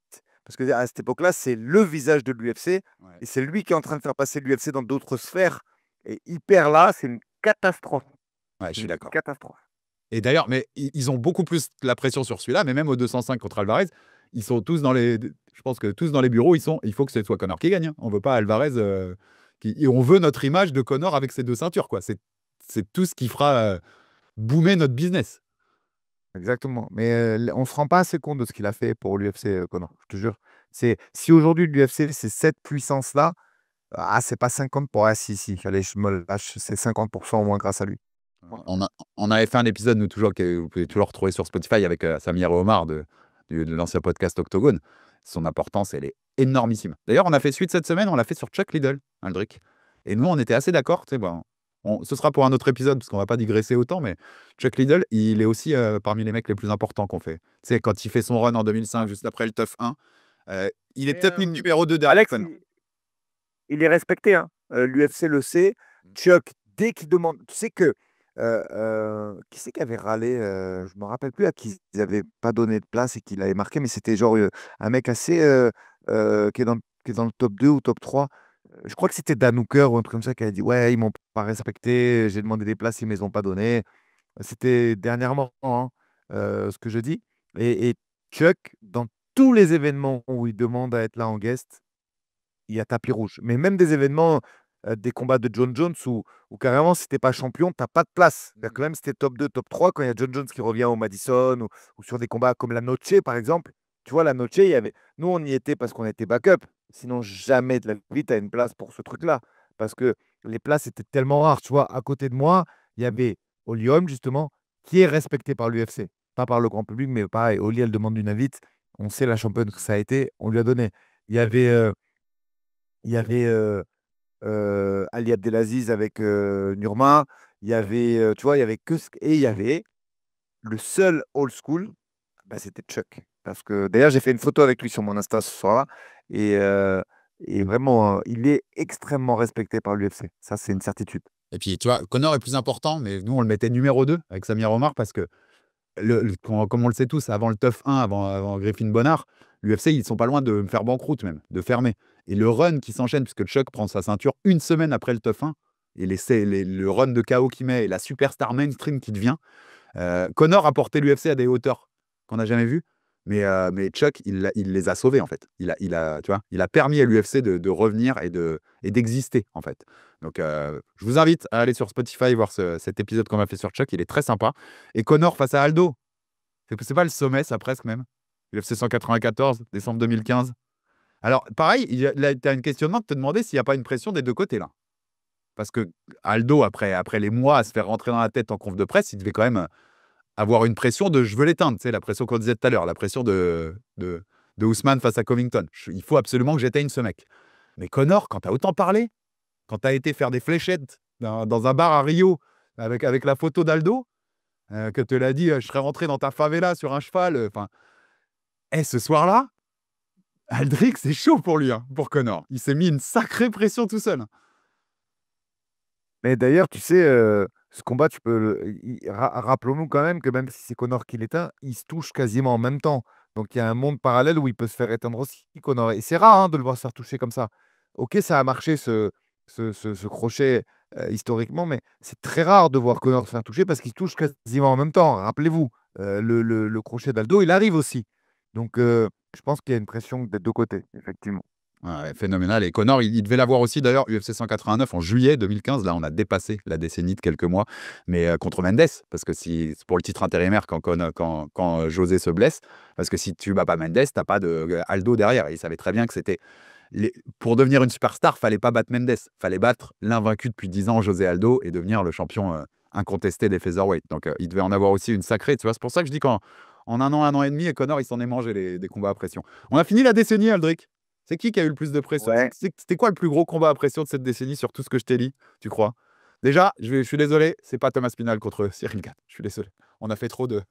[SPEAKER 2] Parce que à cette époque-là, c'est le visage de l'UFC.
[SPEAKER 1] Ouais.
[SPEAKER 2] Et c'est lui qui est en train de faire passer l'UFC dans d'autres sphères. Et hyper là, c'est une catastrophe.
[SPEAKER 1] Ouais, je suis d'accord.
[SPEAKER 2] Catastrophe.
[SPEAKER 1] Et d'ailleurs, mais ils ont beaucoup plus la pression sur celui-là, mais même au 205 contre Alvarez, ils sont tous je pense que tous dans les bureaux, il faut que ce soit Connor qui gagne, hein. On veut pas Alvarez, et on veut notre image de Connor avec ses deux ceintures, quoi. C'est tout ce qui fera boomer notre business.
[SPEAKER 2] Exactement. Mais on ne se rend pas assez compte de ce qu'il a fait pour l'UFC, Connor. Je te jure. Si aujourd'hui l'UFC, c'est cette puissance-là, c'est pas 50 pour. Ah, si. Allez, je me lâche. C'est 50% au moins grâce à lui.
[SPEAKER 1] On avait fait un épisode, nous, toujours, que vous pouvez toujours retrouver sur Spotify avec Samir et Omar de l'ancien podcast Octogone. Son importance, elle est énormissime. D'ailleurs, on a fait suite cette semaine, on l'a fait sur Chuck Liddell, Aldric. Et nous, on était assez d'accord. Ce sera pour un autre épisode, parce qu'on va pas digresser autant, mais Chuck Liddell, il est aussi parmi les mecs les plus importants qu'on fait. Tu sais, quand il fait son run en 2005, juste après le TUF 1, il est peut-être le numéro 2 derrière.
[SPEAKER 2] Alex, il est respecté, hein. L'UFC le sait. Chuck, dès qu'il demande, tu sais que qui c'est qui avait râlé, je me rappelle plus à qui ils n'avaient pas donné de place et qu'il avait marqué, mais c'était genre un mec assez qui est dans le top 2 ou top 3. Je crois que c'était Dan Hooker ou un truc comme ça qui avait dit ouais, ils m'ont pas respecté, j'ai demandé des places, ils ne me les ont pas données. C'était dernièrement, hein, ce que je dis. Et Chuck, dans tous les événements où il demande à être là en guest, il y a tapis rouge. Mais même des événements, des combats de John Jones où carrément, si tu pas champion, tu pas de place. C'est-à-dire que même si tu top 2, top 3, quand il y a John Jones qui revient au Madison ou sur des combats comme la Noche, par exemple, tu vois, la Noche, nous, on y était parce qu'on était backup. Sinon, jamais de la vie, tu as une place pour ce truc-là. Parce que les places étaient tellement rares. Tu vois, à côté de moi, il y avait Holly Holm, justement, qui est respectée par l'UFC. Pas par le grand public, mais pareil, Holly, elle demande une invite. On sait la championne que ça a été, on lui a donné. Il y avait, Ali Abdelaziz avec Nurma. Il y avait, tu vois, il y avait et il y avait le seul old school, bah, c'était Chuck. Parce que d'ailleurs, j'ai fait une photo avec lui sur mon Insta ce soir-là. Et vraiment, il est extrêmement respecté par l'UFC. Ça, c'est une certitude.
[SPEAKER 1] Et puis, tu vois, Connor est plus important, mais nous, on le mettait numéro 2 avec Samir Omar parce que, comme on le sait tous, avant le TUF 1, avant Griffin Bonnard, l'UFC, ils sont pas loin de me faire banqueroute même, de fermer. Et le run qui s'enchaîne, puisque Chuck prend sa ceinture une semaine après le TUF 1, et le run de KO qu'il met et la superstar mainstream qui devient, Connor a porté l'UFC à des hauteurs qu'on n'a jamais vues. Mais Chuck, il les a sauvés, en fait. Tu vois, il a permis à l'UFC de revenir et d'exister, en fait. Donc, je vous invite à aller sur Spotify voir cet épisode qu'on a fait sur Chuck. Il est très sympa. Et Connor face à Aldo. C'est pas le sommet, ça, presque même. UFC 194, décembre 2015. Alors, pareil, tu as un questionnement de te demander s'il n'y a pas une pression des deux côtés, là. Parce que Aldo, après les mois à se faire rentrer dans la tête en conf de presse, il devait quand même avoir une pression de je veux l'éteindre, tu sais, la pression qu'on disait tout à l'heure, la pression de Ousmane face à Covington. Il faut absolument que j'éteigne ce mec. Mais Connor, quand t'as autant parlé, quand t'as été faire des fléchettes dans un bar à Rio avec la photo d'Aldo, que te l'a dit, je serais rentré dans ta favela sur un cheval. Enfin, ce soir-là, Aldric, c'est chaud pour lui, hein, pour Connor. Il s'est mis une sacrée pression tout seul.
[SPEAKER 2] Mais d'ailleurs, tu sais, ce combat, tu peux rappelons-nous quand même que même si c'est Connor qui l'éteint, ils se touchent quasiment en même temps. Donc il y a un monde parallèle où il peut se faire éteindre aussi, Connor. Et c'est rare, hein, de le voir se faire toucher comme ça. Ok, ça a marché ce crochet historiquement, mais c'est très rare de voir Connor se faire toucher parce qu'il touche quasiment en même temps. Rappelez-vous, le crochet d'Aldo, il arrive aussi. Donc je pense qu'il y a une pression des deux côtés, effectivement.
[SPEAKER 1] Ouais, phénoménal. Et Connor, il devait l'avoir aussi d'ailleurs, UFC 189 en juillet 2015. Là, on a dépassé la décennie de quelques mois, mais contre Mendes, parce que si c'est pour le titre intérimaire quand José se blesse, parce que si tu bats pas Mendes, t'as pas de Aldo derrière. Et il savait très bien que c'était pour devenir une superstar, fallait pas battre Mendes, fallait battre l'invaincu depuis 10 ans, José Aldo, et devenir le champion incontesté des featherweight. Donc il devait en avoir aussi une sacrée. Tu vois, c'est pour ça que je dis qu'en un an et demi, et Connor, il s'en est mangé des combats à pression. On a fini la décennie, Aldric. C'est qui a eu le plus de pression?
[SPEAKER 2] Ouais.
[SPEAKER 1] C'était quoi le plus gros combat à pression de cette décennie sur tout ce que je t'ai dit, tu crois? Déjà, je suis désolé, c'est pas Thomas Pinal contre Cyril Gane. Je suis désolé. On a fait trop de.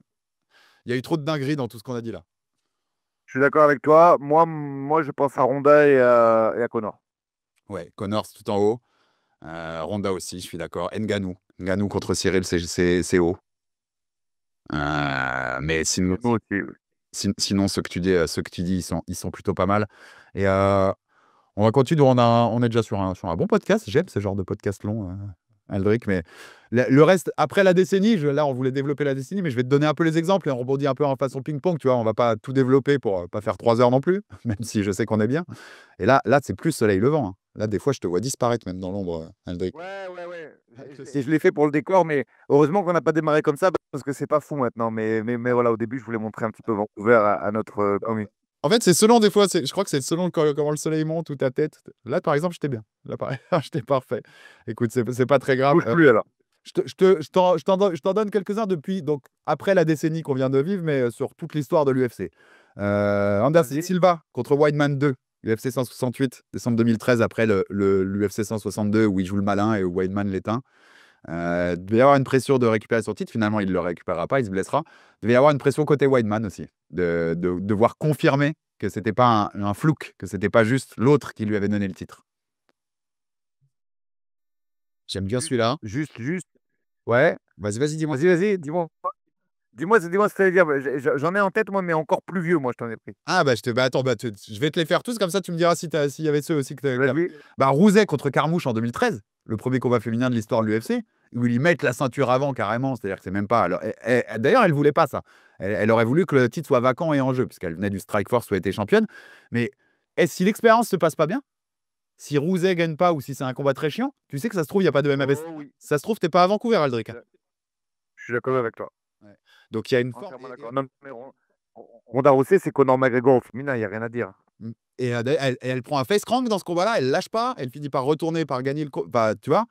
[SPEAKER 1] Il y a eu trop de dingueries dans tout ce qu'on a dit là.
[SPEAKER 2] Je suis d'accord avec toi. Moi, je pense à Ronda et à Connor.
[SPEAKER 1] Ouais, Connor, c'est tout en haut. Ronda aussi, je suis d'accord. Ngannou. Ngannou contre Cyril, c'est haut. Mais sinon,
[SPEAKER 2] Moi aussi, oui.
[SPEAKER 1] sinon, ceux que tu dis, ils sont plutôt pas mal. Et on va continuer. On est déjà sur un bon podcast. J'aime ce genre de podcast long, Aldric. Mais le reste, après la décennie, là, on voulait développer la décennie, mais je vais te donner un peu les exemples et on rebondit un peu en façon ping-pong. Tu vois, on va pas tout développer pour pas faire 3 heures non plus, même si je sais qu'on est bien. Et là c'est plus soleil levant, hein. Là, des fois, je te vois disparaître même dans l'ombre, Aldric.
[SPEAKER 2] Ouais. Et je l'ai fait pour le décor, mais heureusement qu'on n'a pas démarré comme ça parce que c'est pas fou maintenant. Mais voilà, au début, je voulais montrer un petit peu Vancouver à notre communauté.
[SPEAKER 1] En fait, c'est selon des fois, je crois que c'est selon comment le soleil monte ou ta tête. Là, par exemple, j'étais bien. Là, pareil, j'étais parfait. Écoute, c'est pas très grave.
[SPEAKER 2] Bouge plus alors.
[SPEAKER 1] Je t'en donne quelques-uns depuis, donc après la décennie qu'on vient de vivre, mais sur toute l'histoire de l'UFC. Anderson
[SPEAKER 2] Vas-y.
[SPEAKER 1] Silva contre Weidman 2, UFC 168, décembre 2013, après l'UFC 162 où il joue le malin et où Weidman l'éteint. Il devait y avoir une pression de récupérer son titre. Finalement, il ne le récupérera pas, il se blessera. Il devait y avoir une pression côté Weidman aussi, de devoir confirmer que c'était pas un flouk, que c'était pas juste l'autre qui lui avait donné le titre. J'aime bien celui-là.
[SPEAKER 2] Juste.
[SPEAKER 1] Ouais, vas-y, dis-moi.
[SPEAKER 2] Vas-y, dis-moi. Dis-moi ce que ça veut dire. J'en ai en tête, moi, mais encore plus vieux, moi, je t'en ai pris.
[SPEAKER 1] Ah, attends, je vais te les faire tous, comme ça tu me diras s'il y avait ceux aussi que t'as.
[SPEAKER 2] Vas-y.
[SPEAKER 1] Bah, Rouzet contre Carmouche en 2013, le premier combat féminin de l'histoire de l'UFC, où ils lui mettent la ceinture avant carrément, c'est-à-dire que c'est même pas. Alors, d'ailleurs, elle voulait pas ça. Elle aurait voulu que le titre soit vacant et en jeu, puisqu'elle venait du Strikeforce où elle était championne. Mais si l'expérience se passe pas bien, si Rouzet gagne pas ou si c'est un combat très chiant, tu sais que ça se trouve, il n'y a pas de MMS.
[SPEAKER 2] Oh oui,
[SPEAKER 1] Ça se trouve, t'es pas à Vancouver, Aldric.
[SPEAKER 2] je suis d'accord avec toi.
[SPEAKER 1] Ouais. Donc il y a une forme.
[SPEAKER 2] Entièrement d'accord. Non, mais Ronda Rousey, c'est Conor McGregor au féminin, il n'y a rien à dire.
[SPEAKER 1] Et elle prend un face crank dans ce combat-là, elle lâche pas, elle finit par retourner, par gagner le combat. Tu vois,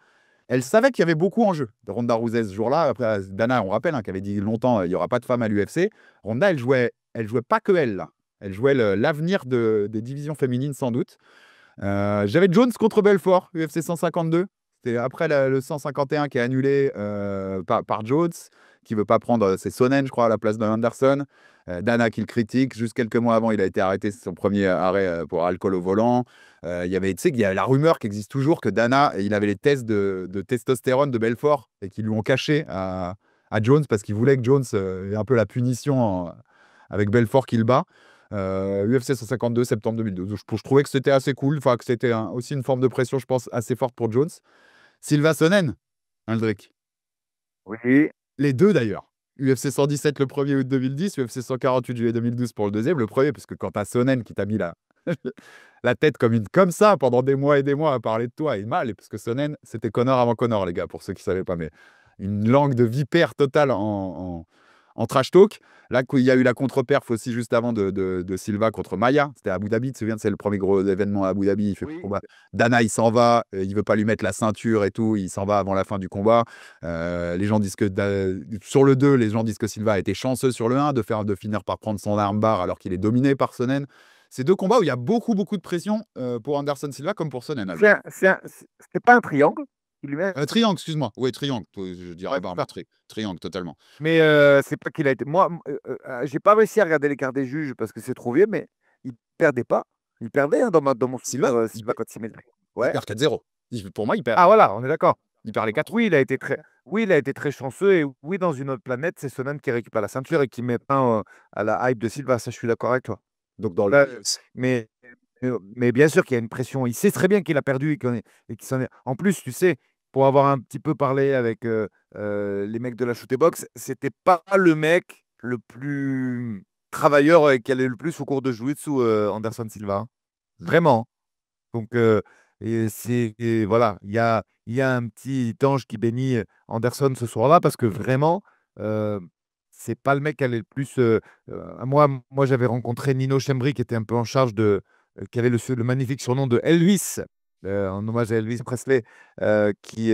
[SPEAKER 1] elle savait qu'il y avait beaucoup en jeu de Ronda Rousey ce jour-là. Après, Dana, on rappelle, qui avait dit longtemps il n'y aura pas de femme à l'UFC. Ronda, elle jouait pas que elle, là. Elle jouait l'avenir des divisions féminines, sans doute. J'avais Jones contre Belfort, UFC 152. C'était après le 151 qui est annulé par Jones, qui veut pas prendre, c'est Sonnen, je crois, à la place de Anderson. Dana qui le critique. Juste quelques mois avant, il a été arrêté, c'est son premier arrêt pour alcool au volant. Il y avait, tu sais, il y a la rumeur qui existe toujours que Dana, il avait les tests de testostérone de Belfort et qu'ils lui ont caché à Jones parce qu'il voulait que Jones ait un peu la punition avec Belfort qui le bat. UFC 152, septembre 2012. Je trouvais que c'était assez cool, que c'était aussi une forme de pression, je pense, assez forte pour Jones. Silva Sonnen, Aldric.
[SPEAKER 2] Oui.
[SPEAKER 1] Les deux d'ailleurs. UFC 117 le 1er août 2010, UFC 148 juillet 2012 pour le deuxième. Le premier, parce que quand t'as Sonnen qui t'a mis la tête comme ça pendant des mois et des mois à parler de toi, et mal, parce que Sonnen, c'était Connor avant Connor, les gars, pour ceux qui ne savaient pas, mais une langue de vipère totale en trash talk. Là, il y a eu la contre-perf aussi juste avant de Silva contre Maya. C'était à Abu Dhabi, tu te souviens, c'est le premier gros événement à Abu Dhabi. Il fait
[SPEAKER 2] Oui.
[SPEAKER 1] combat. Dana, il s'en va, il veut pas lui mettre la ceinture et tout, il s'en va avant la fin du combat. Les gens disent que sur le 2, les gens disent que Silva a été chanceux sur le 1 de finir par prendre son armbar alors qu'il est dominé par Sonnen. C'est deux combats où il y a beaucoup de pression pour Anderson Silva comme pour Sonnen.
[SPEAKER 2] C'est pas un triangle qu'il lui met.
[SPEAKER 1] Triangle, excuse-moi. Oui, triangle. Je dirais
[SPEAKER 2] Ouais,
[SPEAKER 1] barbe. Triangle, totalement.
[SPEAKER 2] Mais c'est pas qu'il a été. Moi, j'ai pas réussi à regarder l'écart des juges parce que c'est trop vieux, mais il perdait pas. Il perdait hein, dans mon
[SPEAKER 1] Silva,
[SPEAKER 2] souvenir, Silva quand il met le triangle.
[SPEAKER 1] il
[SPEAKER 2] Ouais.
[SPEAKER 1] perd 4-0. Pour moi, il perd.
[SPEAKER 2] Ah voilà, on est d'accord.
[SPEAKER 1] Il perd les 4.
[SPEAKER 2] Oui, il a été très chanceux et oui, dans une autre planète, c'est Sonnen qui récupère la ceinture et qui met fin à la hype de Silva. Ça, je suis d'accord avec toi.
[SPEAKER 1] Donc, dans
[SPEAKER 2] Là,
[SPEAKER 1] le.
[SPEAKER 2] mais bien sûr qu'il y a une pression. Il sait très bien qu'il a perdu et qu'il s'en est. En plus, tu sais, pour avoir un petit peu parlé avec les mecs de la shoot box, c'était pas le mec le plus travailleur et qui allait le plus au cours de Jiu-Jitsu, Anderson Silva, hein. Vraiment. Donc, voilà, il y a un petit ange qui bénit Anderson ce soir-là parce que vraiment, c'est pas le mec qui allait le plus. Moi, j'avais rencontré Nino Schembri qui était un peu en charge qui avait le magnifique surnom de Elvis, en hommage à Elvis Presley, qui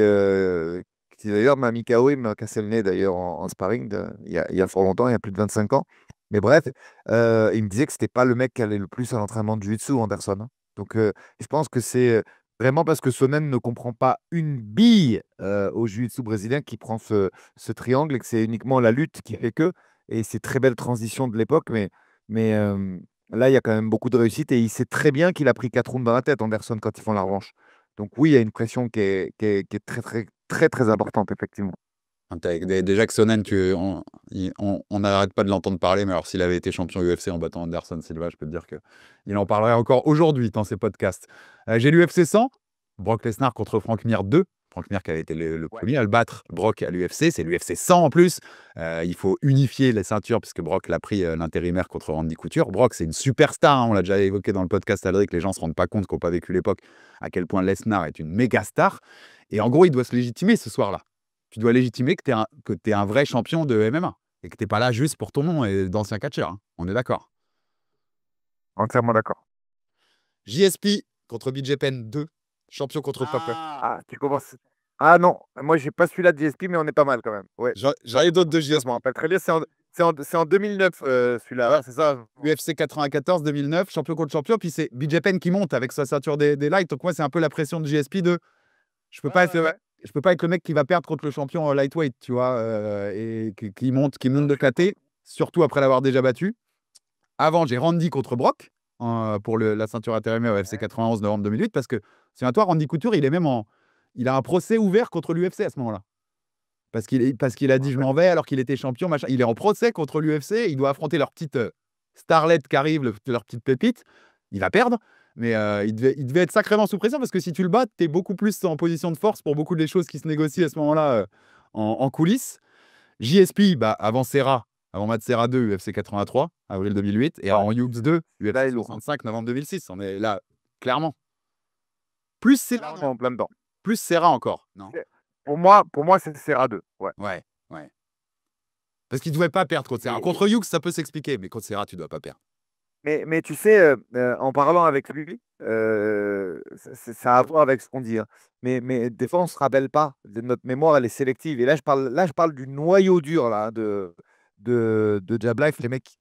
[SPEAKER 2] d'ailleurs m'a mis KO, il m'a cassé le nez d'ailleurs en sparring il y a fort longtemps, il y a plus de 25 ans. Mais bref, il me disait que c'était pas le mec qui allait le plus à l'entraînement de Jiu-Jitsu, Anderson, hein. Donc, je pense que c'est vraiment parce que Sonnen ne comprend pas une bille au jiu-jitsu brésilien qui prend ce triangle et que c'est uniquement la lutte qui fait que. Et c'est très belle transition de l'époque, mais là, il y a quand même beaucoup de réussite et il sait très bien qu'il a pris 4 rounds dans la tête, Anderson, quand ils font la revanche. Donc, oui, il y a une pression qui est très, très, très, très importante, effectivement.
[SPEAKER 1] Déjà que Sonnen, on n'arrête pas de l'entendre parler, mais alors s'il avait été champion UFC en battant Anderson Silva, je peux te dire qu'il en parlerait encore aujourd'hui dans ses podcasts. J'ai l'UFC 100, Brock Lesnar contre Frank Mir 2. Frank Mir qui avait été le premier à le battre, Brock à l'UFC, c'est l'UFC 100 en plus. Il faut unifier les ceintures puisque Brock l'a pris l'intérimaire contre Randy Couture. Brock, c'est une superstar, hein, on l'a déjà évoqué dans le podcast Aldric, les gens ne se rendent pas compte, qui n'ont pas vécu l'époque, à quel point Lesnar est une méga star. Et en gros, il doit se légitimer ce soir-là. Tu dois légitimer que tu es un vrai champion de MMA et que tu n'es pas là juste pour ton nom et d'ancien catcheur, hein. On est d'accord.
[SPEAKER 2] Entièrement d'accord.
[SPEAKER 1] JSP contre BJ Penn 2, champion contre Popper.
[SPEAKER 2] Ah, tu commences. Ah non, moi, j'ai pas celui-là de GSP, mais on est pas mal quand même. Ouais.
[SPEAKER 1] J'en ai d'autres de
[SPEAKER 2] Je
[SPEAKER 1] JSP.
[SPEAKER 2] me rappelle très bien, c'est en 2009, celui-là,
[SPEAKER 1] Ouais.
[SPEAKER 2] c'est ça?
[SPEAKER 1] UFC 94 2009, champion contre champion. Puis c'est BJ Penn qui monte avec sa ceinture des lights. Donc moi, c'est un peu la pression de JSP de je peux pas être je peux pas être le mec qui va perdre contre le champion lightweight, tu vois, et qui monte de KT, surtout après l'avoir déjà battu. Avant, j'ai Randy contre Brock pour la ceinture intérimaire au UFC 91 novembre 2008 parce que, souviens-toi, Randy Couture, il a un procès ouvert contre l'UFC à ce moment-là. Parce qu'il a dit je m'en vais alors qu'il était champion, machin. Il est en procès contre l'UFC, il doit affronter leur petite starlet qui arrive, leur petite pépite. Il va perdre, mais il devait être sacrément sous pression parce que si tu le bats, tu es beaucoup plus en position de force pour beaucoup de choses qui se négocient à ce moment-là en coulisses. JSP, avant Serra, avant Matt Serra 2, UFC 83, avril 2008, et en Hughes 2, UFC 65, novembre 2006. On est là, clairement. Plus Serra,
[SPEAKER 2] En plein dedans.
[SPEAKER 1] plus Serra encore, non?
[SPEAKER 2] Pour moi, c'est Serra 2. Ouais.
[SPEAKER 1] Ouais. Parce qu'il ne devait pas perdre contre Serra. Contre Hughes, ça peut s'expliquer, mais contre Serra, tu ne dois pas perdre.
[SPEAKER 2] Mais tu sais, en parlant avec lui, ça a à voir avec ce qu'on dit, hein. Mais des fois, on ne se rappelle pas. Notre mémoire, elle est sélective. Et là, je parle du noyau dur là, de Jab Life. Les mecs qui se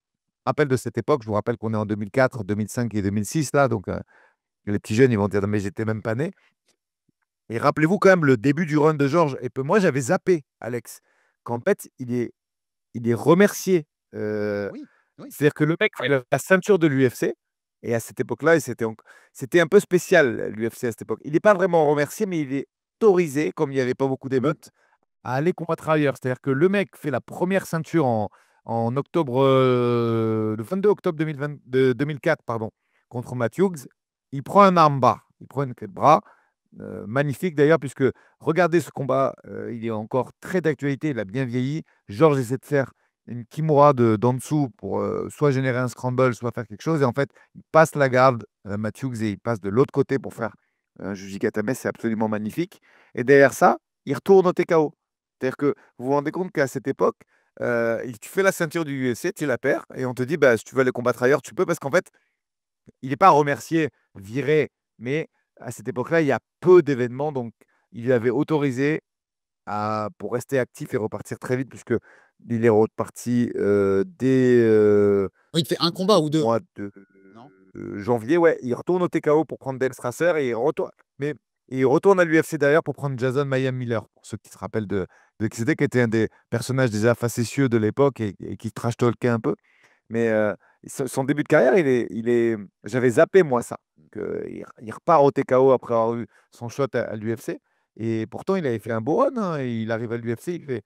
[SPEAKER 2] rappellent de cette époque. Je vous rappelle qu'on est en 2004, 2005 et 2006 là. Donc, les petits jeunes, ils vont dire, mais j'étais même pas né. Et rappelez-vous quand même le début du run de Georges. Et puis moi, j'avais zappé, Alex, qu'en fait, il est remercié.
[SPEAKER 1] Oui.
[SPEAKER 2] C'est-à-dire que le mec fait la ceinture de l'UFC. Et à cette époque-là, c'était un peu spécial, l'UFC à cette époque. Il n'est pas vraiment remercié, mais il est autorisé, comme il n'y avait pas beaucoup d'émeutes, à aller combattre ailleurs. C'est-à-dire que le mec fait la première ceinture en octobre, le 22 octobre 2004, pardon, contre Matt Hughes. Il prend un armbar, il prend une clé de bras. magnifique d'ailleurs, puisque regardez ce combat, il est encore très d'actualité, il a bien vieilli. Georges essaie de faire une Kimura d'en dessous pour soit générer un scramble, soit faire quelque chose. Et en fait, il passe la garde, Matthews, et il passe de l'autre côté pour faire un Jujigatame. C'est absolument magnifique. Et derrière ça, il retourne au TKO. C'est-à-dire que vous vous rendez compte qu'à cette époque, tu fais la ceinture du UFC, tu la perds, et on te dit, bah, si tu veux aller combattre ailleurs, tu peux, parce qu'en fait, il n'est pas remercié, viré, mais à cette époque-là, il y a peu d'événements, donc il avait autorisé pour rester actif et repartir très vite, puisque il est reparti dès
[SPEAKER 1] Oui, il te fait un combat ou deux.
[SPEAKER 2] mois de
[SPEAKER 1] Non?
[SPEAKER 2] janvier. Ouais, il retourne au TKO pour prendre Dale Strasser et il retourne à l'UFC derrière pour prendre Jason Mayhem Miller, pour ceux qui se rappellent de qui c'était, qui était un des personnages déjà facétieux de l'époque et qui trash talkait un peu. Mais son début de carrière, j'avais zappé moi ça. Il repart au TKO après avoir eu son shot à l'UFC. Et pourtant, il avait fait un beau run, hein, et il arrive à l'UFC, il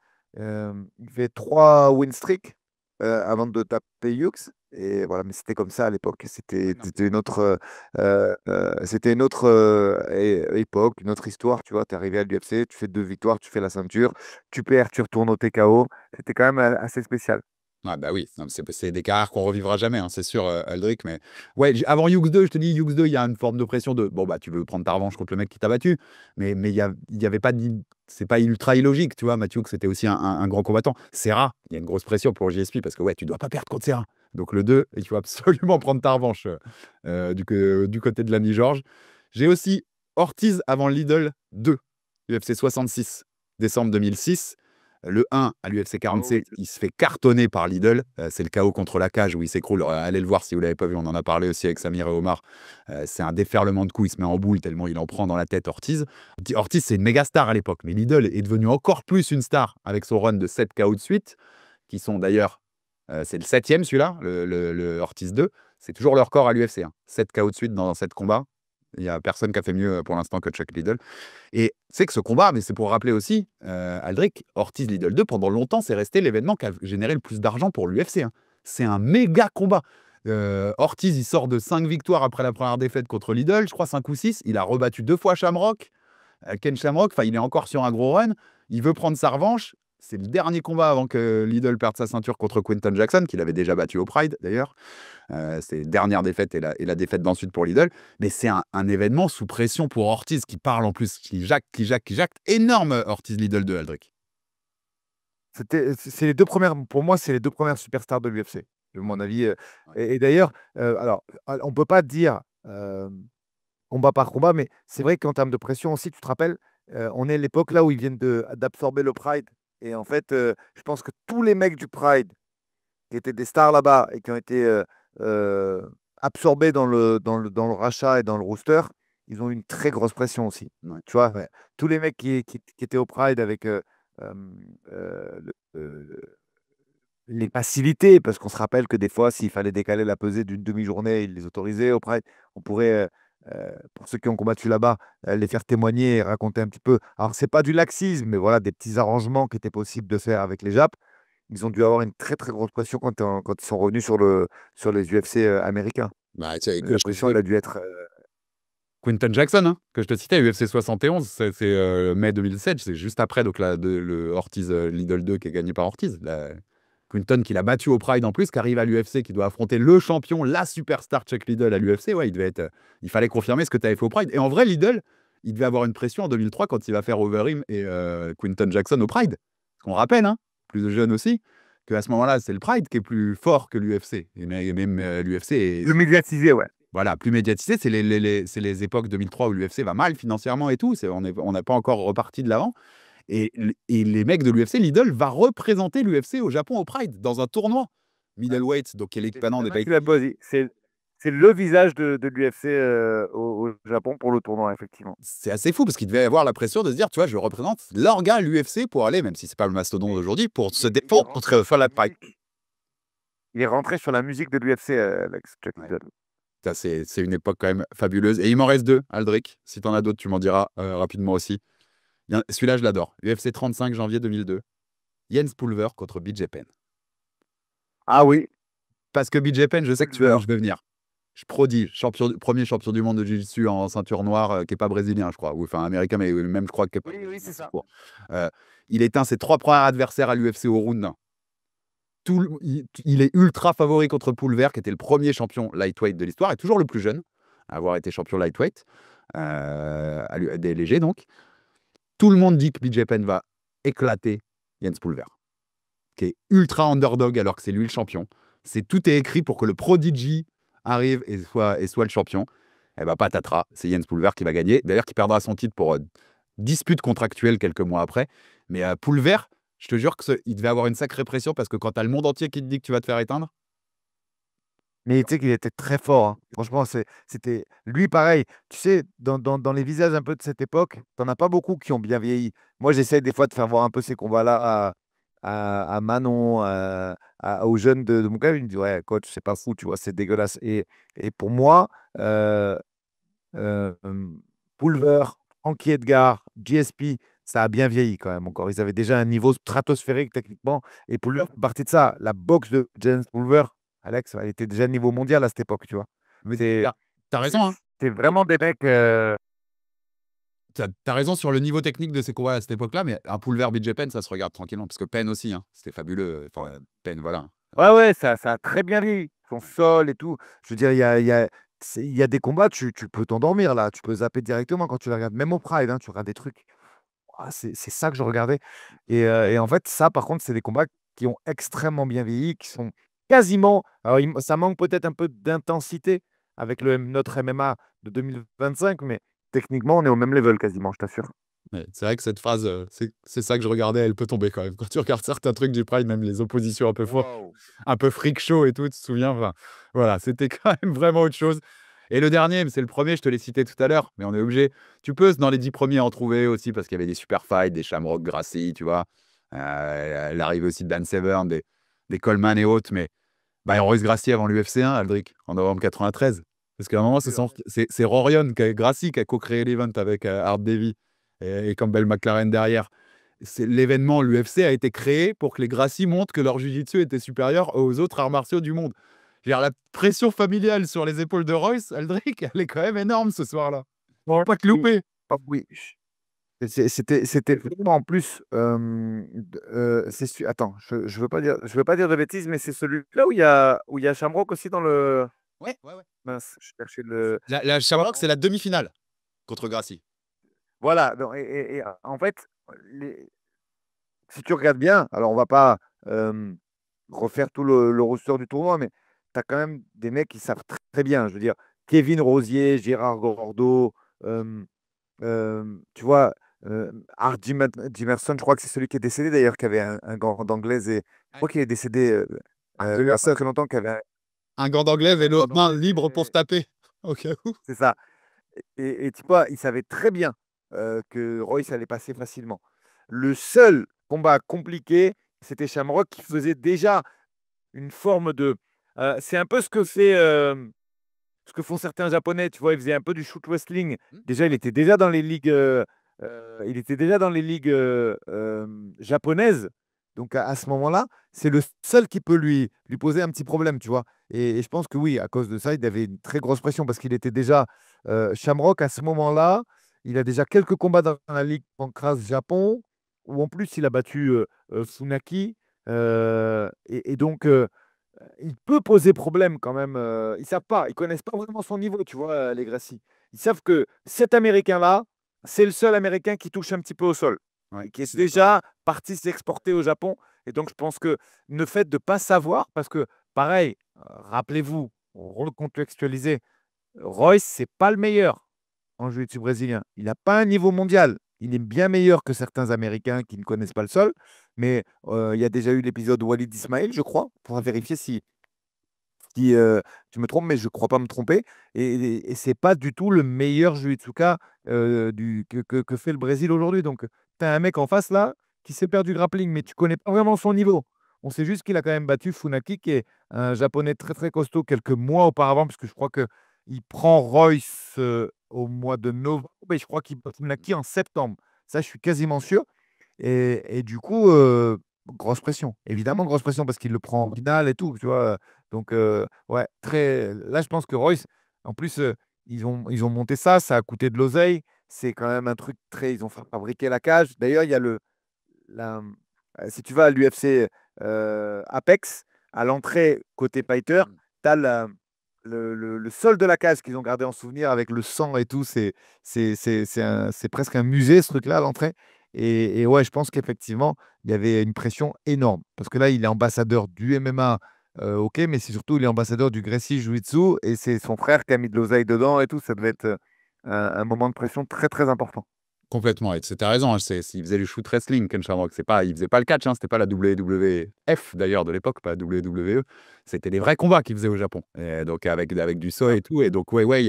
[SPEAKER 2] fait 3 win streak avant de taper Hughes. Et voilà, mais c'était comme ça à l'époque.
[SPEAKER 1] Ouais, non.
[SPEAKER 2] C'était une autre époque, une autre histoire. Tu vois, tu es arrivé à l'UFC, tu fais 2 victoires, tu fais la ceinture, tu perds, tu retournes au TKO. C'était quand même assez spécial.
[SPEAKER 1] Ah bah oui, non, mais c'est des carrières qu'on revivra jamais, hein, c'est sûr, Aldric. Mais ouais, avant Hughes 2, je te dis, Hughes 2, il y a une forme de pression de bon, bah tu veux prendre ta revanche contre le mec qui t'a battu, mais il y avait pas c'est pas ultra illogique, tu vois. Mathieu, que c'était aussi un grand combattant. Serra, il y a une grosse pression pour JSP parce que ouais, tu dois pas perdre contre Serra. Donc le 2, il faut absolument prendre ta revanche du côté de l'ami Georges. J'ai aussi Ortiz avant Lidl 2, UFC 66, décembre 2006. Le 1 à l'UFC
[SPEAKER 2] Oh oui.
[SPEAKER 1] 47, il se fait cartonner par Lidl. C'est le chaos contre la cage où il s'écroule. Allez le voir si vous ne l'avez pas vu. On en a parlé aussi avec Samir et Omar. C'est un déferlement de coups. Il se met en boule tellement il en prend dans la tête Ortiz. Ortiz, c'est une méga star à l'époque. Mais Lidl est devenu encore plus une star avec son run de 7 KO de suite, qui sont d'ailleurs. C'est le 7e celui-là, le Ortiz 2. C'est toujours le record à l'UFC. 7 KO de suite dans 7 combats. Il n'y a personne qui a fait mieux pour l'instant que Chuck Liddell. Et c'est que ce combat, mais c'est pour rappeler aussi, Aldric, Ortiz Lidl 2, pendant longtemps, c'est resté l'événement qui a généré le plus d'argent pour l'UFC. C'est un méga combat. Ortiz, il sort de 5 victoires après la première défaite contre Lidl, je crois 5 ou 6. Il a rebattu 2 fois Shamrock, Ken Shamrock. Enfin, il est encore sur un gros run. Il veut prendre sa revanche. C'est le dernier combat avant que Lidl perde sa ceinture contre Quinton Jackson, qu'il avait déjà battu au Pride d'ailleurs. C'est dernière défaite et la défaite d'ensuite pour Lidl. Mais c'est un événement sous pression pour Ortiz qui parle en plus, qui jacte. Énorme Ortiz Lidl 2, Aldric.
[SPEAKER 2] C'est les 2 premières, pour moi, c'est les 2 premières superstars de l'UFC, de mon avis.
[SPEAKER 1] Ouais.
[SPEAKER 2] Et d'ailleurs, alors, on peut pas dire combat par combat, mais c'est vrai qu'en termes de pression aussi, tu te rappelles, on est à l'époque là où ils viennent d'absorber le Pride. Et en fait, je pense que tous les mecs du Pride qui étaient des stars là-bas et qui ont été absorbés dans le rachat et dans le rooster, ils ont eu une très grosse pression aussi.
[SPEAKER 1] Ouais.
[SPEAKER 2] Tu vois, ouais. Tous les mecs qui étaient au Pride avec les facilités, parce qu'on se rappelle que des fois, s'il fallait décaler la pesée d'une demi-journée, ils les autorisaient au Pride. On pourrait, pour ceux qui ont combattu là-bas, les faire témoigner et raconter un petit peu. Alors, c'est pas du laxisme, mais voilà, des petits arrangements qui étaient possibles de faire avec les Japs. Ils ont dû avoir une très très grosse pression quand ils sont revenus sur les UFC américains.
[SPEAKER 1] Bah, tu sais,
[SPEAKER 2] La pression, elle a dû être.
[SPEAKER 1] Quinton Jackson, que je te citais, UFC 71, c'est mai 2007, c'est juste après donc, le Ortiz Lidl 2 qui est gagné par Ortiz. Quinton qui l'a battu au Pride en plus, qui arrive à l'UFC, qui doit affronter le champion, la superstar Chuck Liddell à l'UFC. Ouais, il fallait confirmer ce que tu avais fait au Pride. Et en vrai, Liddell, il devait avoir une pression en 2003 quand il va faire Overeem et Quinton Jackson au Pride. Parce qu'on rappelle, plus jeune aussi, qu'à ce moment-là, c'est le Pride qui est plus fort que l'UFC. Et même l'UFC est
[SPEAKER 2] Le médiatisé, ouais.
[SPEAKER 1] voilà, plus médiatisé. C'est les époques 2003 où l'UFC va mal financièrement et tout. On n'a pas encore reparti de l'avant. Et les mecs de l'UFC, Lidl va représenter l'UFC au Japon au Pride dans un tournoi middleweight, donc qui est
[SPEAKER 2] C'est
[SPEAKER 1] l'équivalent
[SPEAKER 2] très
[SPEAKER 1] des
[SPEAKER 2] bien que
[SPEAKER 1] pays.
[SPEAKER 2] tu l'as posé. C'est le visage de l'UFC au Japon pour le tournoi, effectivement.
[SPEAKER 1] C'est assez fou parce qu'il devait avoir la pression de se dire, tu vois, je représente l'orga l'UFC pour aller, même si c'est pas le mastodonte
[SPEAKER 2] Mais
[SPEAKER 1] d'aujourd'hui, pour se
[SPEAKER 2] il est
[SPEAKER 1] défendre
[SPEAKER 2] rentré
[SPEAKER 1] contre
[SPEAKER 2] sur
[SPEAKER 1] Fall
[SPEAKER 2] la
[SPEAKER 1] Pride.
[SPEAKER 2] musique. Il est rentré sur la musique de l'UFC, Chuck
[SPEAKER 1] Ouais.
[SPEAKER 2] Liddell.
[SPEAKER 1] Ça, c'est une époque quand même fabuleuse. Et il m'en reste 2, Aldric. Si t'en as d'autres, tu m'en diras rapidement aussi. Celui-là, je l'adore. UFC 35, janvier 2002. Jens Pulver contre BJ Penn.
[SPEAKER 2] Ah oui,
[SPEAKER 1] Parce que BJ Penn, je sais que tu vois où
[SPEAKER 2] Pulver.
[SPEAKER 1] je veux venir. prodige, premier champion du monde de Jiu-Jitsu en ceinture noire, qui n'est pas brésilien, je crois, ou enfin américain, mais même je crois qu'il n'est pas
[SPEAKER 2] Oui, oui,
[SPEAKER 1] brésilien
[SPEAKER 2] c'est
[SPEAKER 1] tout
[SPEAKER 2] ça.
[SPEAKER 1] court. Il éteint ses 3 premiers adversaires à l'UFC au round 1. Il est ultra favori contre Pulver, qui était le premier champion lightweight de l'histoire, et toujours le plus jeune à avoir été champion lightweight, des légers donc. Tout le monde dit que BJ Penn va éclater Jens Pulver, qui est ultra underdog alors que c'est lui le champion. Tout est écrit pour que le Prodigy arrive et soit le champion. Et bah patatras, c'est Jens Pulver qui va gagner. D'ailleurs, qui perdra son titre pour dispute contractuelle quelques mois après. Mais Pulver, je te jure qu'il devait avoir une sacrée pression parce que quand tu as le monde entier qui te dit que tu vas te faire éteindre.
[SPEAKER 2] Mais tu sais qu'il était très fort, hein. Franchement, c'était lui pareil. Tu sais, dans les visages un peu de cette époque, t'en as pas beaucoup qui ont bien vieilli. Moi, j'essaie des fois de faire voir un peu ces combats-là à Manon, aux jeunes de mon club. Ils me disent, ouais, coach, c'est pas fou, tu vois, c'est dégueulasse. Et pour moi, euh, Pulver, Frankie Edgar, GSP, ça a bien vieilli quand même encore. Ils avaient déjà un niveau stratosphérique techniquement. Et Pulver fait partie de ça. La boxe de James Pulver, Alex, elle était déjà niveau mondial à cette époque, tu vois.
[SPEAKER 1] Mais
[SPEAKER 2] C'est
[SPEAKER 1] t'as raison, hein.
[SPEAKER 2] c'est vraiment des mecs.
[SPEAKER 1] T'as raison sur le niveau technique de ces combats à cette époque-là, mais un Pulver BJ Penn, ça se regarde tranquillement. Parce que Penn aussi, hein, c'était fabuleux. Enfin, Penn, voilà.
[SPEAKER 2] Ouais, ouais, ça a très bien vieilli. Son sol et tout. Je veux dire, il y a des combats, tu peux t'endormir là. Tu peux zapper directement quand tu les regardes. Même au Pride, hein, tu regardes des trucs. Ah, c'est ça que je regardais. Et en fait, ça, par contre, c'est des combats qui ont extrêmement bien vieilli, qui sont quasiment. Alors, ça manque peut-être un peu d'intensité avec notre MMA de 2025, mais techniquement, on est au même level quasiment, je t'assure.
[SPEAKER 1] Ouais, c'est vrai que cette phrase, c'est ça que je regardais, elle peut tomber quand même. Quand tu regardes certains trucs du Pride, même les oppositions un peu fortes,
[SPEAKER 2] Wow.
[SPEAKER 1] un peu freak show et tout, tu te souviens, enfin, voilà, c'était quand même vraiment autre chose. Et le dernier, c'est le premier, je te l'ai cité tout à l'heure, mais on est obligé. Tu peux, dans les 10 premiers, en trouver aussi, parce qu'il y avait des super fights, des Shamrock Gracie, tu vois. L'arrivée aussi de Dan Severn, des Coleman et autres, mais Royce Gracie avant l'UFC 1, Aldric, en novembre 93. Parce qu'à un moment, c'est Rorion, Gracie, qui a co-créé l'event avec Art Davy et Campbell McLaren derrière. L'événement, l'UFC, a été créé pour que les Gracie montrent que leur jiu-jitsu était supérieur aux autres arts martiaux du monde. Je veux dire, la pression familiale sur les épaules de Royce, Aldric, elle est quand même énorme ce soir-là. Faut pas te
[SPEAKER 2] Oui.
[SPEAKER 1] louper.
[SPEAKER 2] Ah oui. C'était vraiment en plus. Attends, je veux pas dire de bêtises, mais c'est celui-là où il y a Shamrock aussi dans le.
[SPEAKER 1] Ouais, ouais, ouais.
[SPEAKER 2] Mince, je cherchais le.
[SPEAKER 1] La Shamrock, c'est la demi-finale contre Gracie.
[SPEAKER 2] Voilà. En fait, si tu regardes bien, alors on va pas refaire tout le roster du tournoi, mais tu as quand même des mecs qui savent très, très bien. Je veux dire, Kevin Rosier, Gérard Gordo, tu vois, Art Jimerson, je crois que c'est celui qui est décédé d'ailleurs, qui avait un gant d'anglaise. Et je crois qu'il est décédé il y a très longtemps, qui avait
[SPEAKER 1] Un gant d'anglais et
[SPEAKER 2] un gant
[SPEAKER 1] l'autre main
[SPEAKER 2] d'anglaise.
[SPEAKER 1] libre pour se taper. Au cas où.
[SPEAKER 2] C'est ça. Et tu vois, il savait très bien que Royce allait passer facilement. Le seul combat compliqué, c'était Shamrock qui faisait déjà une forme de. C'est un peu ce que font certains Japonais. Tu vois, ils faisaient un peu du shoot wrestling. Déjà, il était déjà dans les ligues. Il était déjà dans les ligues japonaises. Donc à ce moment-là, c'est le seul qui peut lui poser un petit problème, tu vois. Et je pense que oui, à cause de ça, il avait une très grosse pression parce qu'il était déjà Shamrock à ce moment-là. Il a déjà quelques combats dans la Ligue Pancras Japon, où en plus il a battu Funaki. Et donc, il peut poser problème quand même. Ils savent pas, ils connaissent pas vraiment son niveau, tu vois, les Gracie. Ils savent que cet Américain-là, c'est le seul Américain qui touche un petit peu au sol
[SPEAKER 1] Ouais,
[SPEAKER 2] et qui est déjà parti s'exporter au Japon. Et donc, je pense que le fait de ne pas savoir, parce que pareil, rappelez-vous, recontextualiser, Royce, c'est pas le meilleur en jiu-jitsu brésilien. Il n'a pas un niveau mondial. Il est bien meilleur que certains Américains qui ne connaissent pas le sol. Mais il y a déjà eu l'épisode Walid Ismail, je crois. On pourra vérifier si tu me trompes, mais je ne crois pas me tromper. Et ce n'est pas du tout le meilleur jiu-jitsuka que fait le Brésil aujourd'hui. Donc, tu as un mec en face là qui sait faire du grappling, mais tu ne connais pas vraiment son niveau. On sait juste qu'il a quand même battu Funaki, qui est un japonais très très costaud quelques mois auparavant, parce que je crois qu'il prend Royce au mois de novembre, et je crois qu'il bat Funaki en septembre. Ça, je suis quasiment sûr. Et du coup, grosse pression. Évidemment, grosse pression parce qu'il le prend en finale et tout, tu vois. Donc, ouais, là, je pense que Royce, en plus, ils ont monté ça, ça a coûté de l'oseille. C'est quand même un truc très. Ils ont fabriqué la cage. D'ailleurs, il y a si tu vas à l'UFC Apex, à l'entrée côté fighter,
[SPEAKER 1] Mm.
[SPEAKER 2] tu as le sol de la cage qu'ils ont gardé en souvenir avec le sang et tout. C'est presque un musée, ce truc-là, à l'entrée. Et ouais, je pense qu'effectivement, il y avait une pression énorme. Parce que là, il est ambassadeur du MMA, ok, mais c'est surtout, il est ambassadeur du Gracie Jiu-Jitsu et c'est son frère qui a mis de l'oseille dedans et tout. Ça devait être un moment de pression très, très important.
[SPEAKER 1] Complètement. Et tu as raison, hein, il faisait du shoot wrestling, Ken Shamrock. Il faisait pas le catch, hein, c'était pas la WWF d'ailleurs de l'époque, pas la WWE. C'était les vrais combats qu'il faisait au Japon. Et donc avec du saut
[SPEAKER 2] Ah.
[SPEAKER 1] et tout. Et donc, ouais,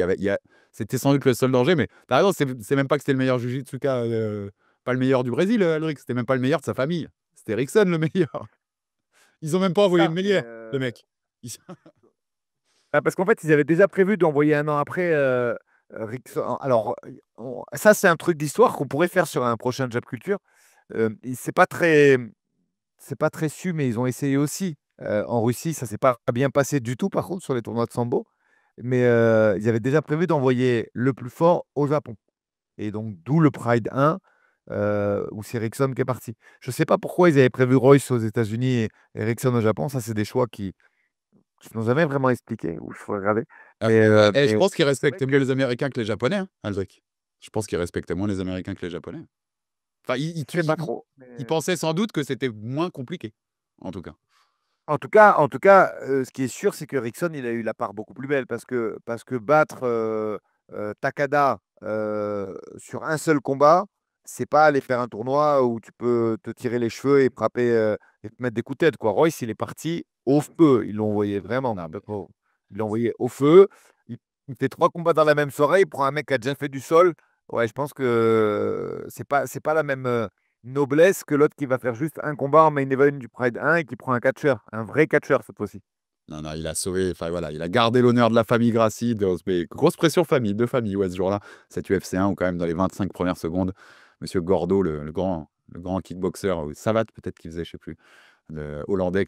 [SPEAKER 1] c'était sans doute le seul danger. Mais tu as raison, c'est même pas que c'était le meilleur Jujitsuka, pas le meilleur du Brésil, Aldric. C'était même pas le meilleur de sa famille. C'était Rickson le meilleur. Ils ont même pas envoyé de
[SPEAKER 2] Ça,
[SPEAKER 1] millier, le mec.
[SPEAKER 2] parce qu'en fait, ils avaient déjà prévu d'envoyer un an après Rickson. Alors, ça, c'est un truc d'histoire qu'on pourrait faire sur un prochain Jab Culture. C'est pas très su, mais ils ont essayé aussi. En Russie, ça s'est pas bien passé du tout, par contre, sur les tournois de sambo. Mais ils avaient déjà prévu d'envoyer le plus fort au Japon. Et donc, d'où le Pride 1, où c'est Rickson qui est parti. Je ne sais pas pourquoi ils avaient prévu Royce aux États-Unis et Rickson au Japon. Ça, c'est des choix qui ne sont jamais vraiment expliqués, ou il faut regarder.
[SPEAKER 1] Ah,
[SPEAKER 2] Mais,
[SPEAKER 1] je pense qu'ils
[SPEAKER 2] c'est vrai
[SPEAKER 1] respectaient
[SPEAKER 2] que
[SPEAKER 1] mieux les Américains que les Japonais, hein, Aldric. Je pense qu'ils respectaient moins les Américains que les Japonais. Enfin,
[SPEAKER 2] je sais pas trop.
[SPEAKER 1] ils pensaient sans doute que c'était moins compliqué, en tout cas.
[SPEAKER 2] En tout cas, ce qui est sûr, c'est que Rickson, il a eu la part beaucoup plus belle parce que battre Takada sur un seul combat, c'est pas aller faire un tournoi où tu peux te tirer les cheveux et frapper et te mettre des coups de tête, quoi. Royce, il est parti au feu. Ils l'ont envoyé vraiment.
[SPEAKER 1] Ah,
[SPEAKER 2] Ils l'ont envoyé au feu. Il fait 3 combats dans la même soirée. Il prend un mec qui a déjà fait du sol. Ouais, je pense que c'est pas la même. Noblesse que l'autre qui va faire juste un combat en main event du Pride 1 et qui prend un catcheur, un vrai catcheur cette fois-ci.
[SPEAKER 1] non, non, il a sauvé, enfin voilà, il a gardé l'honneur de la famille Gracie, mais grosse pression famille, de famille, ouais, ce jour-là. Cet UFC 1 où quand même dans les 25 premières secondes, Monsieur Gordo, le grand kickboxer, ou Savate peut-être qu'il faisait, je sais plus, le Hollandais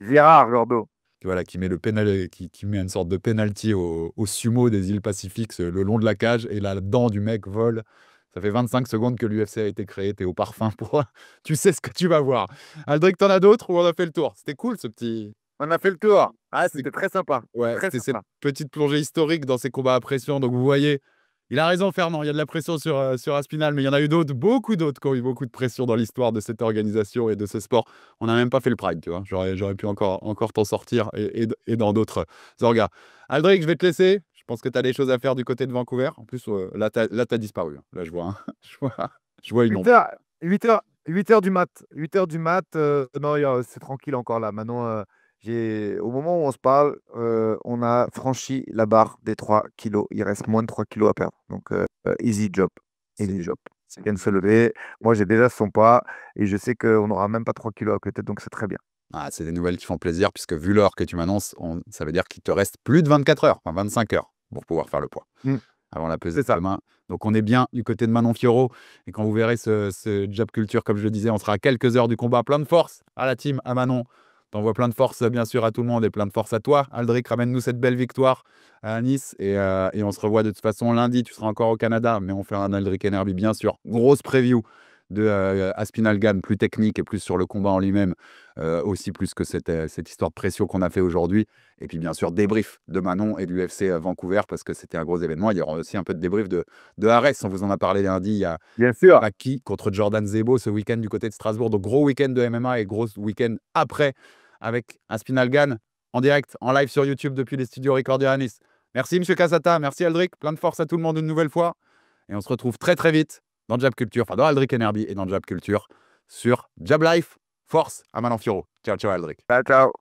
[SPEAKER 2] Gérard Gordo.
[SPEAKER 1] voilà, qui met qui met une sorte de penalty au sumo des îles Pacifiques le long de la cage et la dent du mec vole. Ça fait 25 secondes que l'UFC a été créé, t'es au parfum pour. Tu sais ce que tu vas voir. Aldric, t'en as d'autres ou on a fait le tour? C'était cool ce petit.
[SPEAKER 2] On a fait le tour. Ah,
[SPEAKER 1] c'est-
[SPEAKER 2] c'était très sympa.
[SPEAKER 1] Ouais,
[SPEAKER 2] Très
[SPEAKER 1] c'était cette
[SPEAKER 2] sympa.
[SPEAKER 1] petite plongée historique dans ces combats à pression. Donc vous voyez, il a raison Fernand, il y a de la pression sur Aspinal, mais il y en a eu d'autres, beaucoup d'autres qui ont eu beaucoup de pression dans l'histoire de cette organisation et de ce sport. On n'a même pas fait le Pride, tu vois. J'aurais pu encore t'en sortir et dans d'autres orgas. Aldric, je vais te laisser. Je pense que tu as des choses à faire du côté de Vancouver. En plus, là, t'as disparu, hein. Là, je vois, hein. Je vois une
[SPEAKER 2] 8
[SPEAKER 1] ombre.
[SPEAKER 2] heures, 8 heures, 8 heures du mat. 8 heures du mat. Non, c'est tranquille encore là. Maintenant, au moment où on se parle, on a franchi la barre des 3 kilos. Il reste moins de 3 kilos à perdre. Donc, easy job. Easy job. Il vient de se lever. Moi, j'ai déjà son poids et je sais qu'on n'aura même pas 3 kilos à côté. Donc, c'est très bien.
[SPEAKER 1] Ah, c'est des nouvelles qui font plaisir, puisque vu l'heure que tu m'annonces, ça veut dire qu'il te reste plus de 24 heures, enfin 25 heures, pour pouvoir faire le poids
[SPEAKER 2] Mm,
[SPEAKER 1] avant la pesée
[SPEAKER 2] c'est
[SPEAKER 1] de
[SPEAKER 2] ça.
[SPEAKER 1] demain. Donc on est bien du côté de Manon Fiorot. Et quand vous verrez ce Jab Culture, comme je le disais, on sera à quelques heures du combat. Plein de force à la team, à Manon. T'envoies plein de force, bien sûr, à tout le monde et plein de force à toi. Aldric, ramène-nous cette belle victoire à Nice. Et on se revoit de toute façon lundi. Tu seras encore au Canada, mais on fera un Aldric Enerby, bien sûr. Grosse preview de Aspinal Gan, plus technique et plus sur le combat en lui-même. Aussi plus que cette histoire de pression qu'on a fait aujourd'hui. Et puis bien sûr, débrief de Manon et de l'UFC Vancouver parce que c'était un gros événement. Il y aura aussi un peu de débrief de Arès. On vous en a parlé lundi. Il y a
[SPEAKER 2] Bien sûr.
[SPEAKER 1] Maki contre Jordan Zebo ce week-end du côté de Strasbourg. Donc gros week-end de MMA et gros week-end après avec Aspinal Gan en direct, en live sur YouTube depuis les studios Recordia à Nice. Merci Monsieur Casata, merci Aldric. Plein de force à tout le monde une nouvelle fois. Et on se retrouve très très vite dans Jab Culture, enfin dans Aldric Enerby et dans Jab Culture sur Jab Life. Force à Manon Fiorot. Ciao, ciao Aldric.
[SPEAKER 2] Ciao, ciao.